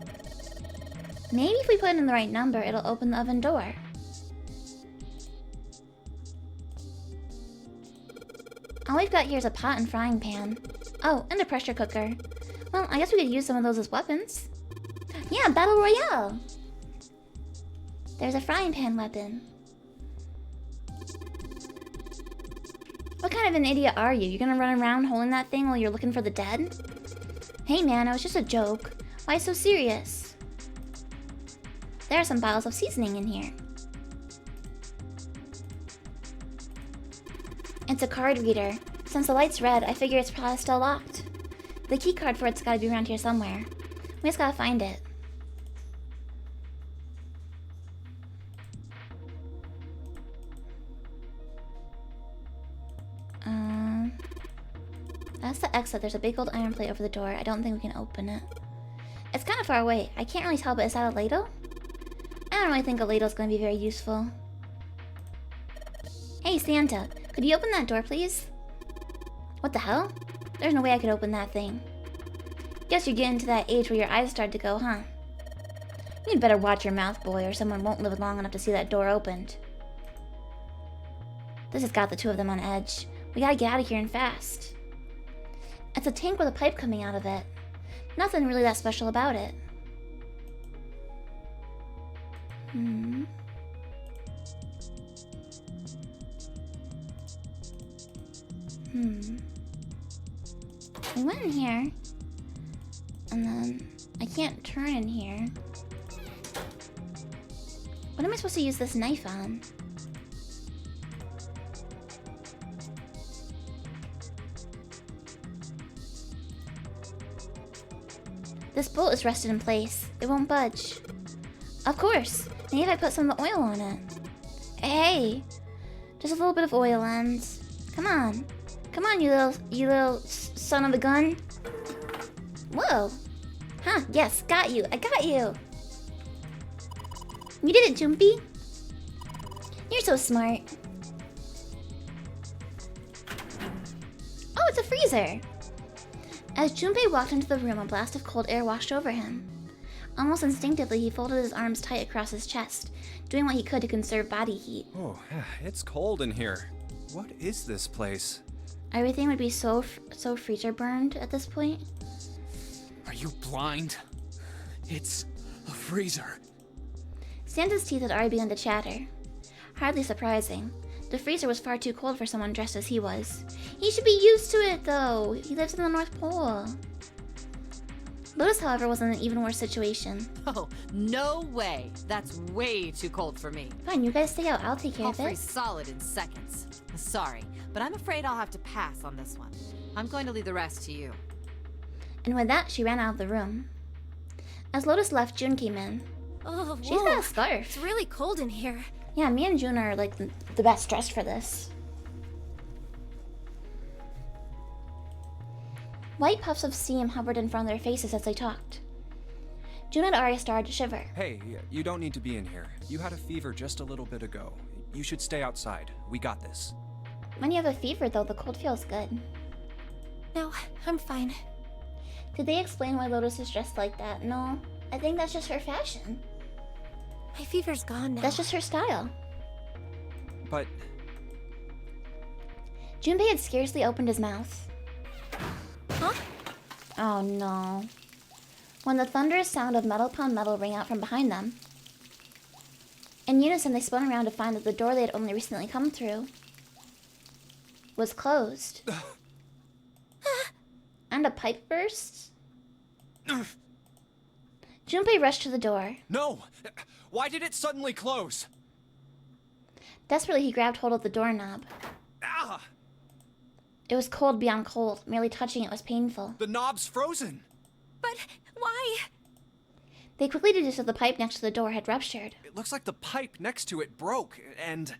Maybe if we put in the right number, it'll open the oven door. All we've got here is a pot and frying pan. Oh, and a pressure cooker. Well, I guess we could use some of those as weapons. Yeah, Battle Royale! There's a frying pan weapon. What kind of an idiot are you? You're gonna run around holding that thing while you're looking for the dead? Hey man, it was just a joke. Why so serious? There are some bottles of seasoning in here. It's a card reader. Since the light's red, I figure it's probably still locked. The key card for it's gotta be around here somewhere. We just gotta find it. That's the exit. There's a big old iron plate over the door. I don't think we can open it. It's kind of far away. I can't really tell, but is that a ladle? I don't really think a ladle's gonna be very useful. Hey, Santa. Could you open that door, please? What the hell? There's no way I could open that thing. Guess you're getting to that age where your eyes start to go, huh? You'd better watch your mouth, boy, or someone won't live long enough to see that door opened. This has got the two of them on edge. We gotta get out of here and fast. It's a tank with a pipe coming out of it. Nothing really that special about it. We went in here. And then I can't turn in here. What am I supposed to use this knife on? This bolt is rested in place. It won't budge. Of course. Maybe if I put some of the oil on it. Hey! Just a little bit of oil and... Come on. Come on, you little son of a gun. Whoa. Huh, yes, got you. I got you. You did it, Jumpy. You're so smart. Oh, it's a freezer. As Junpei walked into the room, a blast of cold air washed over him. Almost instinctively, he folded his arms tight across his chest, doing what he could to conserve body heat. Oh, it's cold in here. What is this place? Everything would be so freezer burned at this point. Are you blind? It's a freezer. Santa's teeth had already begun to chatter. Hardly surprising. The freezer was far too cold for someone dressed as he was. He should be used to it, though. He lives in the North Pole. Lotus, however, was in an even worse situation. Oh, no way. That's way too cold for me. Fine, you guys stay out. I'll take care I'll of it. freeze solid in seconds. Sorry, but I'm afraid I'll have to pass on this one. I'm going to leave the rest to you. And with that, she ran out of the room. As Lotus left, June came in. Oh, She's got a scarf. It's really cold in here. Yeah, me and June are like the best dressed for this. White puffs of steam hovered in front of their faces as they talked. June had already started to shiver. Hey, you don't need to be in here. You had a fever just a little bit ago. You should stay outside. We got this. When you have a fever, though, the cold feels good. No, I'm fine. Did they explain why Lotus is dressed like that? No, I think that's just her fashion. My fever's gone now. That's just her style. But... Junpei had scarcely opened his mouth. Huh? Oh no. When the thunderous sound of metal upon metal rang out from behind them. In unison, they spun around to find that the door they had only recently come through was closed. And a pipe burst? Junpei rushed to the door. No! Why did it suddenly close? Desperately, he grabbed hold of the doorknob. Ah! It was cold beyond cold. Merely touching it was painful. The knob's frozen! But why? They quickly deduced that the pipe next to the door had ruptured. It looks like the pipe next to it broke, and...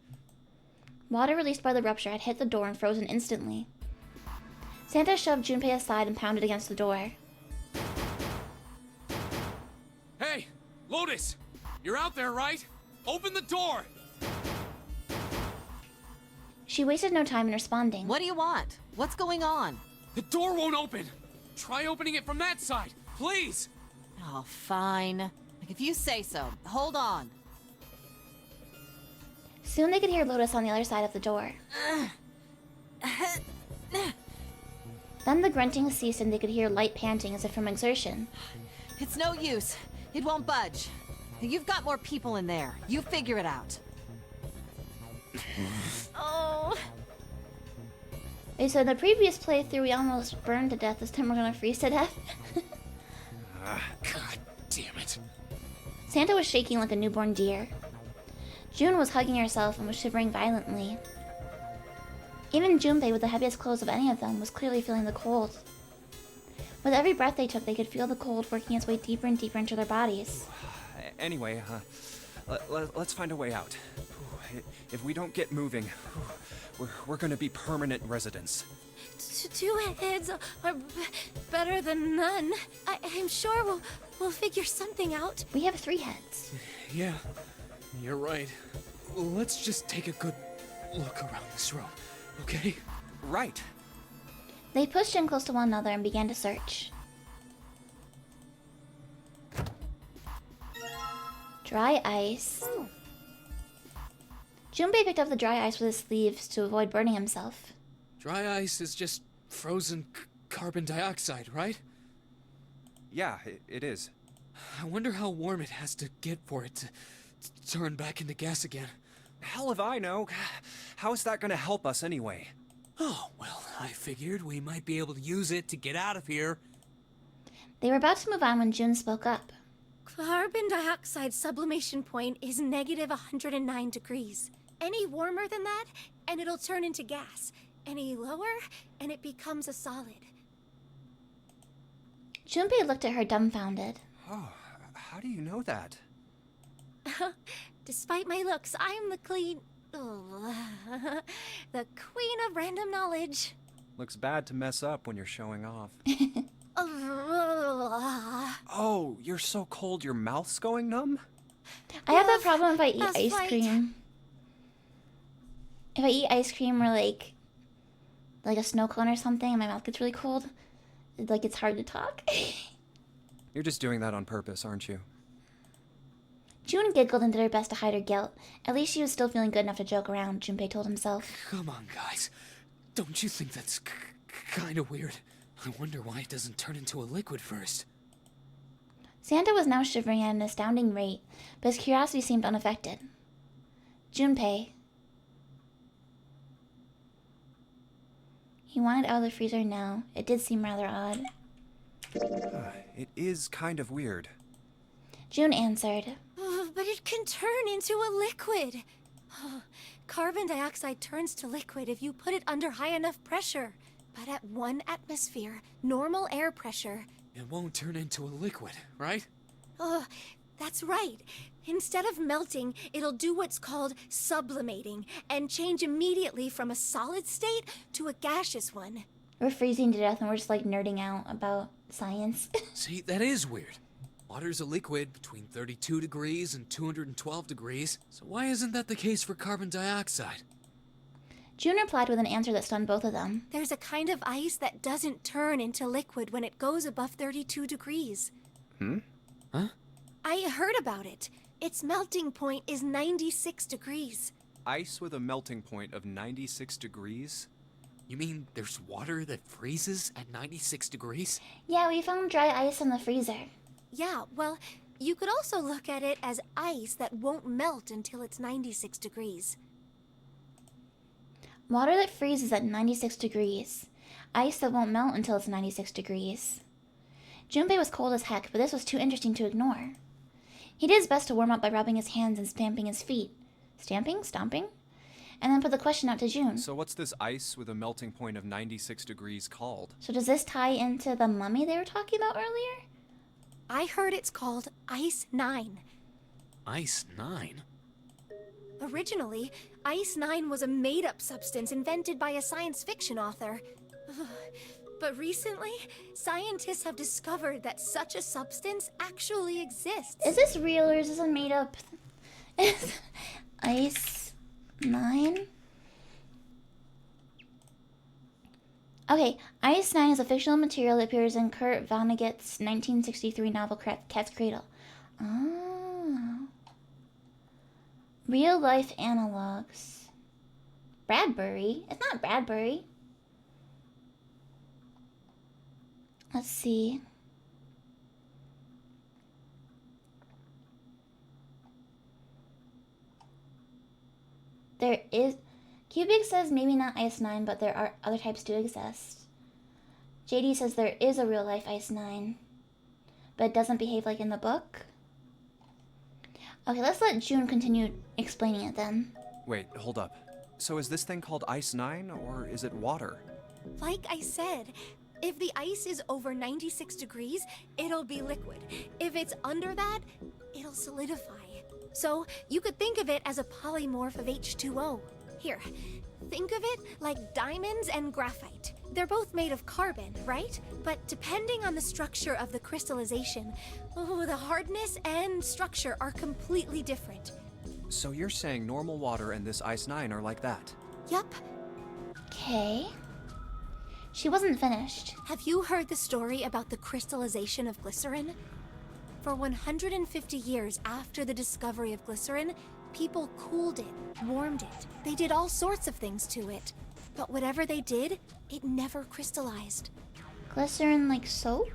Water released by the rupture had hit the door and frozen instantly. Santa shoved Junpei aside and pounded against the door. Hey, Lotus! You're out there, right? Open the door! She wasted no time in responding. What do you want? What's going on? The door won't open! Try opening it from that side, please! Oh, fine. Like, if you say so. Hold on. Soon they could hear Lotus on the other side of the door. Then the grunting ceased and they could hear light panting as if from exertion. It's no use. It won't budge. You've got more people in there. You figure it out. Oh. Wait, so in the previous playthrough we almost burned to death. This time we're gonna freeze to death? God damn it. Santa was shaking like a newborn deer. June was hugging herself and was shivering violently. Even Junpei, with the heaviest clothes of any of them, was clearly feeling the cold. With every breath they took, they could feel the cold working its way deeper and deeper into their bodies. Anyway, let's find a way out. If we don't get moving, we're gonna be permanent residents. Two heads are better than none. I'm sure we'll figure something out. We have 3 heads. Yeah, you're right. Let's just take a good look around this room, okay? Right. They pushed in close to one another and began to search. Dry ice. Junpei picked up the dry ice with his sleeves to avoid burning himself. Dry ice is just frozen carbon dioxide, right? Yeah, it is. I wonder how warm it has to get for it to turn back into gas again. Hell if I know. How is that gonna help us anyway? Oh, well, I figured we might be able to use it to get out of here. They were about to move on when June spoke up. Carbon dioxide sublimation point is negative 109 degrees. Any warmer than that, and it'll turn into gas. Any lower, and it becomes a solid. Junpei looked at her dumbfounded. Oh, how do you know that? Despite my looks, I'm the the queen of random knowledge. Looks bad to mess up when you're showing off. Oh, you're so cold your mouth's going numb? I have that problem if I eat That's ice right. cream. If I eat ice cream or like a snow cone or something and my mouth gets really cold, it's hard to talk. You're just doing that on purpose, aren't you? June giggled and did her best to hide her guilt. At least she was still feeling good enough to joke around, Junpei told himself. Come on, guys. Don't you think that's kind of weird? I wonder why it doesn't turn into a liquid first. Santa was now shivering at an astounding rate, but his curiosity seemed unaffected. Junpei. He wanted out of the freezer now. It did seem rather odd. It is kind of weird. June answered. But it can turn into a liquid. Carbon dioxide turns to liquid if you put it under high enough pressure. But at 1 atmosphere, normal air pressure... It won't turn into a liquid, right? That's right. Instead of melting, it'll do what's called sublimating and change immediately from a solid state to a gaseous one. We're freezing to death and we're just nerding out about science. See, that is weird. Water's a liquid between 32 degrees and 212 degrees, so why isn't that the case for carbon dioxide? June replied with an answer that stunned both of them. There's a kind of ice that doesn't turn into liquid when it goes above 32 degrees. Huh? I heard about it. Its melting point is 96 degrees. Ice with a melting point of 96 degrees? You mean there's water that freezes at 96 degrees? Yeah, we found dry ice in the freezer. Yeah, well, you could also look at it as ice that won't melt until it's 96 degrees. Water that freezes at 96 degrees. Ice that won't melt until it's 96 degrees. Junpei was cold as heck, but this was too interesting to ignore. He did his best to warm up by rubbing his hands and stamping his feet. Stomping? And then put the question out to June. So what's this ice with a melting point of 96 degrees called? So does this tie into the mummy they were talking about earlier? I heard it's called Ice 9. Ice 9? Originally, Ice 9 was a made-up substance invented by a science fiction author. But recently, scientists have discovered that such a substance actually exists. Is this real or is this a made-up... Ice 9? Okay, Ice 9 is a fictional material that appears in Kurt Vonnegut's 1963 novel Cat's Cradle. Oh. Real-life analogs. Bradbury? It's not Bradbury. Let's see. There is... Cubic says maybe not Ice 9, but there are other types do exist. JD says there is a real-life Ice 9, but it doesn't behave like in the book. Okay, let's let June continue explaining it then. Wait, hold up. So is this thing called Ice 9, or is it water? Like I said, if the ice is over 96 degrees, it'll be liquid. If it's under that, it'll solidify. So you could think of it as a polymorph of H2O. Here, think of it like diamonds and graphite. They're both made of carbon, right? But depending on the structure of the crystallization, the hardness and structure are completely different. So you're saying normal water and this Ice 9 are like that? Yup. Okay. She wasn't finished. Have you heard the story about the crystallization of glycerin? For 150 years after the discovery of glycerin, people cooled it, warmed it. They did all sorts of things to it. But whatever they did, it never crystallized. Glycerin like soap?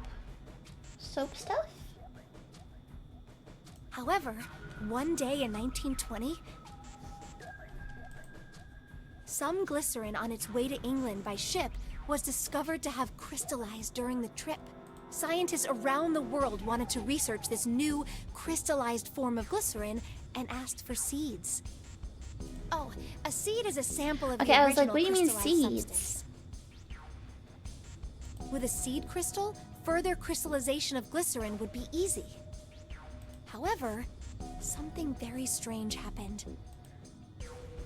Soap stuff? However, one day in 1920, some glycerin on its way to England by ship was discovered to have crystallized during the trip. Scientists around the world wanted to research this new crystallized form of glycerin and asked for seeds. Oh, a seed is a sample of the original I was like, what do you mean crystallized seeds? substance. With a seed crystal, further crystallization of glycerin would be easy. However, something very strange happened.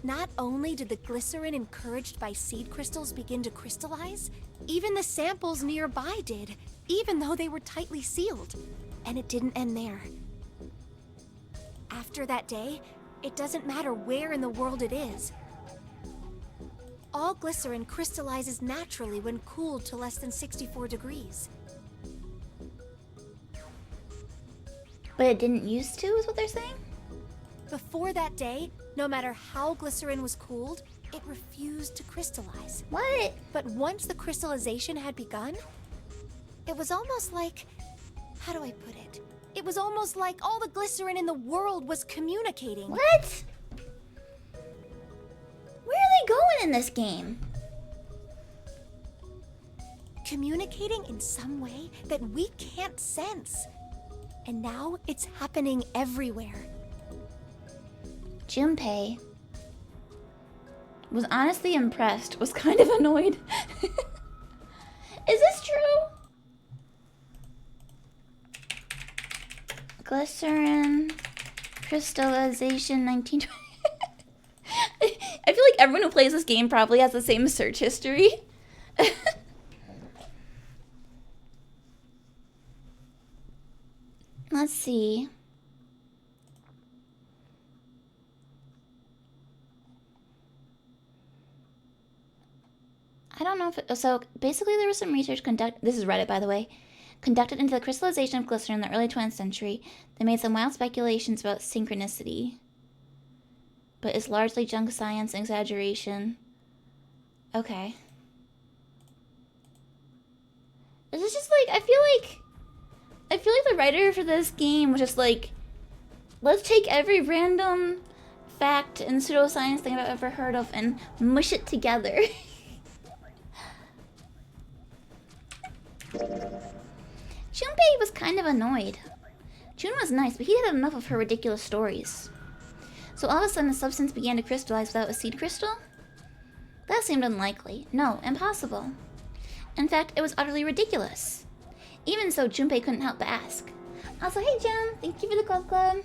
Not only did the glycerin encouraged by seed crystals begin to crystallize, even the samples nearby did, even though they were tightly sealed. And it didn't end there. After that day, it doesn't matter where in the world it is. All glycerin crystallizes naturally when cooled to less than 64 degrees. But it didn't used to, is what they're saying? Before that day, no matter how glycerin was cooled, it refused to crystallize. What? But once the crystallization had begun, it was almost like... how do I put it? It was almost like all the glycerin in the world was communicating. What? Where are they going in this game? Communicating in some way that we can't sense. And now it's happening everywhere. Junpei was honestly impressed, was kind of annoyed. Is this true? Glycerin crystallization 1920. I feel like everyone who plays this game probably has the same search history. Let's see. I don't know if it, so basically there was some research this is Reddit by the way, conducted into the crystallization of glycerin in the early 20th century. They made some wild speculations about synchronicity, but it's largely junk science and exaggeration. Okay. Is this just like, I feel like the writer for this game was just like, let's take every random fact and pseudoscience thing I've ever heard of and mush it together. Junpei was kind of annoyed. Jun was nice, but he had enough of her ridiculous stories. So all of a sudden the substance began to crystallize without a seed crystal? That seemed unlikely. No, impossible. In fact, it was utterly ridiculous. Even so, Junpei couldn't help but ask. Also, hey Jun, thank you for the club.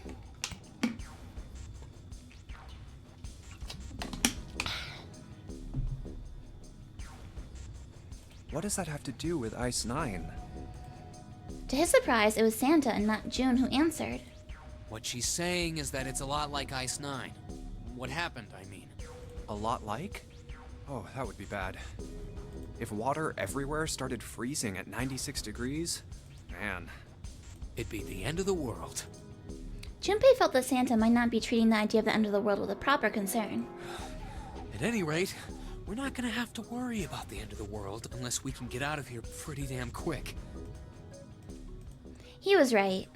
What does that have to do with Ice 9? To his surprise, it was Santa and not June who answered. What she's saying is that it's a lot like Ice 9. What happened, I mean. A lot like? Oh, that would be bad. If water everywhere started freezing at 96 degrees, man. It'd be the end of the world. Junpei felt that Santa might not be treating the idea of the end of the world with a proper concern. At any rate, we're not gonna have to worry about the end of the world unless we can get out of here pretty damn quick. He was right.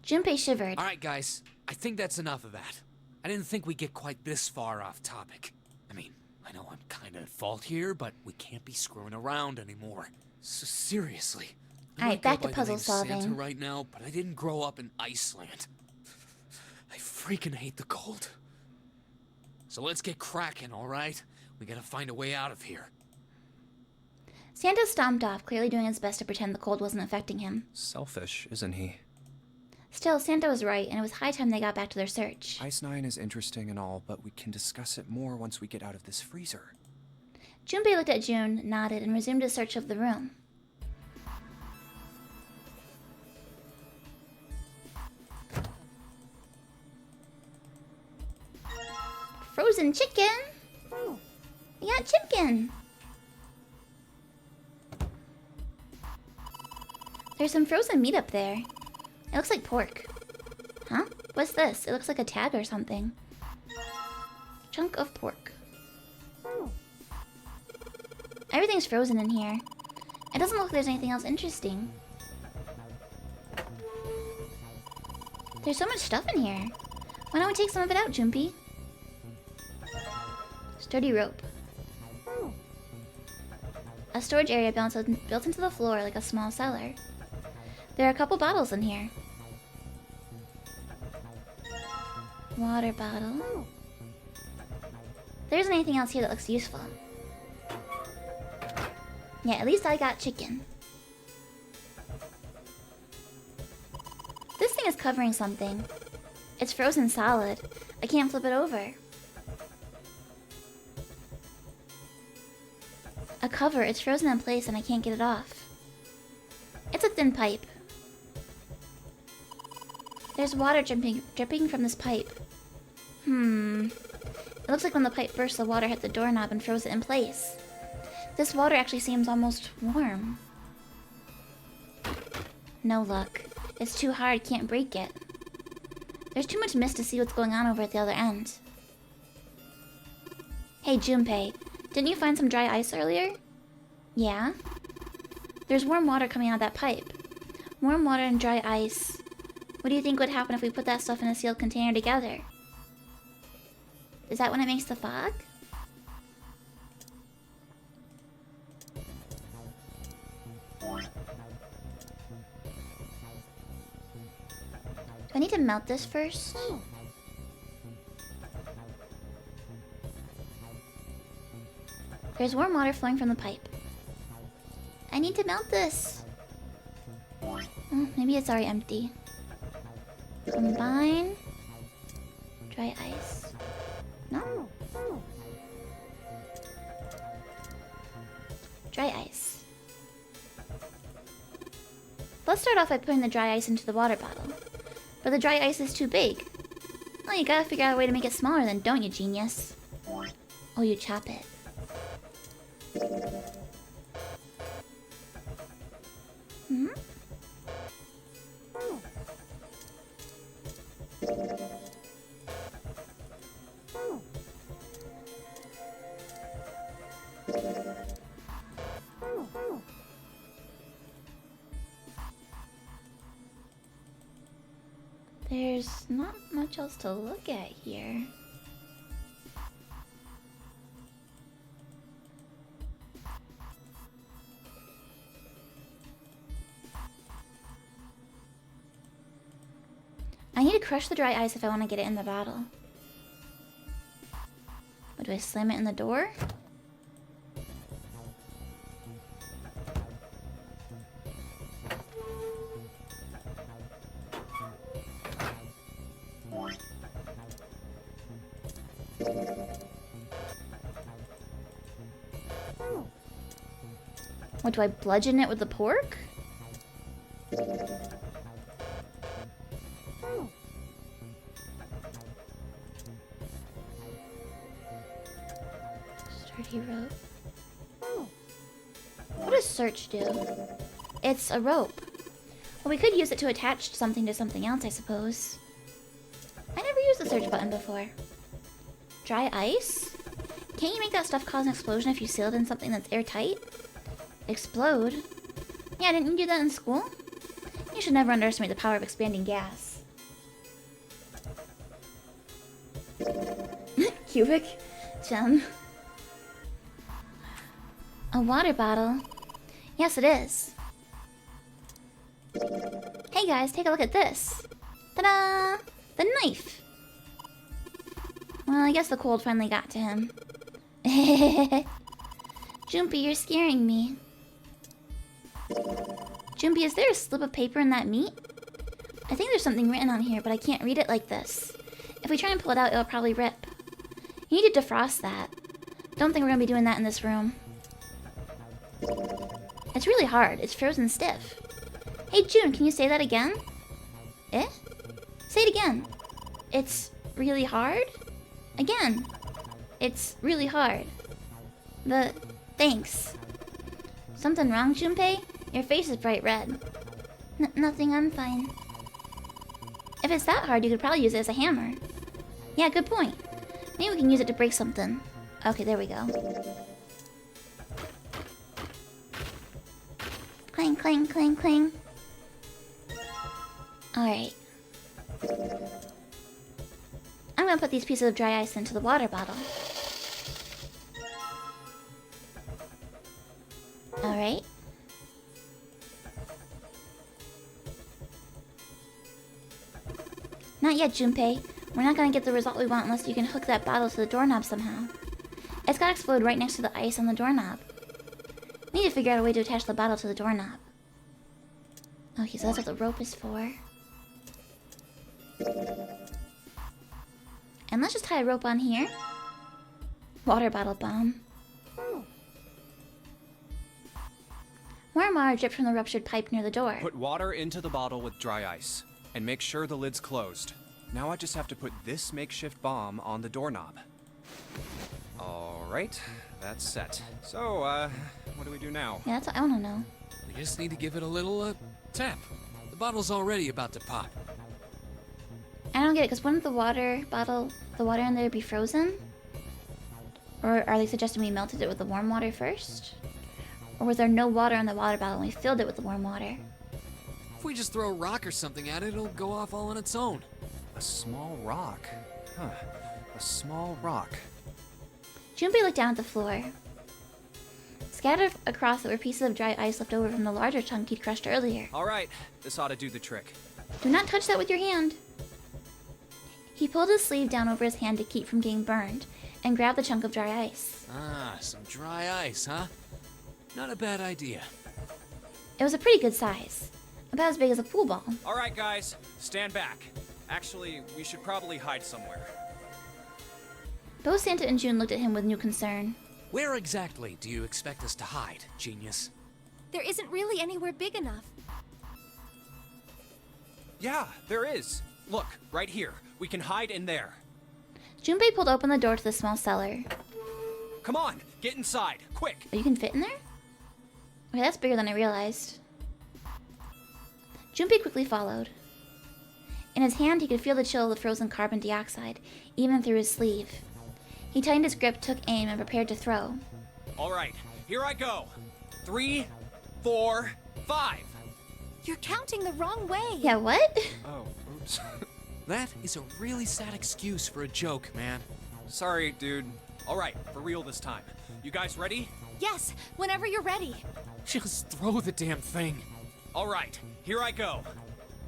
Junpei shivered. Alright guys, I think that's enough of that. I didn't think we'd get quite this far off topic. I mean, I know I'm kinda at fault here, but we can't be screwing around anymore. So seriously. Alright, back to puzzle Santa solving. right now, but I didn't grow up in Iceland. I freaking hate the cold. So let's get cracking, alright? We gotta find a way out of here. Santa stomped off, clearly doing his best to pretend the cold wasn't affecting him. Selfish, isn't he? Still, Santa was right, and it was high time they got back to their search. Ice 9 is interesting and all, but we can discuss it more once we get out of this freezer. Junpei looked at June, nodded, and resumed his search of the room. Frozen chicken? We got chicken! There's some frozen meat up there. It looks like pork. Huh? What's this? It looks like a tag or something. Chunk of pork. Everything's frozen in here. It doesn't look like there's anything else interesting. There's so much stuff in here. Why don't we take some of it out, Jumpy? Sturdy rope. A storage area built into the floor like a small cellar. There are a couple bottles in here. Water bottle. There isn't anything else here that looks useful. Yeah, at least I got chicken. This thing is covering something. It's frozen solid. I can't flip it over. A cover, it's frozen in place and I can't get it off. It's a thin pipe. There's water dripping from this pipe. It looks like when the pipe burst, the water hit the doorknob and froze it in place. This water actually seems almost warm. No luck. It's too hard, can't break it. There's too much mist to see what's going on over at the other end. Hey, Junpei, didn't you find some dry ice earlier? Yeah? There's warm water coming out of that pipe. Warm water and dry ice. What do you think would happen if we put that stuff in a sealed container together? Is that when it makes the fog? Do I need to melt this first? There's warm water flowing from the pipe. I need to melt this. Oh, maybe it's already empty. Combine. Dry ice. No. Dry ice. Let's start off by putting the dry ice into the water bottle. But the dry ice is too big. Well, you gotta figure out a way to make it smaller then, don't you, genius? Oh, you chop it. Hmm? There's not much else to look at here. I need to crush the dry ice if I want to get it in the bottle. What, do I slam it in the door? What, do I bludgeon it with the pork? Sturdy rope. What does search do? It's a rope. Well, we could use it to attach something to something else, I suppose. I never used the search button before. Dry ice? Can't you make that stuff cause an explosion if you seal it in something that's airtight? Explode? Yeah, didn't you do that in school? You should never underestimate the power of expanding gas. Cubic gem. A water bottle? Yes, it is. Hey guys, take a look at this. Ta-da! The knife! Well, I guess the cold finally got to him. Jumpy, you're scaring me. Jumpy, is there a slip of paper in that meat? I think there's something written on here, but I can't read it like this. If we try and pull it out, it'll probably rip. You need to defrost that. Don't think we're gonna be doing that in this room. It's really hard. It's frozen stiff. Hey, June, can you say that again? Eh? Say it again. It's really hard? Again. It's really hard. Thanks. Something wrong, Junpei? Your face is bright red. Nothing, I'm fine. If it's that hard, you could probably use it as a hammer. Yeah, good point. Maybe we can use it to break something. Okay, there we go. Clang, clang, clang, clang. Alright. I'm gonna put these pieces of dry ice into the water bottle. Alright. Not yet, Junpei. We're not gonna get the result we want unless you can hook that bottle to the doorknob somehow. It's gotta explode right next to the ice on the doorknob. We need to figure out a way to attach the bottle to the doorknob. Okay, so that's what the rope is for. And let's just tie a rope on here. Water bottle bomb. Warm water dripped from the ruptured pipe near the door. Put water into the bottle with dry ice, and make sure the lid's closed. Now I just have to put this makeshift bomb on the doorknob. Alright, that's set. So, what do we do now? Yeah, that's what I wanna know. We just need to give it a little, tap. The bottle's already about to pop. I don't get it, because wouldn't the water in there be frozen? Or are they suggesting we melted it with the warm water first? Or was there no water in the water bottle and we filled it with the warm water? If we just throw a rock or something at it, it'll go off all on its own. A small rock. Huh. A small rock. Junpei looked down at the floor. Scattered across it were pieces of dry ice left over from the larger chunk he'd crushed earlier. Alright, this ought to do the trick. Do not touch that with your hand. He pulled his sleeve down over his hand to keep from getting burned, and grabbed the chunk of dry ice. Ah, some dry ice, huh? Not a bad idea. It was a pretty good size. About as big as a pool ball. Alright guys, stand back. Actually, we should probably hide somewhere. Both Santa and June looked at him with new concern. Where exactly do you expect us to hide, genius? There isn't really anywhere big enough. Yeah, there is. Look, right here. We can hide in there. Junpei pulled open the door to the small cellar. Come on, get inside, quick. Oh, you can fit in there? Okay, that's bigger than I realized. Junpei quickly followed. In his hand, he could feel the chill of the frozen carbon dioxide, even through his sleeve. He tightened his grip, took aim, and prepared to throw. Alright, here I go. 3, 4, 5. You're counting the wrong way. Yeah, what? Oh, oops. That is a really sad excuse for a joke, man. Sorry, dude. Alright, for real this time. You guys ready? Yes, whenever you're ready. Just throw the damn thing. Alright, here I go.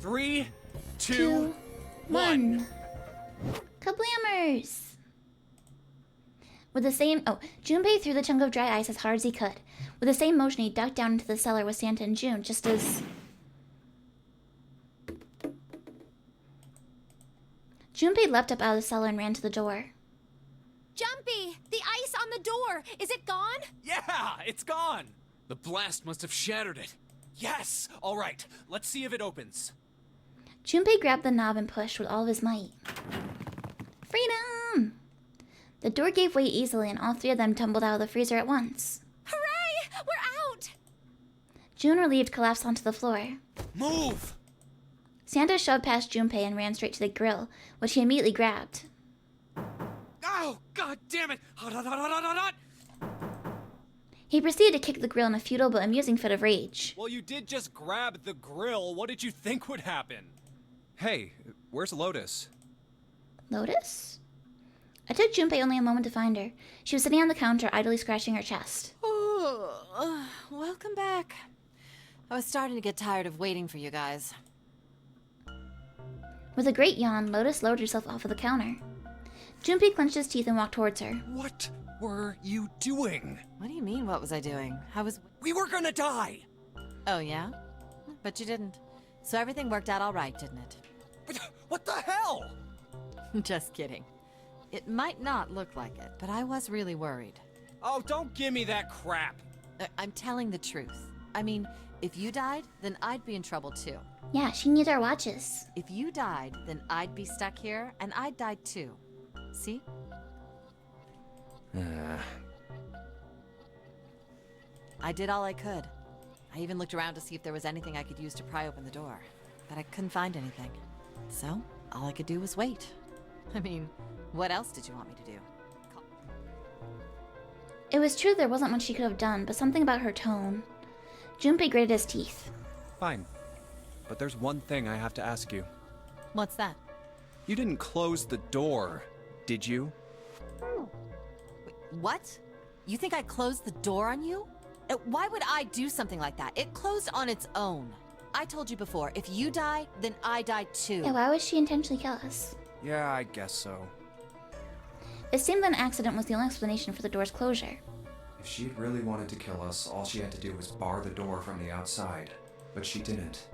3, 2, 2, 1. Kablammers! With the same... Oh, Junpei threw the chunk of dry ice as hard as he could. With the same motion, he ducked down into the cellar with Santa and June, just as... Junpei leapt up out of the cellar and ran to the door. Jumpy! The ice on the door! Is it gone? Yeah, it's gone. The blast must have shattered it. Yes! Alright, let's see if it opens. Junpei grabbed the knob and pushed with all of his might. Freedom! The door gave way easily and all three of them tumbled out of the freezer at once. Hooray! We're out! June, relieved, collapsed onto the floor. Move! Santa shoved past Junpei and ran straight to the grill, which he immediately grabbed. Oh, god damn it! Hot, hot, hot, hot, hot, hot! He proceeded to kick the grill in a futile but amusing fit of rage. Well, you did just grab the grill. What did you think would happen? Hey, where's Lotus? Lotus? It took Junpei only a moment to find her. She was sitting on the counter, idly scratching her chest. Oh, welcome back. I was starting to get tired of waiting for you guys. With a great yawn, Lotus lowered herself off of the counter. Junpei clenched his teeth and walked towards her. What were you doing? What do you mean, what was I doing? We were gonna die! Oh, yeah? But you didn't. So everything worked out all right, didn't it? What the hell? Just kidding. It might not look like it, but I was really worried. Oh, don't give me that crap. I'm telling the truth. I mean, if you died, then I'd be in trouble too. Yeah, she needs our watches. If you died, then I'd be stuck here, and I'd die too. See? I did all I could. I even looked around to see if there was anything I could use to pry open the door, but I couldn't find anything. So, all I could do was wait. I mean, what else did you want me to do? It was true there wasn't much she could have done, but something about her tone. Junpei gritted his teeth. Fine. But there's one thing I have to ask you. What's that? You didn't close the door, did you? Wait, what? You think I closed the door on you? Why would I do something like that? It closed on its own. I told you before, if you die, then I die too. Yeah, why would she intentionally kill us? Yeah, I guess so. It seemed that an accident was the only explanation for the door's closure. If she'd really wanted to kill us, all she had to do was bar the door from the outside. But she didn't.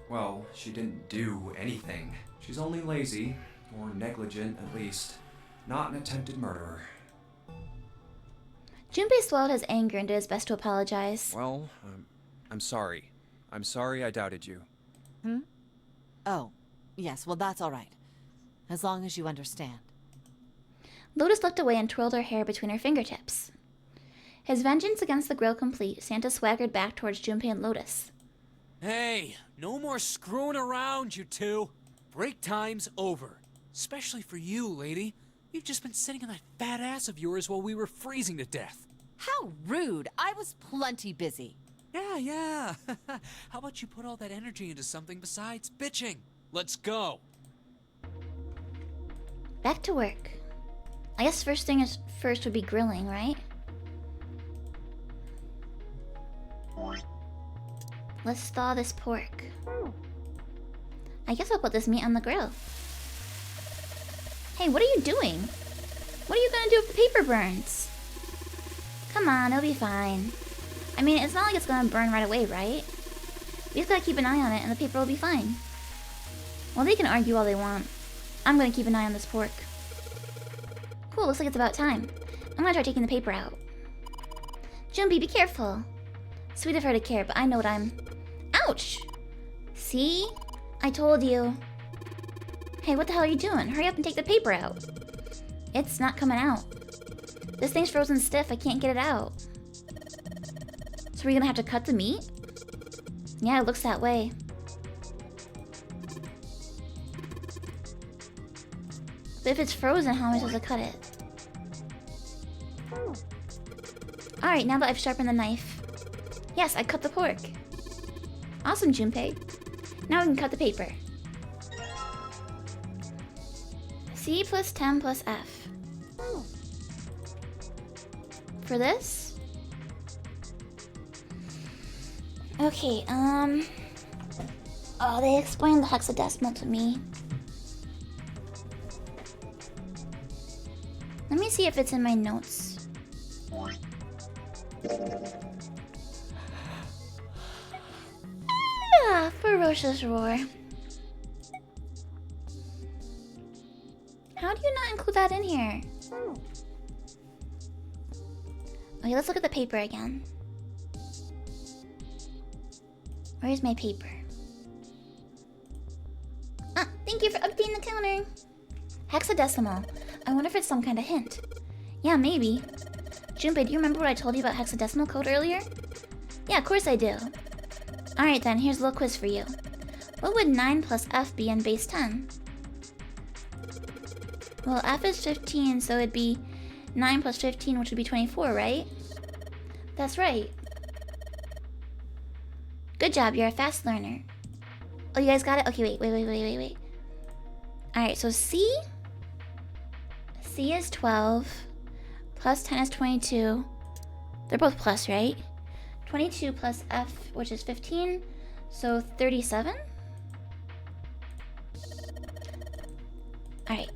Well, she didn't do anything. She's only lazy, or negligent at least. Not an attempted murderer. Junpei swallowed his anger and did his best to apologize. Well, I'm sorry. I'm sorry I doubted you. Oh, yes, well that's all right. As long as you understand. Lotus looked away and twirled her hair between her fingertips. His vengeance against the grill complete, Santa swaggered back towards Junpei and Lotus. Hey, no more screwing around, you two. Break time's over. Especially for you, lady. You've just been sitting on that fat ass of yours while we were freezing to death. How rude! I was plenty busy. Yeah. How about you put all that energy into something besides bitching? Let's go. Back to work. I guess first thing is first would be grilling, right? Let's thaw this pork. I guess I'll put this meat on the grill. Hey, what are you doing? What are you gonna do if the paper burns? Come on, it'll be fine. I mean, it's not like it's gonna burn right away, right? We just gotta keep an eye on it and the paper will be fine. Well, they can argue all they want. I'm gonna keep an eye on this pork. Cool, looks like it's about time. I'm gonna try taking the paper out. Junpei, be careful. Sweet of her to care, but I know what I'm... Ouch! See? I told you. Hey, what the hell are you doing? Hurry up and take the paper out. It's not coming out. This thing's frozen stiff, I can't get it out. So we're gonna have to cut the meat? Yeah, it looks that way. But if it's frozen, how am I supposed to cut it? Alright, now that I've sharpened the knife. Yes, I cut the pork. Awesome, Junpei. Now we can cut the paper. C plus 10 plus F. For this? Okay, oh, they explained the hexadecimal to me. Let me see if it's in my notes. Ah, ferocious roar. How do you not include that in here? Okay, let's look at the paper again. Where's my paper? Ah, thank you for updating the counter. Hexadecimal. I wonder if it's some kind of hint. Yeah, maybe. Junpei, do you remember what I told you about hexadecimal code earlier? Yeah, of course I do. Alright then, here's a little quiz for you. What would 9 plus F be in base 10? Well, F is 15, so it'd be 9 plus 15, which would be 24, right? That's right. Good job, you're a fast learner. Oh, you guys got it? Okay, wait. Alright, so C is 12, plus 10 is 22. They're both plus, right? 22 plus F, which is 15, so 37? Alright.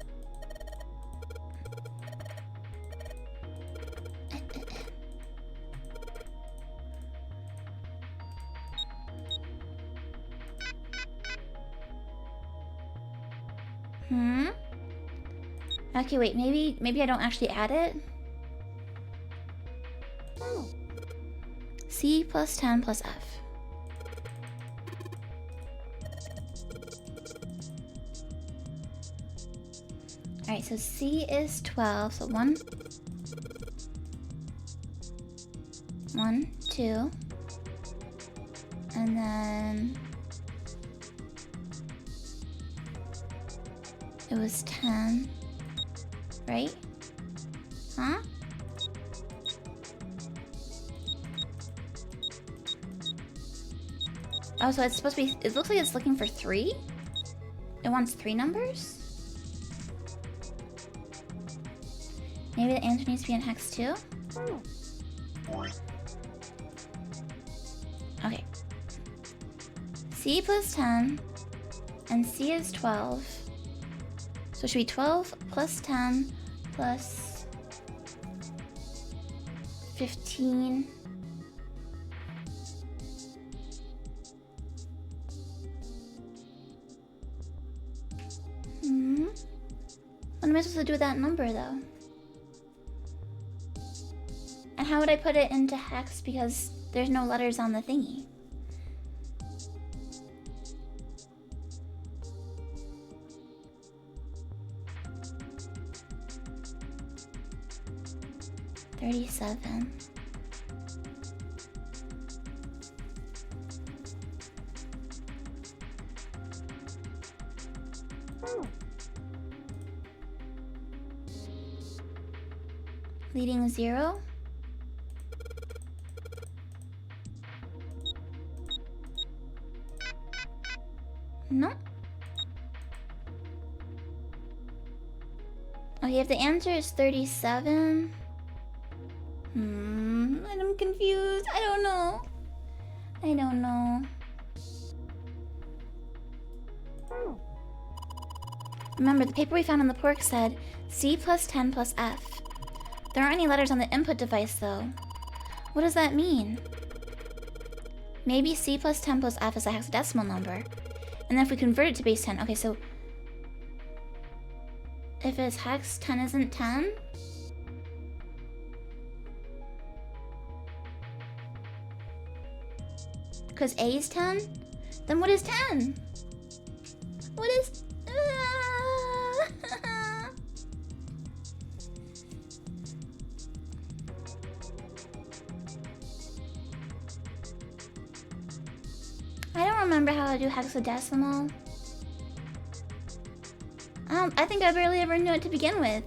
Okay, wait, maybe I don't actually add it? C plus 10 plus F. Alright, so C is 12, so 1, 2, then it was 10, right? Huh? Oh, so it's supposed to be, it looks like it's looking for 3? It wants 3 numbers? Maybe the answer needs to be in hex 2? Okay. C plus 10, and C is 12. So it should be 12 plus 10 plus 15. What am I supposed to do with that number, though? And how would I put it into hex because there's no letters on the thingy? $37. Leading 0. No. Okay, if the answer is 37. And I'm confused. I don't know. I don't know. Remember, the paper we found on the pork said C plus 10 plus F. There aren't any letters on the input device, though. What does that mean? Maybe C plus 10 plus F is a hexadecimal number. And then if we convert it to base 10, okay, so if it's hex, 10 isn't 10? Because A is 10? Then what is 10? What is... I don't remember how to do hexadecimal. I think I barely ever knew it to begin with.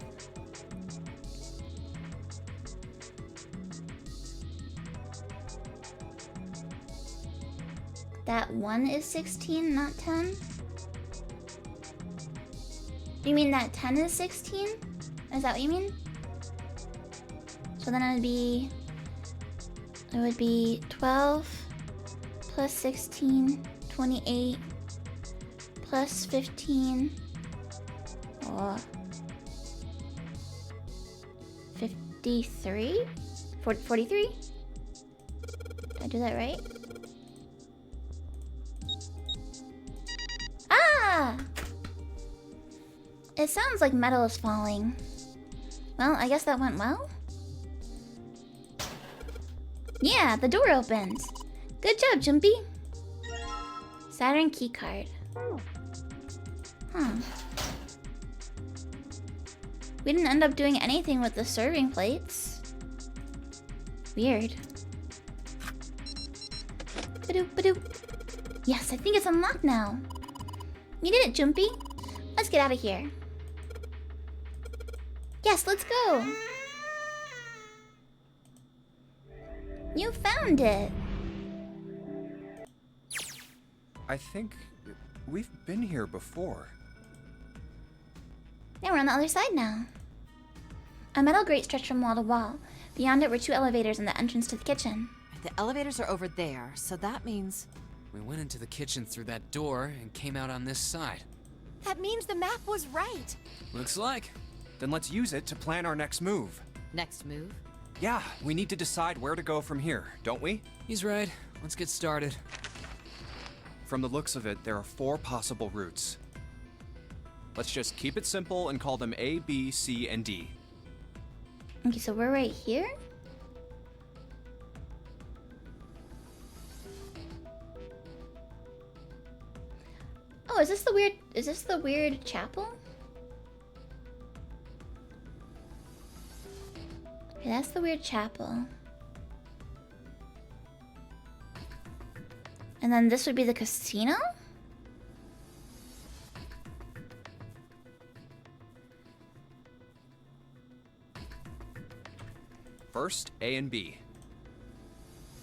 That 1 is 16, not 10? You mean that 10 is 16? Is that what you mean? So then it would be 12 plus 16, 28 plus 15. Oh. 53? 43? Did I do that right? Ah! It sounds like metal is falling. Well, I guess that went well. Yeah, the door opened. Good job, Jumpy. Saturn keycard. Huh. We didn't end up doing anything with the serving plates. Weird. Ba-doop, ba-doop. Yes, I think it's unlocked now. You did it, Jumpy. Let's get out of here. Yes, let's go. You found it. I think we've been here before. Yeah, we're on the other side now. A metal grate stretched from wall to wall. Beyond it were 2 elevators and the entrance to the kitchen. The elevators are over there, so that means... We went into the kitchen through that door and came out on this side. That means the map was right. Looks like. Then let's use it to plan our next move. Next move? Yeah, we need to decide where to go from here, don't we? He's right. Let's get started. From the looks of it, there are 4 possible routes. Let's just keep it simple and call them A, B, C, and D. Okay, so we're right here? Oh, is this the weird chapel? Okay, that's the weird chapel. And then this would be the casino? First, A and B.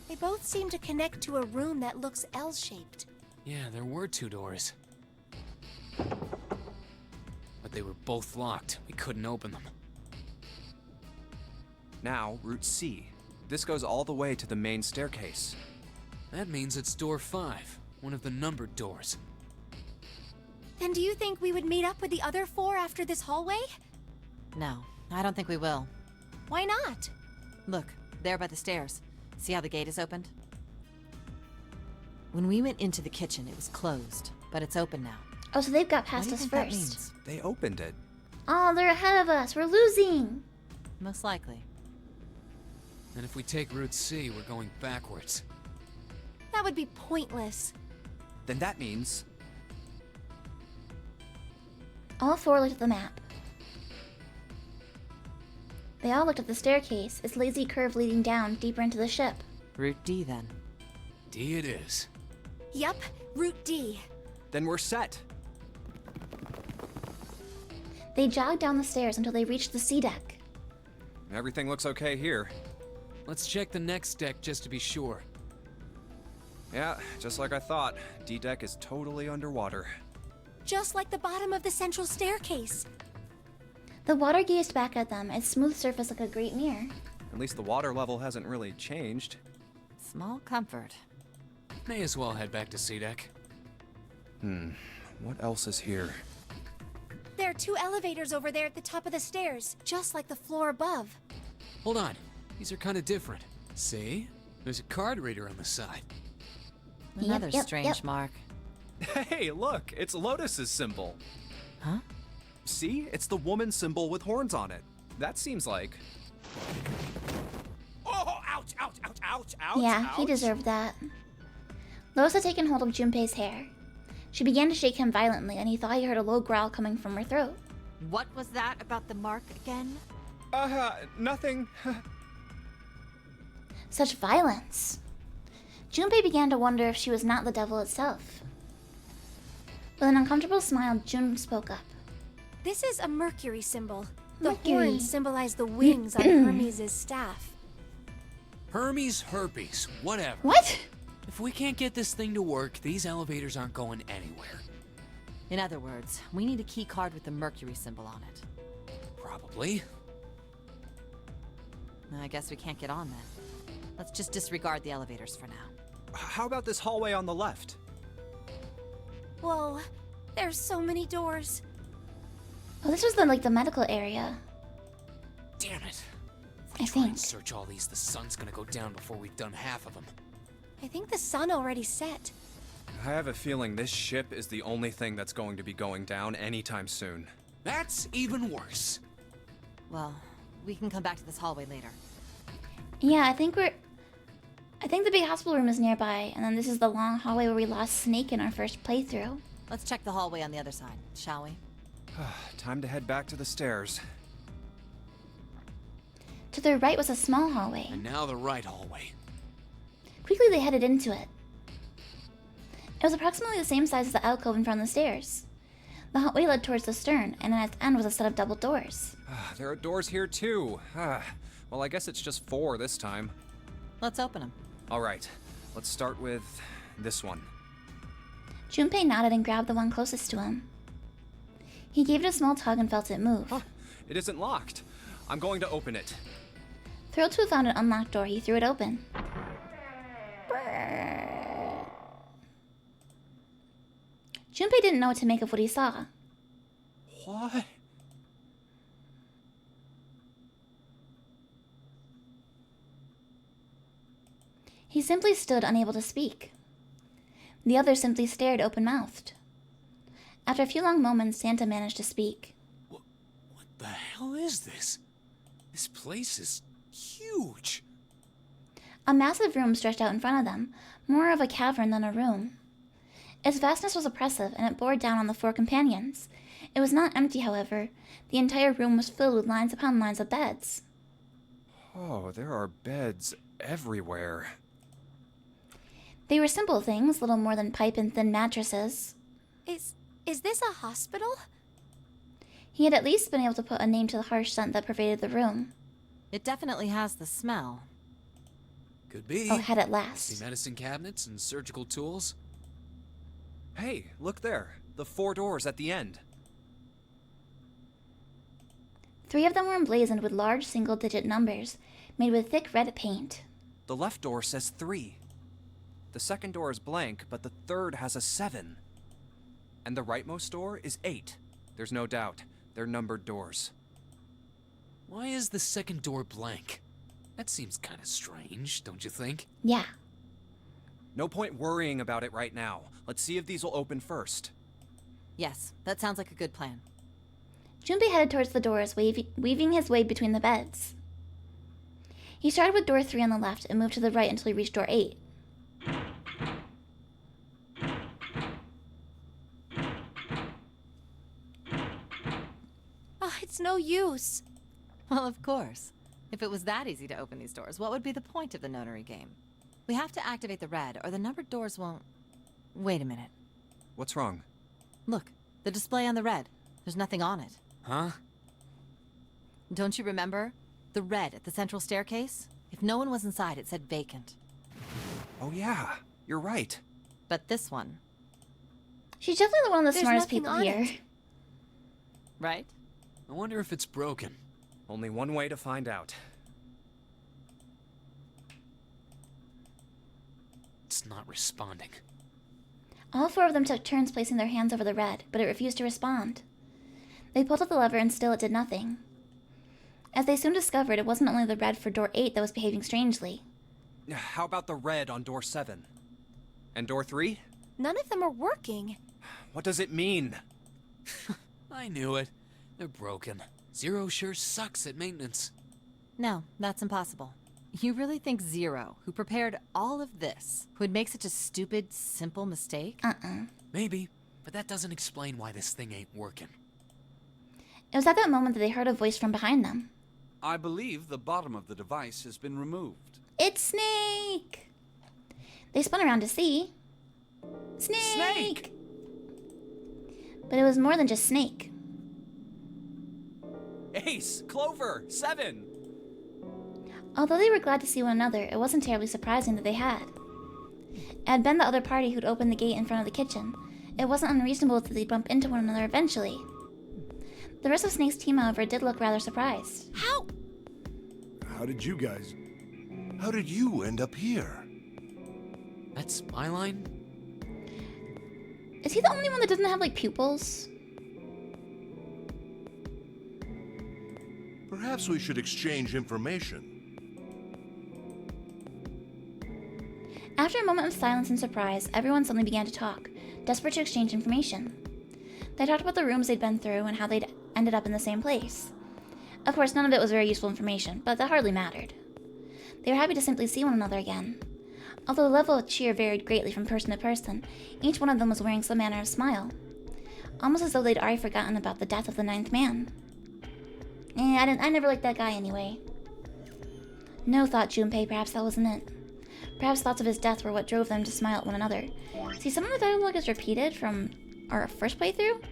They both seem to connect to a room that looks L-shaped. Yeah, there were 2 doors. But they were both locked. We couldn't open them. Now, route C. This goes all the way to the main staircase. That means it's door 5, one of the numbered doors. Then do you think we would meet up with the other 4 after this hallway? No, I don't think we will. Why not? Look, there by the stairs. See how the gate is opened? When we went into the kitchen, it was closed, but it's open now. Oh, so they've got What past do you us think that first. means? They opened it. Oh, they're ahead of us. We're losing. Most likely. And if we take route C, we're going backwards. That would be pointless. Then that means... All 4 looked at the map. They all looked at the staircase, its lazy curve leading down deeper into the ship. Route D, then. D it is. Yup, Route D. Then we're set. They jogged down the stairs until they reached the C deck. Everything looks okay here. Let's check the next deck just to be sure. Yeah, just like I thought. D-deck is totally underwater. Just like the bottom of the central staircase. The water gazed back at them, its smooth surface like a great mirror. At least the water level hasn't really changed. Small comfort. May as well head back to C deck. What else is here? There are 2 elevators over there at the top of the stairs, just like the floor above. Hold on. These are kind of different. See? There's a card reader on the side. Another Yep, strange yep. mark. Hey, look! It's Lotus's symbol. Huh? See? It's the woman symbol with horns on it. That seems like... Oh, ouch, ouch, ouch, ouch, ouch, Yeah, he ouch. deserved that. Lois had taken hold of Junpei's hair. She began to shake him violently, and he thought he heard a low growl coming from her throat. What was that about the mark again? Nothing. Such violence. Junpei began to wonder if she was not the devil itself. With an uncomfortable smile, Jun spoke up. This is a Mercury symbol. The Mercury. horns symbolize the wings on Hermes' staff. Hermes, herpes, whatever. What? If we can't get this thing to work, these elevators aren't going anywhere. In other words, we need a key card with the Mercury symbol on it. Probably. I guess we can't get on then. Let's just disregard the elevators for now. How about this hallway on the left? Whoa, there's so many doors. Oh, this was the medical area. Damn it. I Try and think. search all these, the sun's gonna go down before we've done half of them. I think the sun already set. I have a feeling this ship is the only thing that's going to be going down anytime soon. That's even worse. Well, we can come back to this hallway later. Yeah, I think the big hospital room is nearby, and then this is the long hallway where we lost Snake in our first playthrough. Let's check the hallway on the other side, shall we? Time to head back to the stairs. To their right was a small hallway. And now the right hallway. Quickly they headed into it. It was approximately the same size as the alcove in front of the stairs. The hallway led towards the stern, and at its end was a set of double doors. There are doors here too. Well, I guess it's just 4 this time. Let's open them. All right, let's start with this one. Junpei nodded and grabbed the one closest to him. He gave it a small tug and felt it move. It isn't locked. I'm going to open it. Thrilled to have found an unlocked door, he threw it open. Junpei didn't know what to make of what he saw. What? He simply stood unable to speak. The other simply stared open-mouthed. After a few long moments, Santa managed to speak. What the hell is this? This place is huge. A massive room stretched out in front of them, more of a cavern than a room. Its vastness was oppressive, and it bore down on the 4 companions. It was not empty, however. The entire room was filled with lines upon lines of beds. Oh, there are beds everywhere. They were simple things, little more than pipe and thin mattresses. Is this a hospital? He had at least been able to put a name to the harsh scent that pervaded the room. It definitely has the smell. Could be. Oh, had at last. See medicine cabinets and surgical tools. Hey, look there. The 4 doors at the end. 3 of them were emblazoned with large single-digit numbers, made with thick red paint. The left door says 3. The second door is blank, but the third has a 7. And the rightmost door is 8. There's no doubt. They're numbered doors. Why is the second door blank? That seems kind of strange, don't you think? Yeah. No point worrying about it right now. Let's see if these will open first. Yes, that sounds like a good plan. Junpei headed towards the doors, weaving his way between the beds. He started with door 3 on the left and moved to the right until he reached door 8. Oh, it's no use. Well, of course. If it was that easy to open these doors, what would be the point of the notary game? We have to activate the red, or the numbered doors won't... Wait a minute. What's wrong? Look, the display on the red. There's nothing on it. Huh? Don't you remember? The red at the central staircase? If no one was inside, it said vacant. Oh yeah, you're right. But this one... She's definitely one of the There's smartest nothing people on here. it. Right? I wonder if it's broken. Only one way to find out. It's not responding. All 4 of them took turns placing their hands over the red, but it refused to respond. They pulled at the lever and still it did nothing. As they soon discovered, it wasn't only the red for door 8 that was behaving strangely. How about the red on door 7? And door 3? None of them are working. What does it mean? I knew it. They're broken. Zero sure sucks at maintenance. No, that's impossible. You really think Zero, who prepared all of this, would make such a stupid, simple mistake? Maybe, but that doesn't explain why this thing ain't working. It was at that moment that they heard a voice from behind them. I believe the bottom of the device has been removed. It's Snake! They spun around to see. Snake! But it was more than just Snake. Ace! Clover! 7! Although they were glad to see one another, it wasn't terribly surprising that they had. It had been the other party who'd opened the gate in front of the kitchen. It wasn't unreasonable that they'd bump into one another eventually. The rest of Snake's team, however, did look rather surprised. How did you guys... How did you end up here? That's my line? Is he the only one that doesn't have, like, pupils? Perhaps we should exchange information. After a moment of silence and surprise, everyone suddenly began to talk, desperate to exchange information. They talked about the rooms they'd been through and how they'd ended up in the same place. Of course, none of it was very useful information, but that hardly mattered. They were happy to simply see one another again. Although the level of cheer varied greatly from person to person, each one of them was wearing some manner of smile. Almost as though they'd already forgotten about the death of the 9th man. I never liked that guy anyway. No, thought Junpei, perhaps that wasn't it. Perhaps thoughts of his death were what drove them to smile at one another. See, some of the dialogue is repeated from our first playthrough.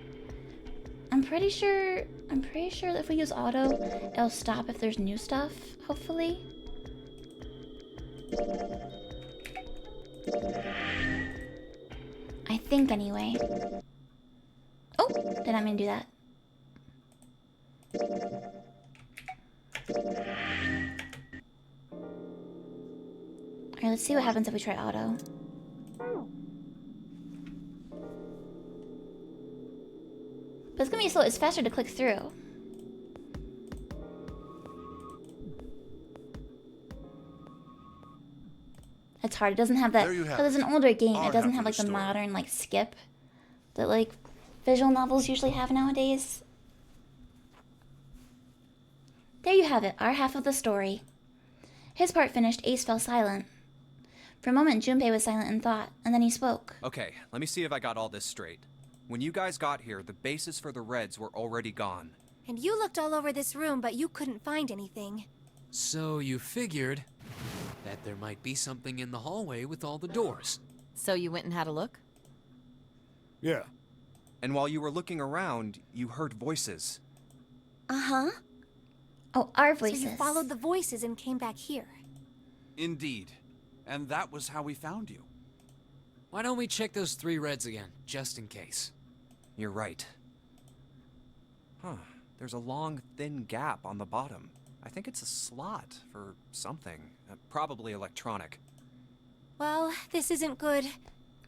I'm pretty sure that if we use auto, it'll stop if there's new stuff, hopefully. I think anyway. Oh, did not mean to do that. Alright, let's see what happens if we try auto. But it's gonna be slow. It's faster to click through. It's hard. It doesn't have that. Because it's an older game, it doesn't have like the modern like skip that like visual novels usually have nowadays. There you have it, our half of the story. His part finished, Ace fell silent. For a moment, Junpei was silent in thought, and then he spoke. Okay, let me see if I got all this straight. When you guys got here, the bases for the Reds were already gone. And you looked all over this room, but you couldn't find anything. So you figured... that there might be something in the hallway with all the doors. So you went and had a look? Yeah. And while you were looking around, you heard voices. Uh-huh. Oh, our So voices. you followed the voices and came back here. Indeed. And that was how we found you. Why don't we check those 3 reds again, just in case? You're right. Huh. There's a long, thin gap on the bottom. I think it's a slot for something. Probably electronic. Well, this isn't good.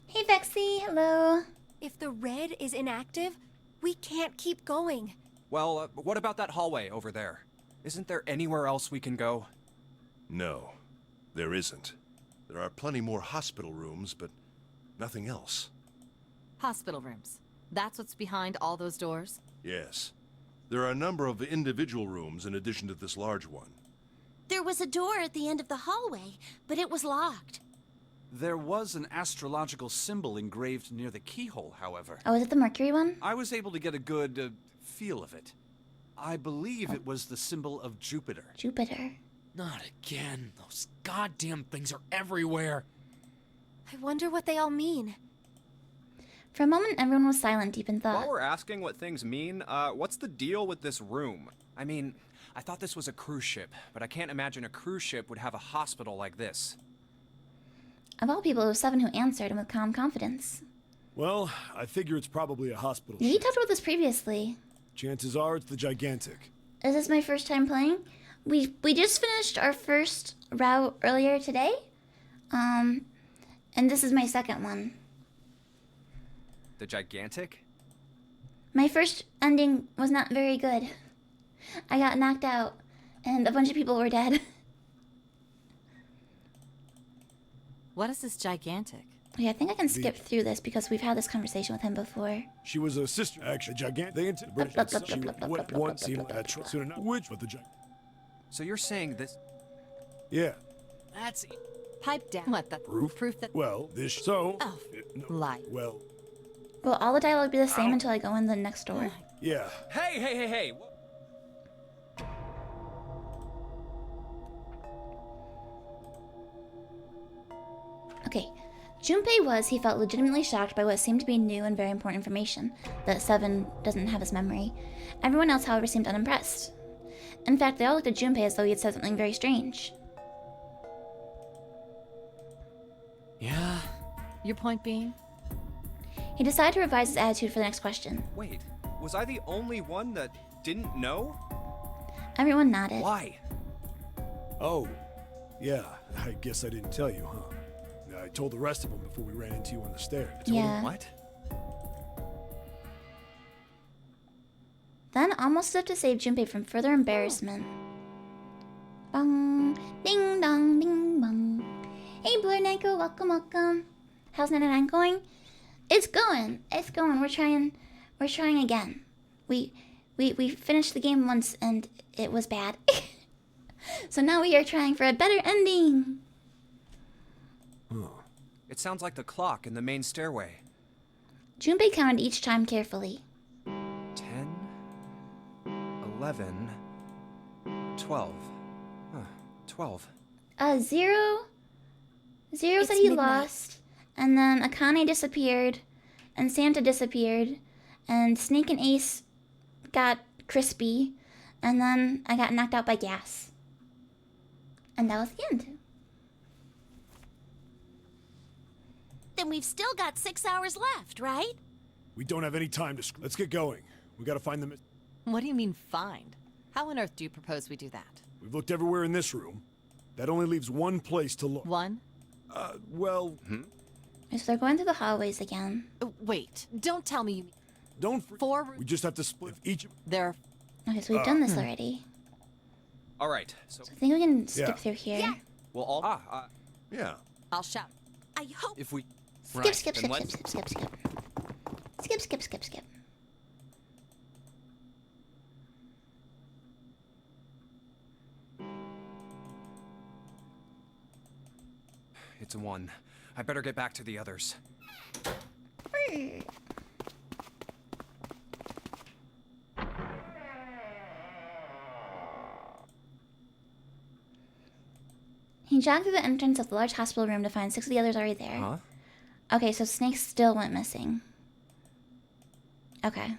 Hey, Vexy. Hello. If the red is inactive, we can't keep going. Well, what about that hallway over there? Isn't there anywhere else we can go? No, there isn't. There are plenty more hospital rooms, but nothing else. Hospital rooms. That's what's behind all those doors? Yes. There are a number of individual rooms in addition to this large one. There was a door at the end of the hallway, but it was locked. There was an astrological symbol engraved near the keyhole, however. Oh, is it the Mercury one? I was able to get a good feel of it. I believe it was the symbol of Jupiter. Jupiter. Not again. Those goddamn things are everywhere. I wonder what they all mean. For a moment, everyone was silent, deep in thought. While we're asking what things mean, what's the deal with this room? I mean, I thought this was a cruise ship, but I can't imagine a cruise ship would have a hospital like this. Of all people, it was Seven who answered, and with calm confidence. Well, I figure it's probably a hospital We ship. talked about this previously. Chances are it's the Gigantic. Is this my first time playing? We just finished our first route earlier today. And this is my second one. The Gigantic? My first ending was not very good. I got knocked out, and a bunch of people were dead. What is this gigantic? Okay, I think I can skip through this because we've had this conversation with him before. She was a sister, actually, Gigantic. They into the British. She went once seen at soon enough. Which, but the Gigantic. So you're saying this? Yeah. That's Pipe down. What, the Proof? proof that... Well, this. So. Oh, no, lie. Well. Will all the dialogue be the same until I go in the next door? Yeah. Hey! Okay. Junpei he felt legitimately shocked by what seemed to be new and very important information, that Seven doesn't have his memory. Everyone else, however, seemed unimpressed. In fact, they all looked at Junpei as though he had said something very strange. Yeah. Your point being? He decided to revise his attitude for the next question. Wait, was I the only one that didn't know? Everyone nodded. Why? Oh. Yeah, I guess I didn't tell you, huh? I told the rest of them before we ran into you on the stairs. Yeah. What? Then, almost as if to save Junpei from further embarrassment. Bong, ding dong, ding bong. Hey, Blur Nico, welcome. How's 99 going? It's going. We're trying again. We finished the game once and it was bad. So now we are trying for a better ending. It sounds like the clock in the main stairway. Junpei counted each chime carefully. 10, 11, 12. Huh, 12. Zero It's said he midnight. lost, and then Akane disappeared, and Santa disappeared, and Snake and Ace got crispy, and then I got knocked out by gas. And that was the end. Then we've still got 6 hours left, right? We don't have any time to. Let's get going. We gotta find them. What do you mean, find? How on earth do you propose we do that? We've looked everywhere in this room. That only leaves one place to look. One? Well. So they're going through the hallways again. Wait, don't tell me you... Don't. Four... We just have to split each. There... Okay, so we've done this already. All right, so I think we can skip Yeah. through here. Yeah. we'll all. Yeah. I'll shout. I hope. If we. Skip, Right, skip, then skip, let's- skip, skip, skip, skip. Skip, skip, skip. It's a 1. I better get back to the others. He jogged through the entrance of the large hospital room to find 6 of the others already there. Huh? Okay, so Snake still went missing. Okay.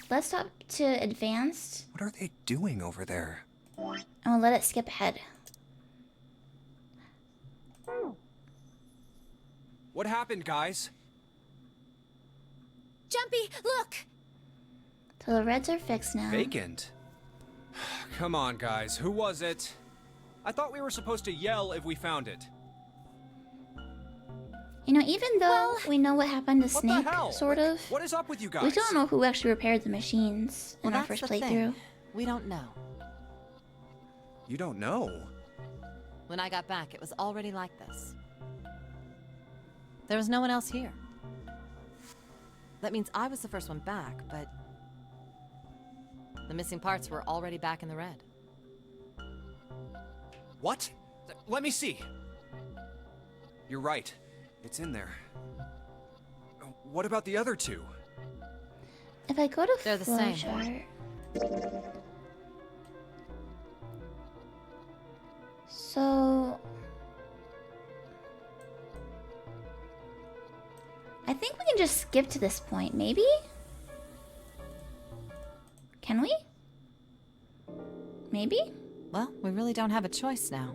Let's stop to advanced. What are they doing over there? And we'll let it skip ahead. What happened, guys? Jumpy, look! So the reds are fixed now. Vacant? Come on, guys. Who was it? I thought we were supposed to yell if we found it. You know, even though we know what happened to What Snake, the hell? sort of, What is up with you guys? we don't know who actually repaired the machines in Well, our that's first the playthrough. thing. We don't know. You don't know? When I got back, it was already like this. There was no one else here. That means I was the first one back, but the missing parts were already back in the red. What? Let me see. You're right. It's in there. What about the other two? If I go to They're the same. flowchart, so I think we can just skip to this point, maybe? Can we? Maybe? Well, we really don't have a choice now.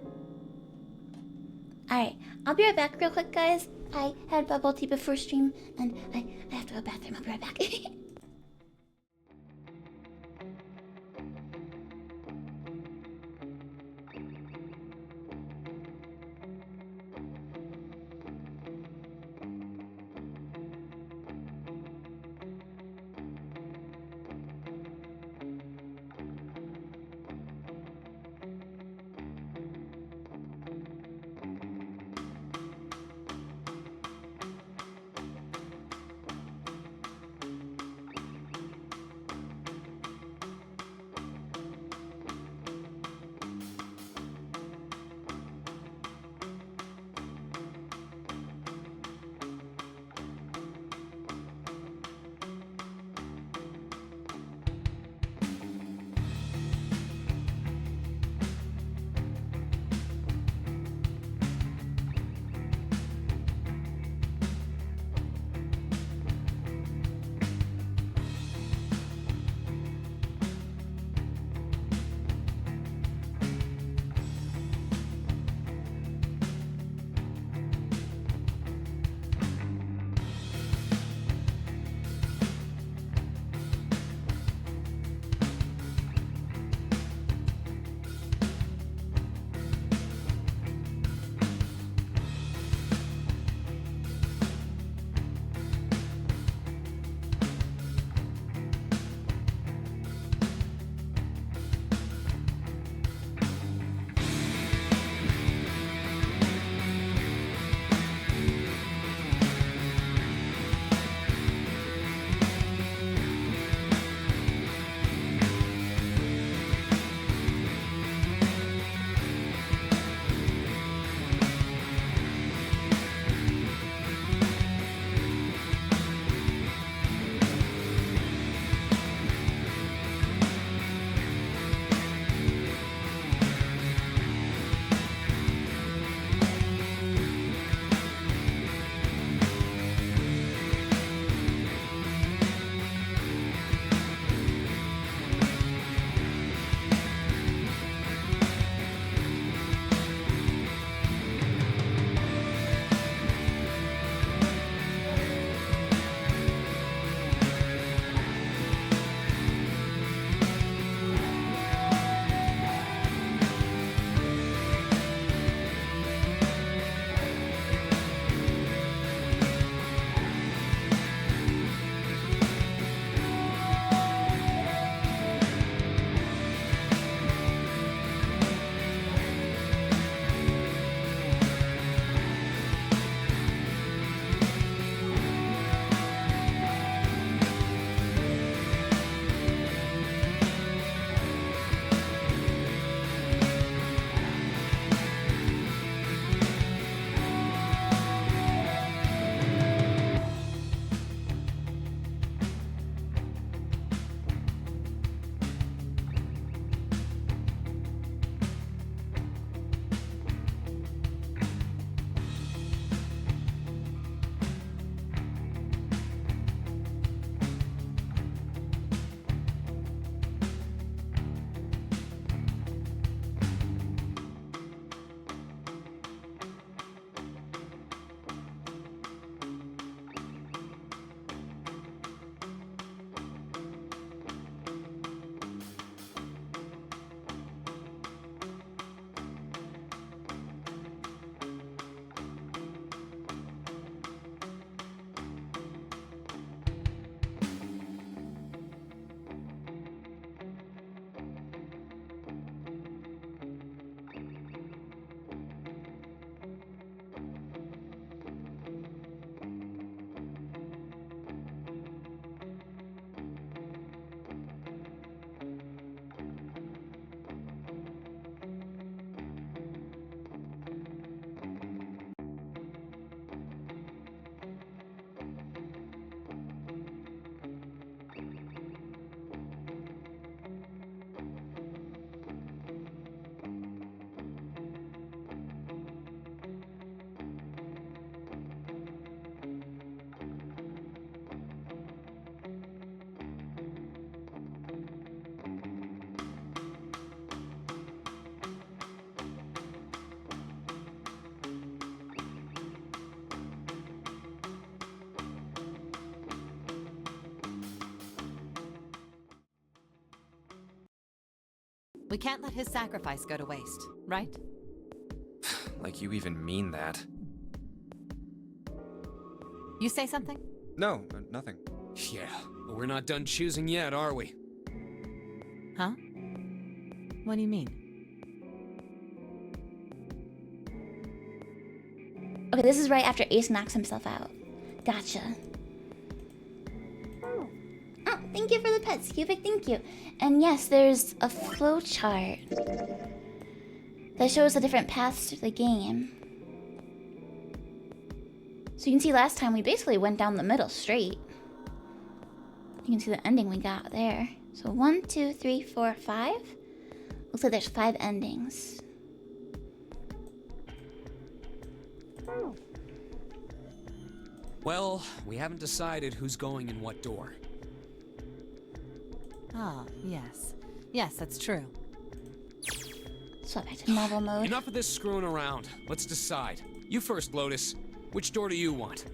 Alright, I'll be right back real quick, guys. I had bubble tea before stream, and I have to go to the bathroom. I'll be right back. We can't let his sacrifice go to waste, right? Like you even mean that. You say something? No, nothing. Yeah, but we're not done choosing yet, are we? Huh? What do you mean? Okay, this is right after Ace knocks himself out. Gotcha. Oh, thank you for the pets, Cubic, thank you. And yes, there's a flow chart that shows the different paths to the game. So you can see last time we basically went down the middle straight. You can see the ending we got there. So 1, 2, 3, 4, 5. Looks like there's 5 endings. Well, we haven't decided who's going in what door. Ah, yes. Yes, that's true. Swap back to novel mode. Enough of this screwing around. Let's decide. You first, Lotus. Which door do you want?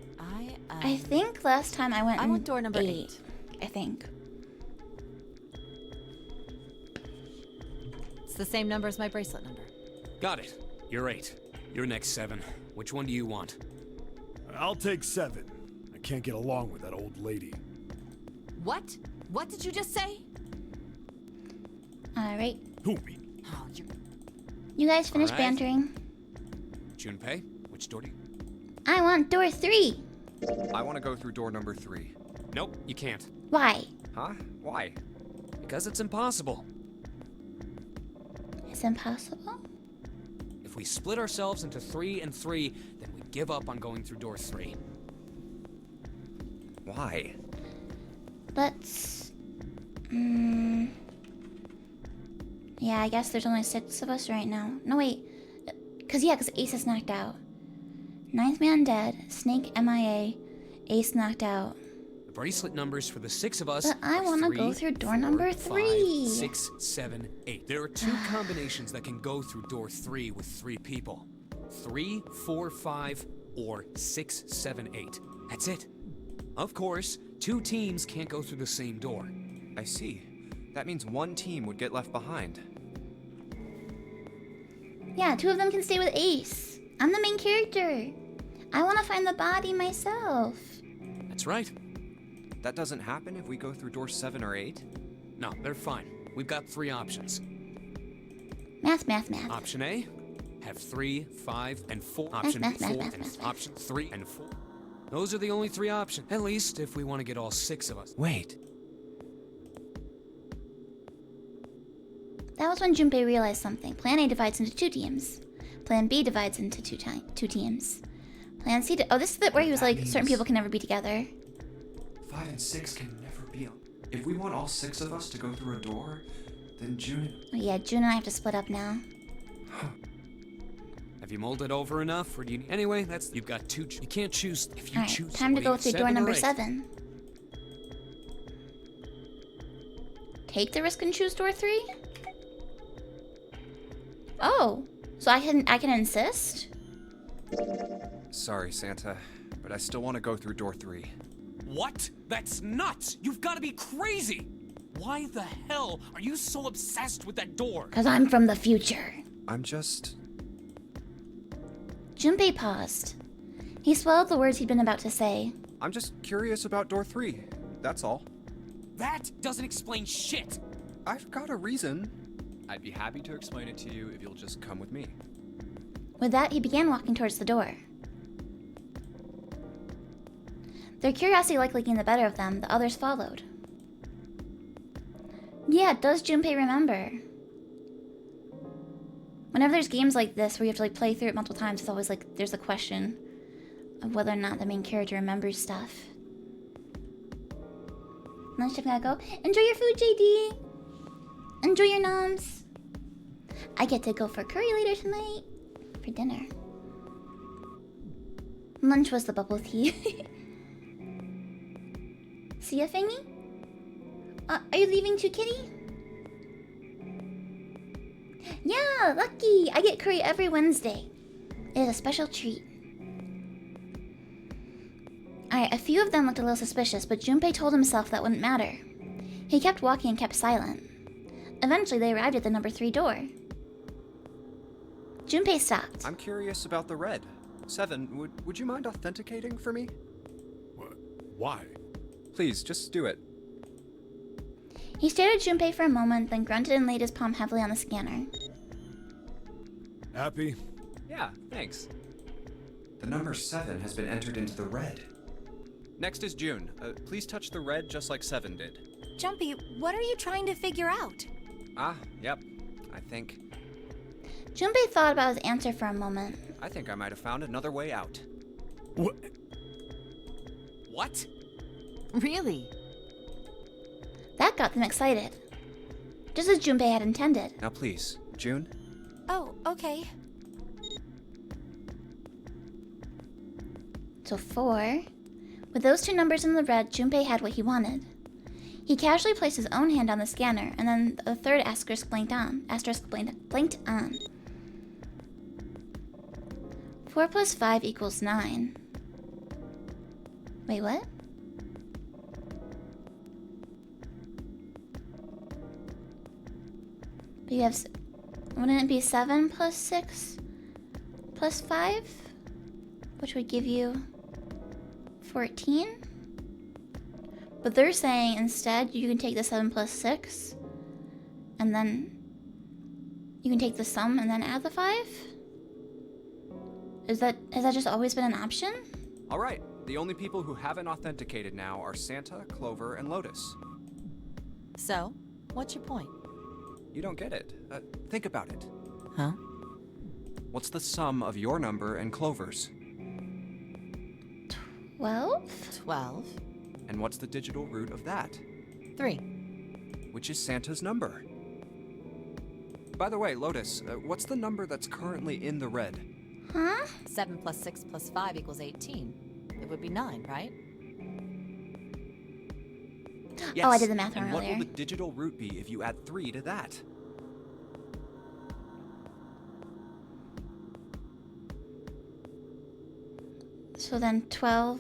I think last time I went. I want door number 8. I think. It's the same number as my bracelet number. Got it. You're 8. You're next, 7. Which one do you want? I'll take 7. I can't get along with that old lady. What? What did you just say? Alright. Who? Oh, You guys finished All right. bantering? Junpei, which door do you... I want door 3. I want to go through door number 3. Nope, you can't. Why? Huh? Why? Because it's impossible. It's impossible? If we split ourselves into 3 and 3, then we give up on going through door 3. Why? Let's... Yeah, I guess there's only 6 of us right now. No, wait. Because Ace is knocked out. 9th man dead. Snake MIA. Ace knocked out. The bracelet numbers for the 6 of us But I want to go through door number 3. 5, 6, 7, 8. There are 2 combinations that can go through door 3 with 3 people. 3, 4, 5, or 6, 7, 8. That's it. Of course, 2 teams can't go through the same door. I see. That means one team would get left behind. Yeah, 2 of them can stay with Ace. I'm the main character. I want to find the body myself. That's right. That doesn't happen if we go through door 7 or 8? No, they're fine. We've got 3 options. Math. Option A, have 3, 5, and 4. Option B, 4, and option 3 and 4. Those are the only 3 options. At least if we want to get all 6 of us. Wait. That was when Junpei realized something. Plan A divides into 2 teams. Plan B divides into 2 teams. Plan C... Oh, this is where he was like, certain people can never be together. 5 and 6 can never be on. If we want all 6 of us to go through a door, then June... Oh yeah, June and I have to split up now. Have you mulled it over enough, or do you... Anyway, that's... You've got 2... You can't choose... If you Alright, choose... time to go through door number 8. 7. Take the risk and choose door 3? Oh, so I can insist? Sorry, Santa, but I still want to go through door 3. What? That's nuts! You've got to be crazy! Why the hell are you so obsessed with that door? Because I'm from the future. I'm just... Junpei paused. He swallowed the words he'd been about to say. I'm just curious about door 3. That's all. That doesn't explain shit! I've got a reason. I'd be happy to explain it to you if you'll just come with me. With that, he began walking towards the door. Their curiosity likely getting the better of them, the others followed. Yeah, does Junpei remember? Whenever there's games like this where you have to like play through it multiple times, it's always like there's a question of whether or not the main character remembers stuff. Lunchtime gotta go. Enjoy your food, JD! Enjoy your noms! I get to go for curry later tonight. For dinner. Lunch was the bubble tea. See ya, Fangy? Are you leaving too, kitty? Yeah, lucky! I get curry every Wednesday. It is a special treat. Alright, a few of them looked a little suspicious, but Junpei told himself that wouldn't matter. He kept walking and kept silent. Eventually, they arrived at the number 3 door. Junpei stopped. I'm curious about the red. 7, would you mind authenticating for me? What? Why? Please, just do it. He stared at Junpei for a moment, then grunted and laid his palm heavily on the scanner. Happy? Yeah, thanks. The number 7 has been entered into the red. Next is June. Please touch the red just like 7 did. Jumpy, what are you trying to figure out? Yep. I think Junpei thought about his answer for a moment. I might have found another way out. What? What? Really? That got them excited. Just as Junpei had intended. Now please, June. Oh, okay. So 4. With those 2 numbers in the red, Junpei had what he wanted. He casually placed his own hand on the scanner, and then the third asterisk blinked on. 4 plus 5 equals 9. Wait, what? But you have... Wouldn't it be 7 plus 6 plus 5? Which would give you 14? But they're saying instead you can take the 7 plus 6 and then you can take the sum and then add the 5? Has that just always been an option? All right, the only people who haven't authenticated now are Santa, Clover, and Lotus. So, what's your point? You don't get it. Think about it. Huh? What's the sum of your number and Clover's? 12? 12. And what's the digital root of that? 3. Which is Santa's number. By the way, Lotus, what's the number that's currently in the red? Huh? 7 plus 6 plus 5 equals 18. It would be 9, right? Yes. Oh, I did the math wrong and what earlier. will the digital root be if you add 3 to that? So then 12.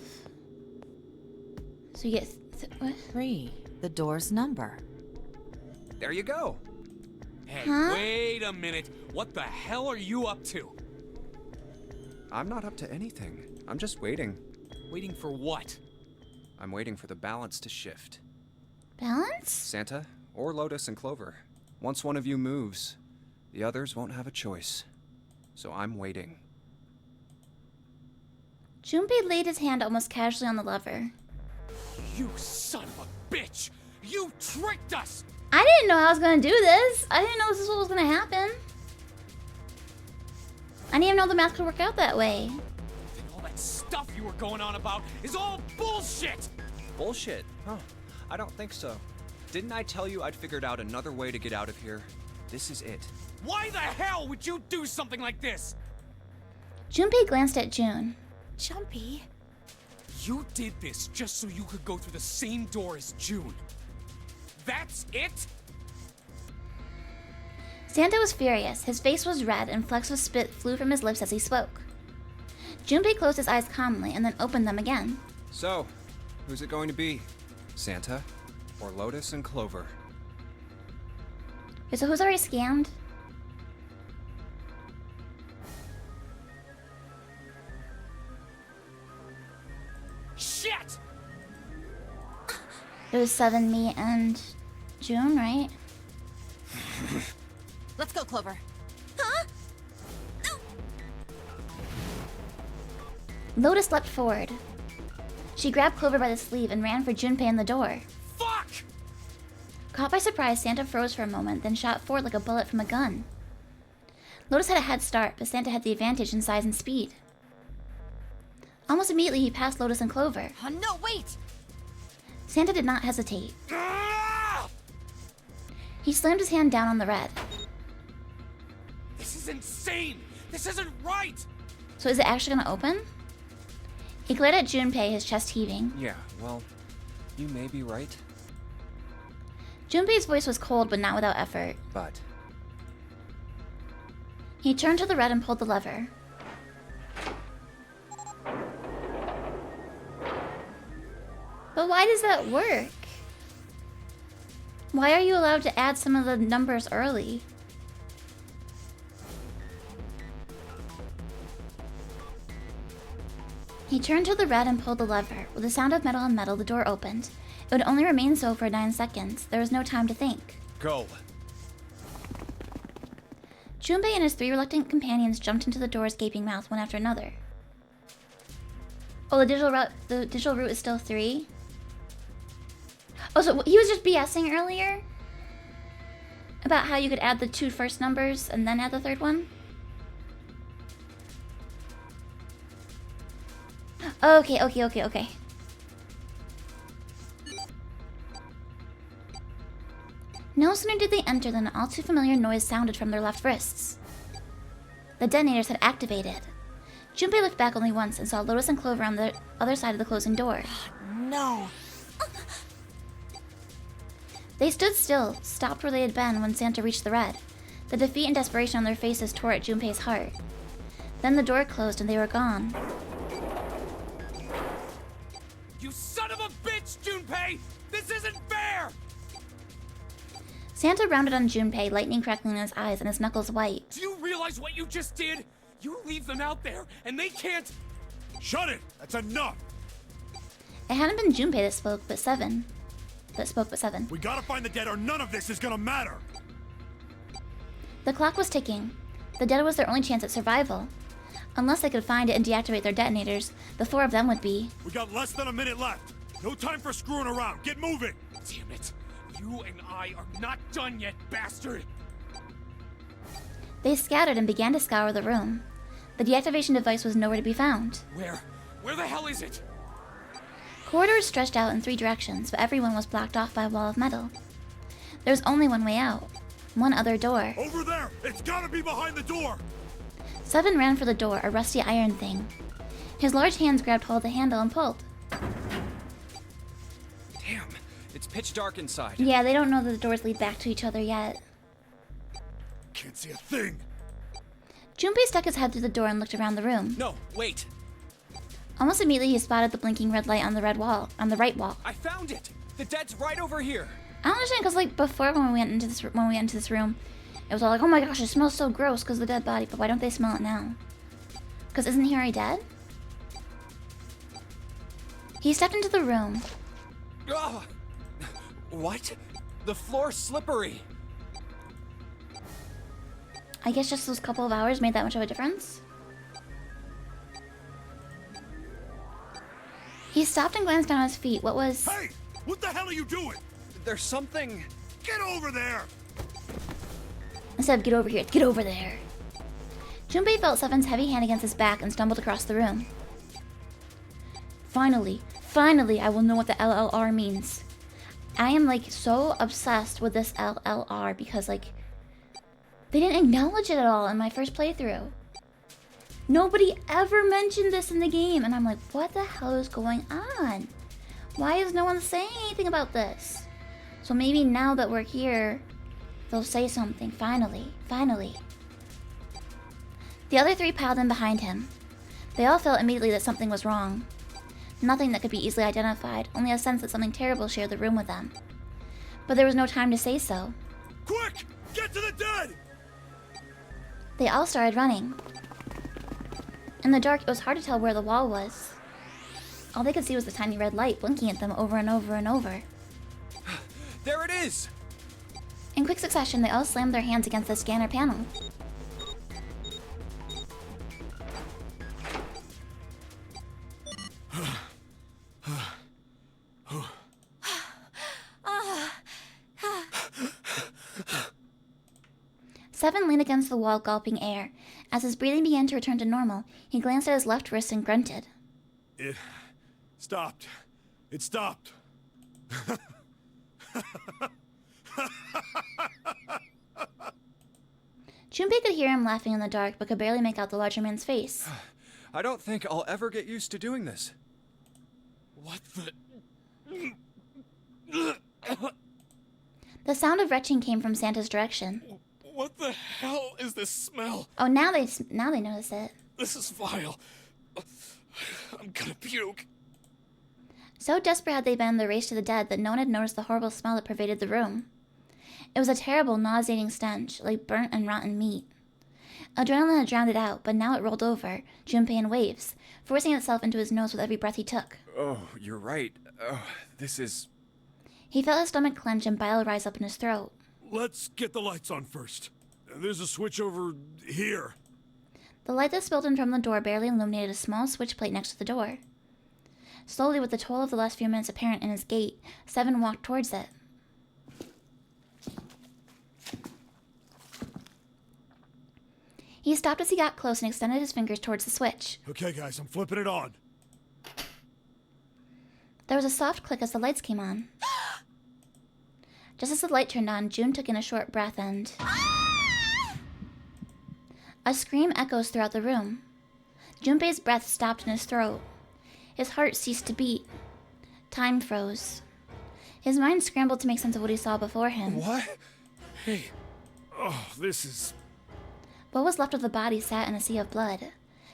So you get... what? 3. The door's number. There you go. Hey, Huh? wait a minute. What the hell are you up to? I'm not up to anything. I'm just waiting. Waiting for what? I'm waiting for the balance to shift. Balance? Santa, or Lotus and Clover. Once one of you moves, the others won't have a choice. So I'm waiting. Junpei laid his hand almost casually on the lever. You son of a bitch! You tricked us! I didn't know I was gonna do this. I didn't know this is what was gonna happen. I didn't even know the math could work out that way. Then all that stuff you were going on about is all bullshit! Bullshit? Huh. I don't think so. Didn't I tell you I'd figured out another way to get out of here? This is it. Why the hell would you do something like this? Junpei glanced at June. Jumpy. You did this just so you could go through the same door as June. That's it? Santa was furious. His face was red and flecks of spit flew from his lips as he spoke. Junpei closed his eyes calmly and then opened them again. So, who's it going to be? Santa or Lotus and Clover? Okay, so who's already scanned? Shit! It was 7, me, and June, right? Let's go, Clover. Huh? Lotus leapt forward. She grabbed Clover by the sleeve and ran for Junpei in the door. Fuck! Caught by surprise, Santa froze for a moment, then shot forward like a bullet from a gun. Lotus had a head start, but Santa had the advantage in size and speed. Almost immediately, he passed Lotus and Clover. Oh, no, wait! Santa did not hesitate. Ah! He slammed his hand down on the red. This is insane! This isn't right! So is it actually gonna open? He glared at Junpei, his chest heaving. Yeah, well, you may be right. Junpei's voice was cold, but not without effort. But He turned to the red and pulled the lever. But why does that work? Why are you allowed to add some of the numbers early? He turned to the red and pulled the lever. With the sound of metal on metal, the door opened. It would only remain so for 9 seconds. There was no time to think. Go. Junpei and his 3 reluctant companions jumped into the door's gaping mouth one after another. Oh, the digital route is still 3? Oh, so he was just BSing earlier? About how you could add the 2 first numbers and then add the 3rd one? Okay. No sooner did they enter than an all too familiar noise sounded from their left wrists. The detonators had activated. Junpei looked back only once and saw Lotus and Clover on the other side of the closing door. No. They stood still, stopped where they had been when Santa reached the red. The defeat and desperation on their faces tore at Junpei's heart. Then the door closed and they were gone. You son of a bitch, Junpei! This isn't fair! Santa rounded on Junpei, lightning crackling in his eyes and his knuckles white. Do you realize what you just did? You leave them out there, and they can't... Shut it! That's enough! It hadn't been Junpei that spoke, but Seven. We gotta find the dead or none of this is gonna matter! The clock was ticking. The dead was their only chance at survival. Unless they could find it and deactivate their detonators, the 4 of them would be... We got less than a minute left! No time for screwing around! Get moving! Damn it! You and I are not done yet, bastard! They scattered and began to scour the room. The deactivation device was nowhere to be found. Where the hell is it? Corridors stretched out in 3 directions, but everyone was blocked off by a wall of metal. There was only one way out. One other door. Over there! It's gotta be behind the door! Seven ran for the door, a rusty iron thing. His large hands grabbed hold of the handle and pulled. Damn, it's pitch dark inside. Yeah, they don't know that the doors lead back to each other yet. Can't see a thing! Junpei stuck his head through the door and looked around the room. No, wait. Almost immediately, he spotted the blinking red light on the right wall. I found it. The dead's right over here. I don't understand, because like before when we went into this room, it was all like, oh my gosh, it smells so gross because of the dead body. But why don't they smell it now? Because isn't he already dead? He stepped into the room. Oh, what? The floor's slippery. I guess just those couple of hours made that much of a difference. He stopped and glanced down at his feet. What was... Hey! What the hell are you doing? There's something... Get over there! Instead of get over here, get over there. Junpei felt Seven's heavy hand against his back and stumbled across the room. Finally, I will know what the LLR means. I am like so obsessed with this LLR because like they didn't acknowledge it at all in my first playthrough. Nobody ever mentioned this in the game and I'm like, what the hell is going on? Why is no one saying anything about this? So maybe now that we're here, they'll say something, finally. The other 3 piled in behind him. They all felt immediately that something was wrong. Nothing that could be easily identified, only a sense that something terrible shared the room with them. But there was no time to say so. Quick! Get to the dead! They all started running. In the dark, it was hard to tell where the wall was. All they could see was the tiny red light blinking at them over and over and over. There it is! In quick succession, they all slammed their hands against the scanner panel. Seven leaned against the wall, gulping air. As his breathing began to return to normal, he glanced at his left wrist and grunted. It stopped. It stopped. Junpei could hear him laughing in the dark, but could barely make out the larger man's face. I don't think I'll ever get used to doing this. What the... The sound of retching came from Santa's direction. What the hell is this smell? Oh, now they notice it. This is vile. I'm gonna puke. So desperate had they been in the race to the dead that no one had noticed the horrible smell that pervaded the room. It was a terrible, nauseating stench, like burnt and rotten meat. Adrenaline had drowned it out, but now it rolled over Junpei in waves, forcing itself into his nose with every breath he took. Oh, you're right. Oh, this is... He felt his stomach clench and bile rise up in his throat. Let's get the lights on first. There's a switch over here. The light that spilled in from the door barely illuminated a small switch plate next to the door. Slowly, with the toll of the last few minutes apparent in his gait, Seven walked towards it. He stopped as he got close and extended his fingers towards the switch. Okay, guys, I'm flipping it on. There was a soft click as the lights came on. Just as the light turned on, June took in a short breath and... A scream echoes throughout the room. Junpei's breath stopped in his throat. His heart ceased to beat. Time froze. His mind scrambled to make sense of what he saw before him. What? Hey. Oh, this is... What was left of the body sat in a sea of blood.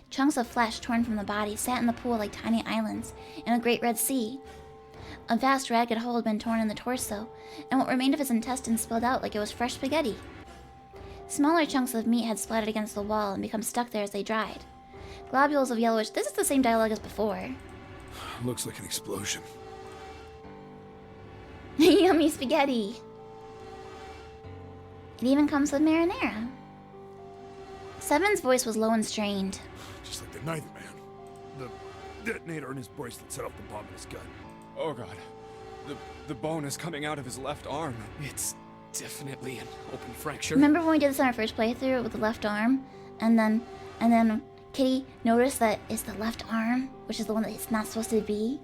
Chunks of flesh torn from the body sat in the pool like tiny islands in a great red sea. A vast ragged hole had been torn in the torso, and what remained of his intestines spilled out like it was fresh spaghetti. Smaller chunks of meat had splattered against the wall and become stuck there as they dried. Globules of yellowish... This is the same dialogue as before. Looks like an explosion. Yummy spaghetti. It even comes with marinara. Seven's voice was low and strained. Just like the Ninth Man. The detonator in his bracelet set off the bomb in his gun. Oh god. The bone is coming out of his left arm. It's definitely an open fracture. Remember when we did this on our first playthrough with the left arm? And then Kitty noticed that it's the left arm, which is the one that it's not supposed to be?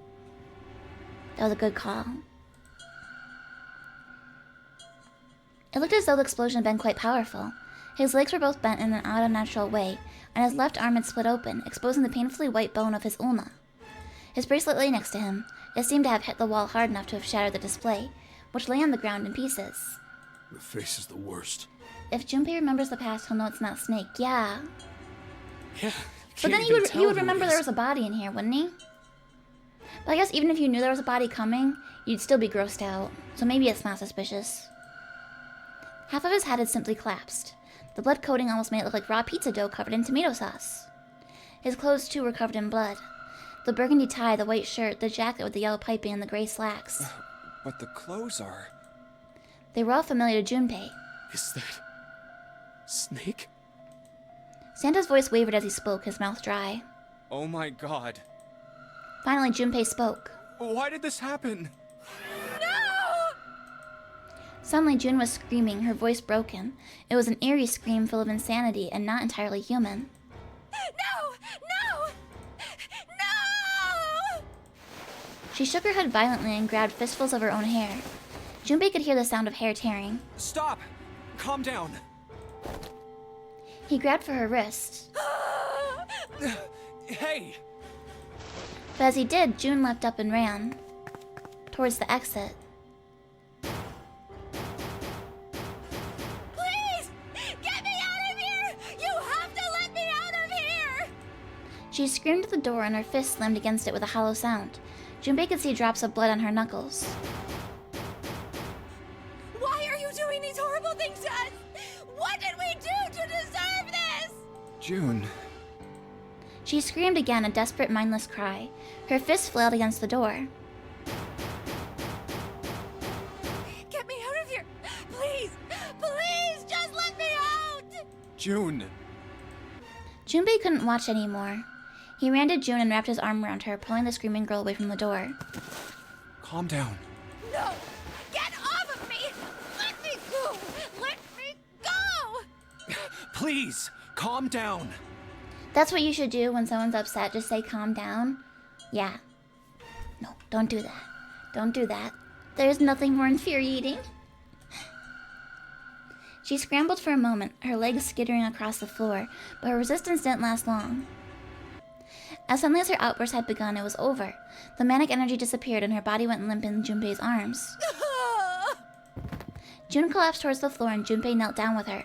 That was a good call. It looked as though the explosion had been quite powerful. His legs were both bent in an odd, unnatural way, and his left arm had split open, exposing the painfully white bone of his ulna. His bracelet lay next to him. It seemed to have hit the wall hard enough to have shattered the display, which lay on the ground in pieces. The face is the worst. If Junpei remembers the past, he'll know it's not Snake. Yeah. Yeah. But then he would remember there was a body in here, wouldn't he? But I guess even if you knew there was a body coming, you'd still be grossed out. So maybe it's not suspicious. Half of his head had simply collapsed. The blood coating almost made it look like raw pizza dough covered in tomato sauce. His clothes, too, were covered in blood. The burgundy tie, the white shirt, the jacket with the yellow piping, and the gray slacks. But the clothes are... They were all familiar to Junpei. Is that... Snake? Santa's voice wavered as he spoke, his mouth dry. Oh my god. Finally, Junpei spoke. Why did this happen? Suddenly, June was screaming, her voice broken. It was an eerie scream full of insanity and not entirely human. No! No! No! She shook her head violently and grabbed fistfuls of her own hair. Junpei could hear the sound of hair tearing. Stop! Calm down. He grabbed for her wrist. Hey! But as he did, June leapt up and ran towards the exit. She screamed at the door and her fist slammed against it with a hollow sound. Junpei could see drops of blood on her knuckles. Why are you doing these horrible things to us? What did we do to deserve this? June. She screamed again, a desperate, mindless cry. Her fist flailed against the door. Get me out of here! Please! Please, just let me out! June. Junpei couldn't watch anymore. He ran to June and wrapped his arm around her, pulling the screaming girl away from the door. Calm down. No! Get off of me! Let me go! Let me go! Please, calm down. That's what you should do when someone's upset. Just say, calm down. Yeah. No, don't do that. Don't do that. There's nothing more infuriating. She scrambled for a moment, her legs skittering across the floor, but her resistance didn't last long. As suddenly as her outburst had begun, it was over. The manic energy disappeared and her body went limp in Junpei's arms. June collapsed towards the floor and Junpei knelt down with her.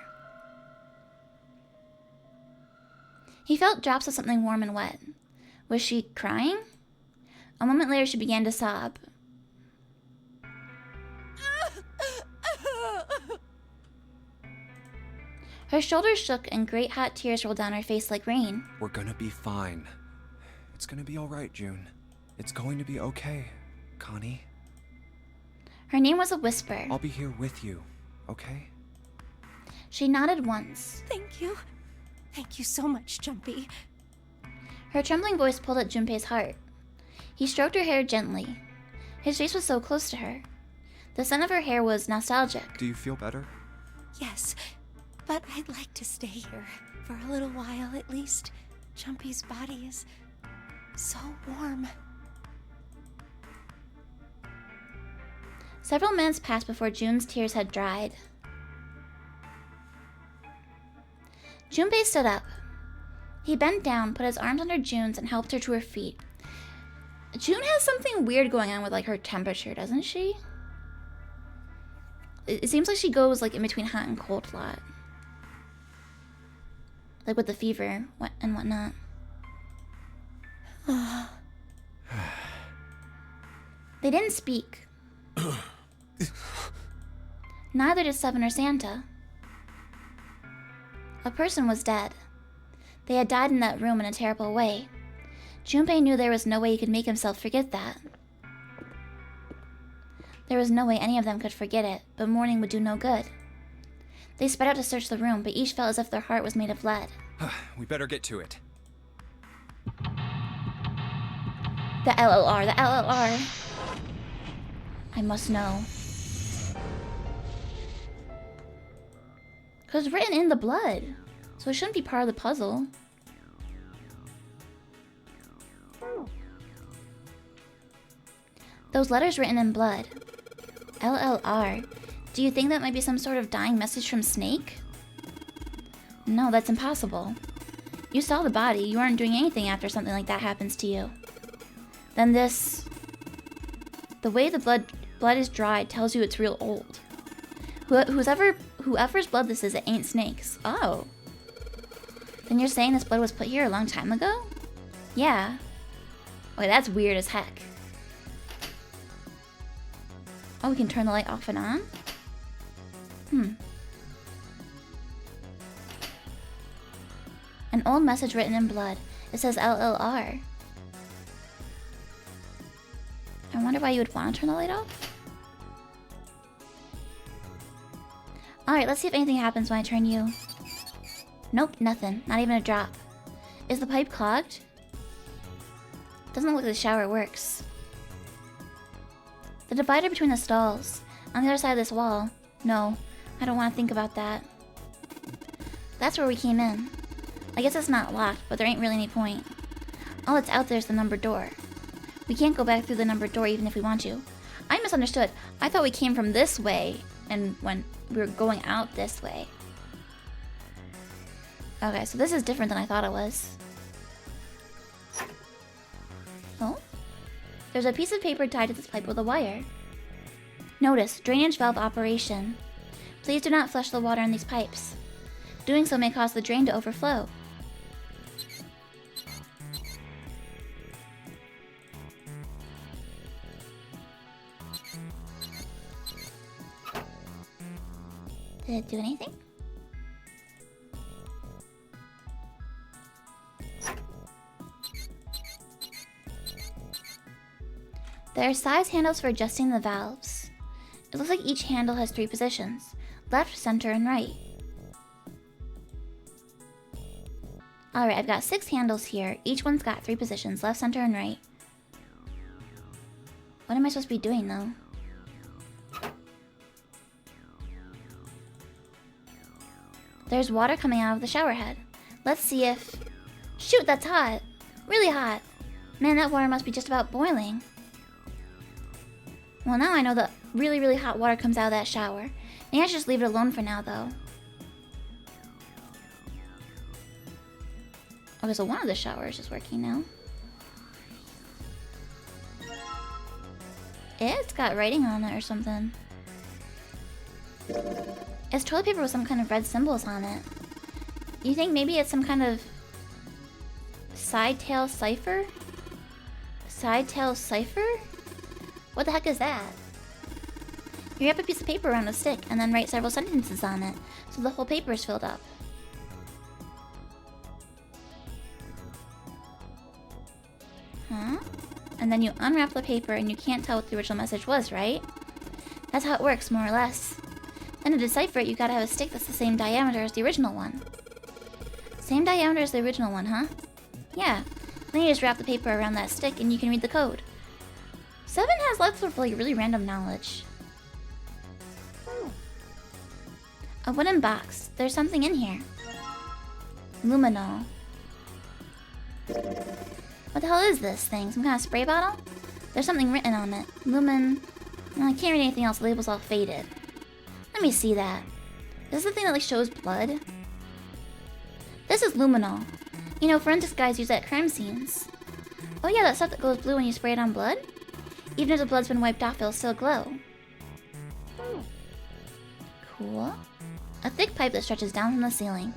He felt drops of something warm and wet. Was she crying? A moment later, she began to sob. Her shoulders shook and great hot tears rolled down her face like rain. We're gonna be fine. It's gonna be alright, June. It's going to be okay, Connie. Her name was a whisper. I'll be here with you, okay? She nodded once. Thank you. Thank you so much, Jumpy. Her trembling voice pulled at Junpei's heart. He stroked her hair gently. His face was so close to her. The scent of her hair was nostalgic. Do you feel better? Yes, but I'd like to stay here for a little while at least. Jumpy's body is so warm. Several minutes passed before June's tears had dried. Junpei stood up. He bent down, put his arms under June's, and helped her to her feet. June has something weird going on with like her temperature, doesn't she? It seems like she goes like in between hot and cold a lot. Like with the fever and whatnot. They didn't speak. Neither did Seven or Santa. A person was dead. They had died in that room in a terrible way. Junpei knew there was no way he could make himself forget that. There was no way any of them could forget it, but mourning would do no good. They sped out to search the room, but each felt as if their heart was made of lead. We better get to it. The LLR, the LLR. I must know. Because it's written in the blood, so it shouldn't be part of the puzzle. Those letters written in blood. LLR. Do you think that might be some sort of dying message from Snake? No, that's impossible. You saw the body. You aren't doing anything after something like that happens to you. Then this... The way the blood is dried tells you it's real old. Whoever's blood this is, it ain't Snake's. Oh. Then you're saying this blood was put here a long time ago? Yeah. Wait, that's weird as heck. Oh, we can turn the light off and on? An old message written in blood. It says LLR. I wonder why you would want to turn the light off. Alright, let's see if anything happens when I turn you. Nope, nothing. Not even a drop. Is the pipe clogged? Doesn't look like the shower works. The divider between the stalls. On the other side of this wall. No, I don't want to think about that. That's where we came in. I guess it's not locked, but there ain't really any point. All that's out there is the numbered door. We can't go back through the numbered door even if we want to. I misunderstood. I thought we came from this way, and when we were going out this way. Okay, so this is different than I thought it was. Oh? There's a piece of paper tied to this pipe with a wire. Notice, drainage valve operation. Please do not flush the water in these pipes. Doing so may cause the drain to overflow. Did it do anything? There are size handles for adjusting the valves. It looks like each handle has 3 positions. Left, center, and right. Alright, I've got 6 handles here. Each one's got 3 positions. Left, center, and right. What am I supposed to be doing, though? There's water coming out of the shower head. Let's see if... Shoot, that's hot! Really hot! Man, that water must be just about boiling. Well, now I know that really, really hot water comes out of that shower. Maybe I should just leave it alone for now, though. Okay, so one of the showers is working now. It's got writing on it or something. It's toilet paper with some kind of red symbols on it. You think maybe it's some kind of side-tail cipher? Side-tail cipher? What the heck is that? You wrap a piece of paper around a stick and then write several sentences on it, so the whole paper is filled up. and then you unwrap the paper and you can't tell what the original message was, right? That's how it works, more or less. Then to decipher it, you gotta have a stick that's the same diameter as the original one. Same diameter as the original one, huh? Yeah. Then you just wrap the paper around that stick and you can read the code. 7 has lots of like really random knowledge. A wooden box. There's something in here. Luminol. What the hell is this thing? Some kind of spray bottle? There's something written on it. Lumen... No, I can't read anything else. The label's all faded. Let me see that. Is this the thing that like shows blood? This is luminol. You know, forensics guys use that at crime scenes. Oh yeah, that stuff that glows blue when you spray it on blood? Even if the blood's been wiped off, it'll still glow. Cool. A thick pipe that stretches down from the ceiling.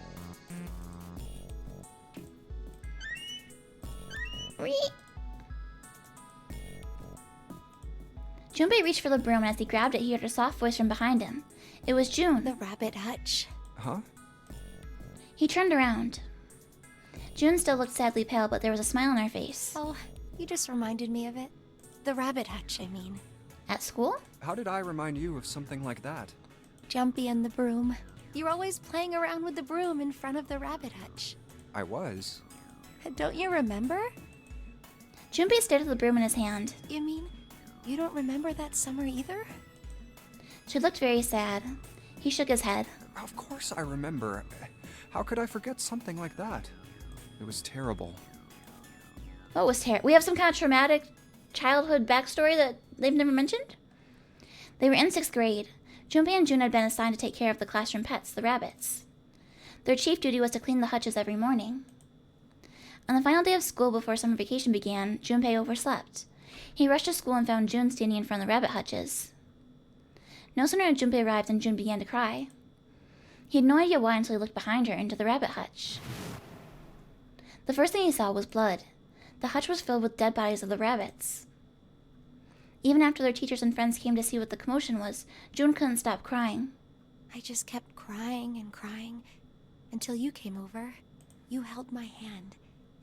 Junpei reached for the broom, and as he grabbed it, he heard a soft voice from behind him. It was June. The rabbit hutch. Huh? He turned around. June still looked sadly pale, but there was a smile on her face. Oh, you just reminded me of it. The rabbit hutch, I mean. At school? How did I remind you of something like that? Jumpy and the broom. You're always playing around with the broom in front of the rabbit hutch. I was. Don't you remember? Junpei stared at the broom in his hand. You mean you don't remember that summer either? She looked very sad. He shook his head. Of course I remember. How could I forget something like that? It was terrible. What was terrible? We have some kind of traumatic childhood backstory that they've never mentioned? They were in 6th grade. Junpei and June had been assigned to take care of the classroom pets, the rabbits. Their chief duty was to clean the hutches every morning. On the final day of school before summer vacation began, Junpei overslept. He rushed to school and found June standing in front of the rabbit hutches. No sooner had Junpei arrived than June began to cry. He had no idea why until he looked behind her into the rabbit hutch. The first thing he saw was blood. The hutch was filled with dead bodies of the rabbits. Even after their teachers and friends came to see what the commotion was, June couldn't stop crying. I just kept crying and crying until you came over. You held my hand,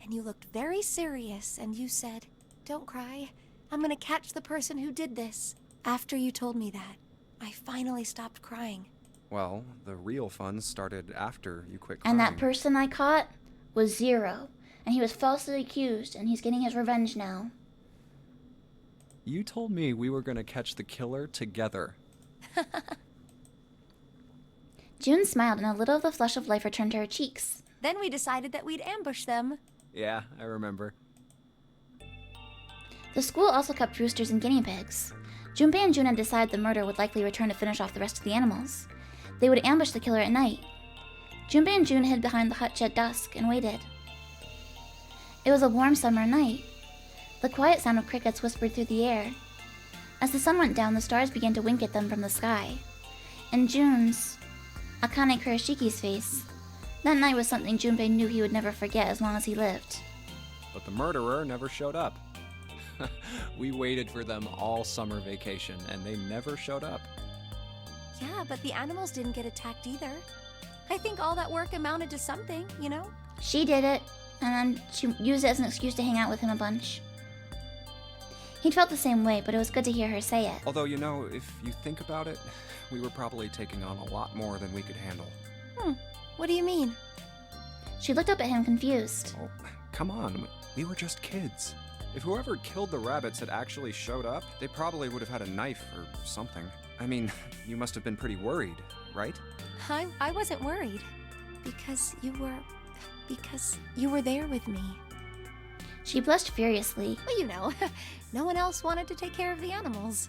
and you looked very serious, and you said, "Don't cry. I'm gonna catch the person who did this." After you told me that, I finally stopped crying. Well, the real fun started after you quit crying. And that person I caught was Zero, and he was falsely accused, and he's getting his revenge now. You told me we were gonna catch the killer together. June smiled, and a little of the flush of life returned to her cheeks. Then we decided that we'd ambush them. Yeah, I remember. The school also kept roosters and guinea pigs. Junpei and June had decided the murder would likely return to finish off the rest of the animals. They would ambush the killer at night. Junpei and June hid behind the hutch at dusk and waited. It was a warm summer night. The quiet sound of crickets whispered through the air. As the sun went down, the stars began to wink at them from the sky. And June's, Akane Kuroshiki's face, that night was something Junpei knew he would never forget as long as he lived. But the murderer never showed up. We waited for them all summer vacation, and they never showed up. Yeah, but the animals didn't get attacked either. I think all that work amounted to something, you know? She did it, and then she used it as an excuse to hang out with him a bunch. He'd felt the same way, but it was good to hear her say it. Although, you know, if you think about it, we were probably taking on a lot more than we could handle. What do you mean? She looked up at him confused. Oh, come on, we were just kids. If whoever killed the rabbits had actually showed up, they probably would have had a knife or something. I mean, you must have been pretty worried, right? I wasn't worried. Because you were there with me. She blushed furiously. Well, you know, no one else wanted to take care of the animals.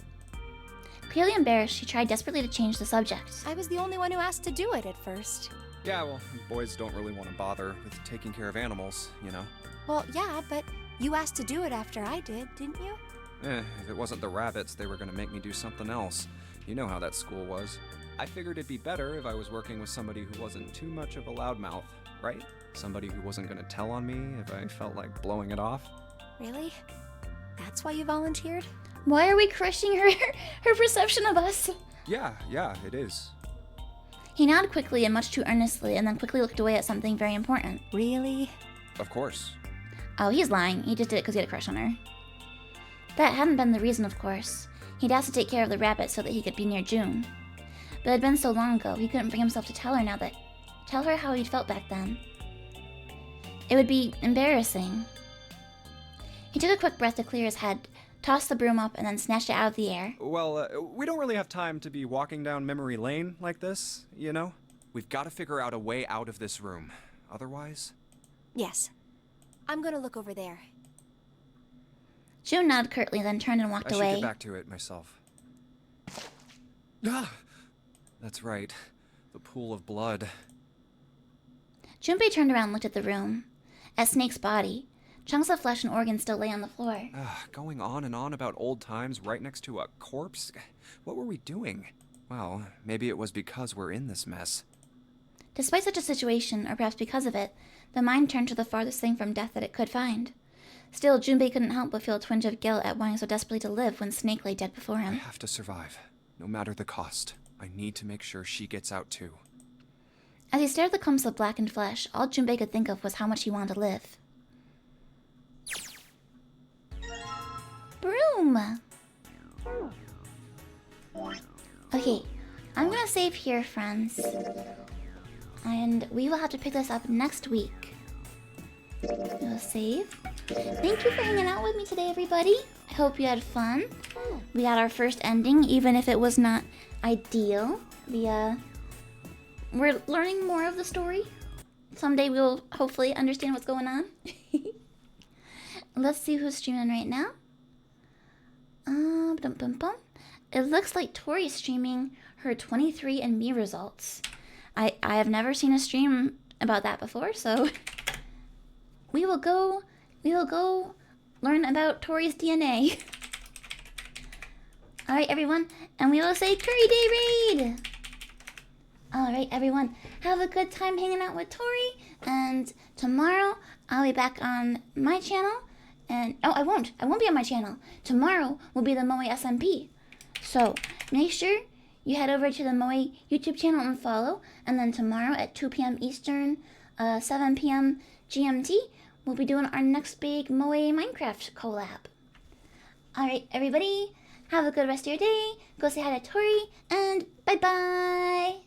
Clearly embarrassed, she tried desperately to change the subject. I was the only one who asked to do it at first. Yeah, well, boys don't really want to bother with taking care of animals, you know? Well, yeah, but you asked to do it after I did, didn't you? If it wasn't the rabbits, they were going to make me do something else. You know how that school was. I figured it'd be better if I was working with somebody who wasn't too much of a loudmouth, right? Somebody who wasn't going to tell on me if I felt like blowing it off. Really? That's why you volunteered? Why are we crushing her perception of us? Yeah, it is. He nodded quickly and much too earnestly, and then quickly looked away at something very important. Really? Of course. Oh, he's lying. He just did it because he had a crush on her. That hadn't been the reason, of course. He'd asked to take care of the rabbit so that he could be near June. But it had been so long ago, he couldn't bring himself to tell her how he'd felt back then. It would be embarrassing. He took a quick breath to clear his head, tossed the broom up, and then snatched it out of the air. Well, we don't really have time to be walking down memory lane like this, you know? We've got to figure out a way out of this room. Otherwise... Yes. I'm gonna look over there. June nodded curtly, then turned and walked away. I should get back to it myself. Ah! That's right. The pool of blood. Junpei turned around and looked at the room. At Snake's body. Chunks of flesh and organs still lay on the floor. Going on and on about old times right next to a corpse? What were we doing? Well, maybe it was because we're in this mess. Despite such a situation, or perhaps because of it, the mind turned to the farthest thing from death that it could find. Still, Junpei couldn't help but feel a twinge of guilt at wanting so desperately to live when Snake lay dead before him. I have to survive, no matter the cost. I need to make sure she gets out too. As he stared at the clumps of blackened flesh, all Junpei could think of was how much he wanted to live. Broom! Okay, I'm gonna save here, friends. And we will have to pick this up next week. We'll save. Thank you for hanging out with me today, everybody. I hope you had fun. We got our first ending, even if it was not ideal. We're learning more of the story. Someday we'll hopefully understand what's going on. Let's see who's streaming right now. It looks like Tori's streaming her 23andMe results. I have never seen a stream about that before, so we will go learn about Tori's DNA. Alright everyone, and we will say Curry Day Raid! Alright everyone, have a good time hanging out with Tori, and tomorrow I'll be back on my channel, and I won't be on my channel. Tomorrow will be the Moe SMP. So make sure you head over to the Moe YouTube channel and follow, and then tomorrow at 2 p.m. Eastern, 7 p.m. GMT, we'll be doing our next big Moe Minecraft collab. Alright everybody, have a good rest of your day, go say hi to Tori, and bye bye!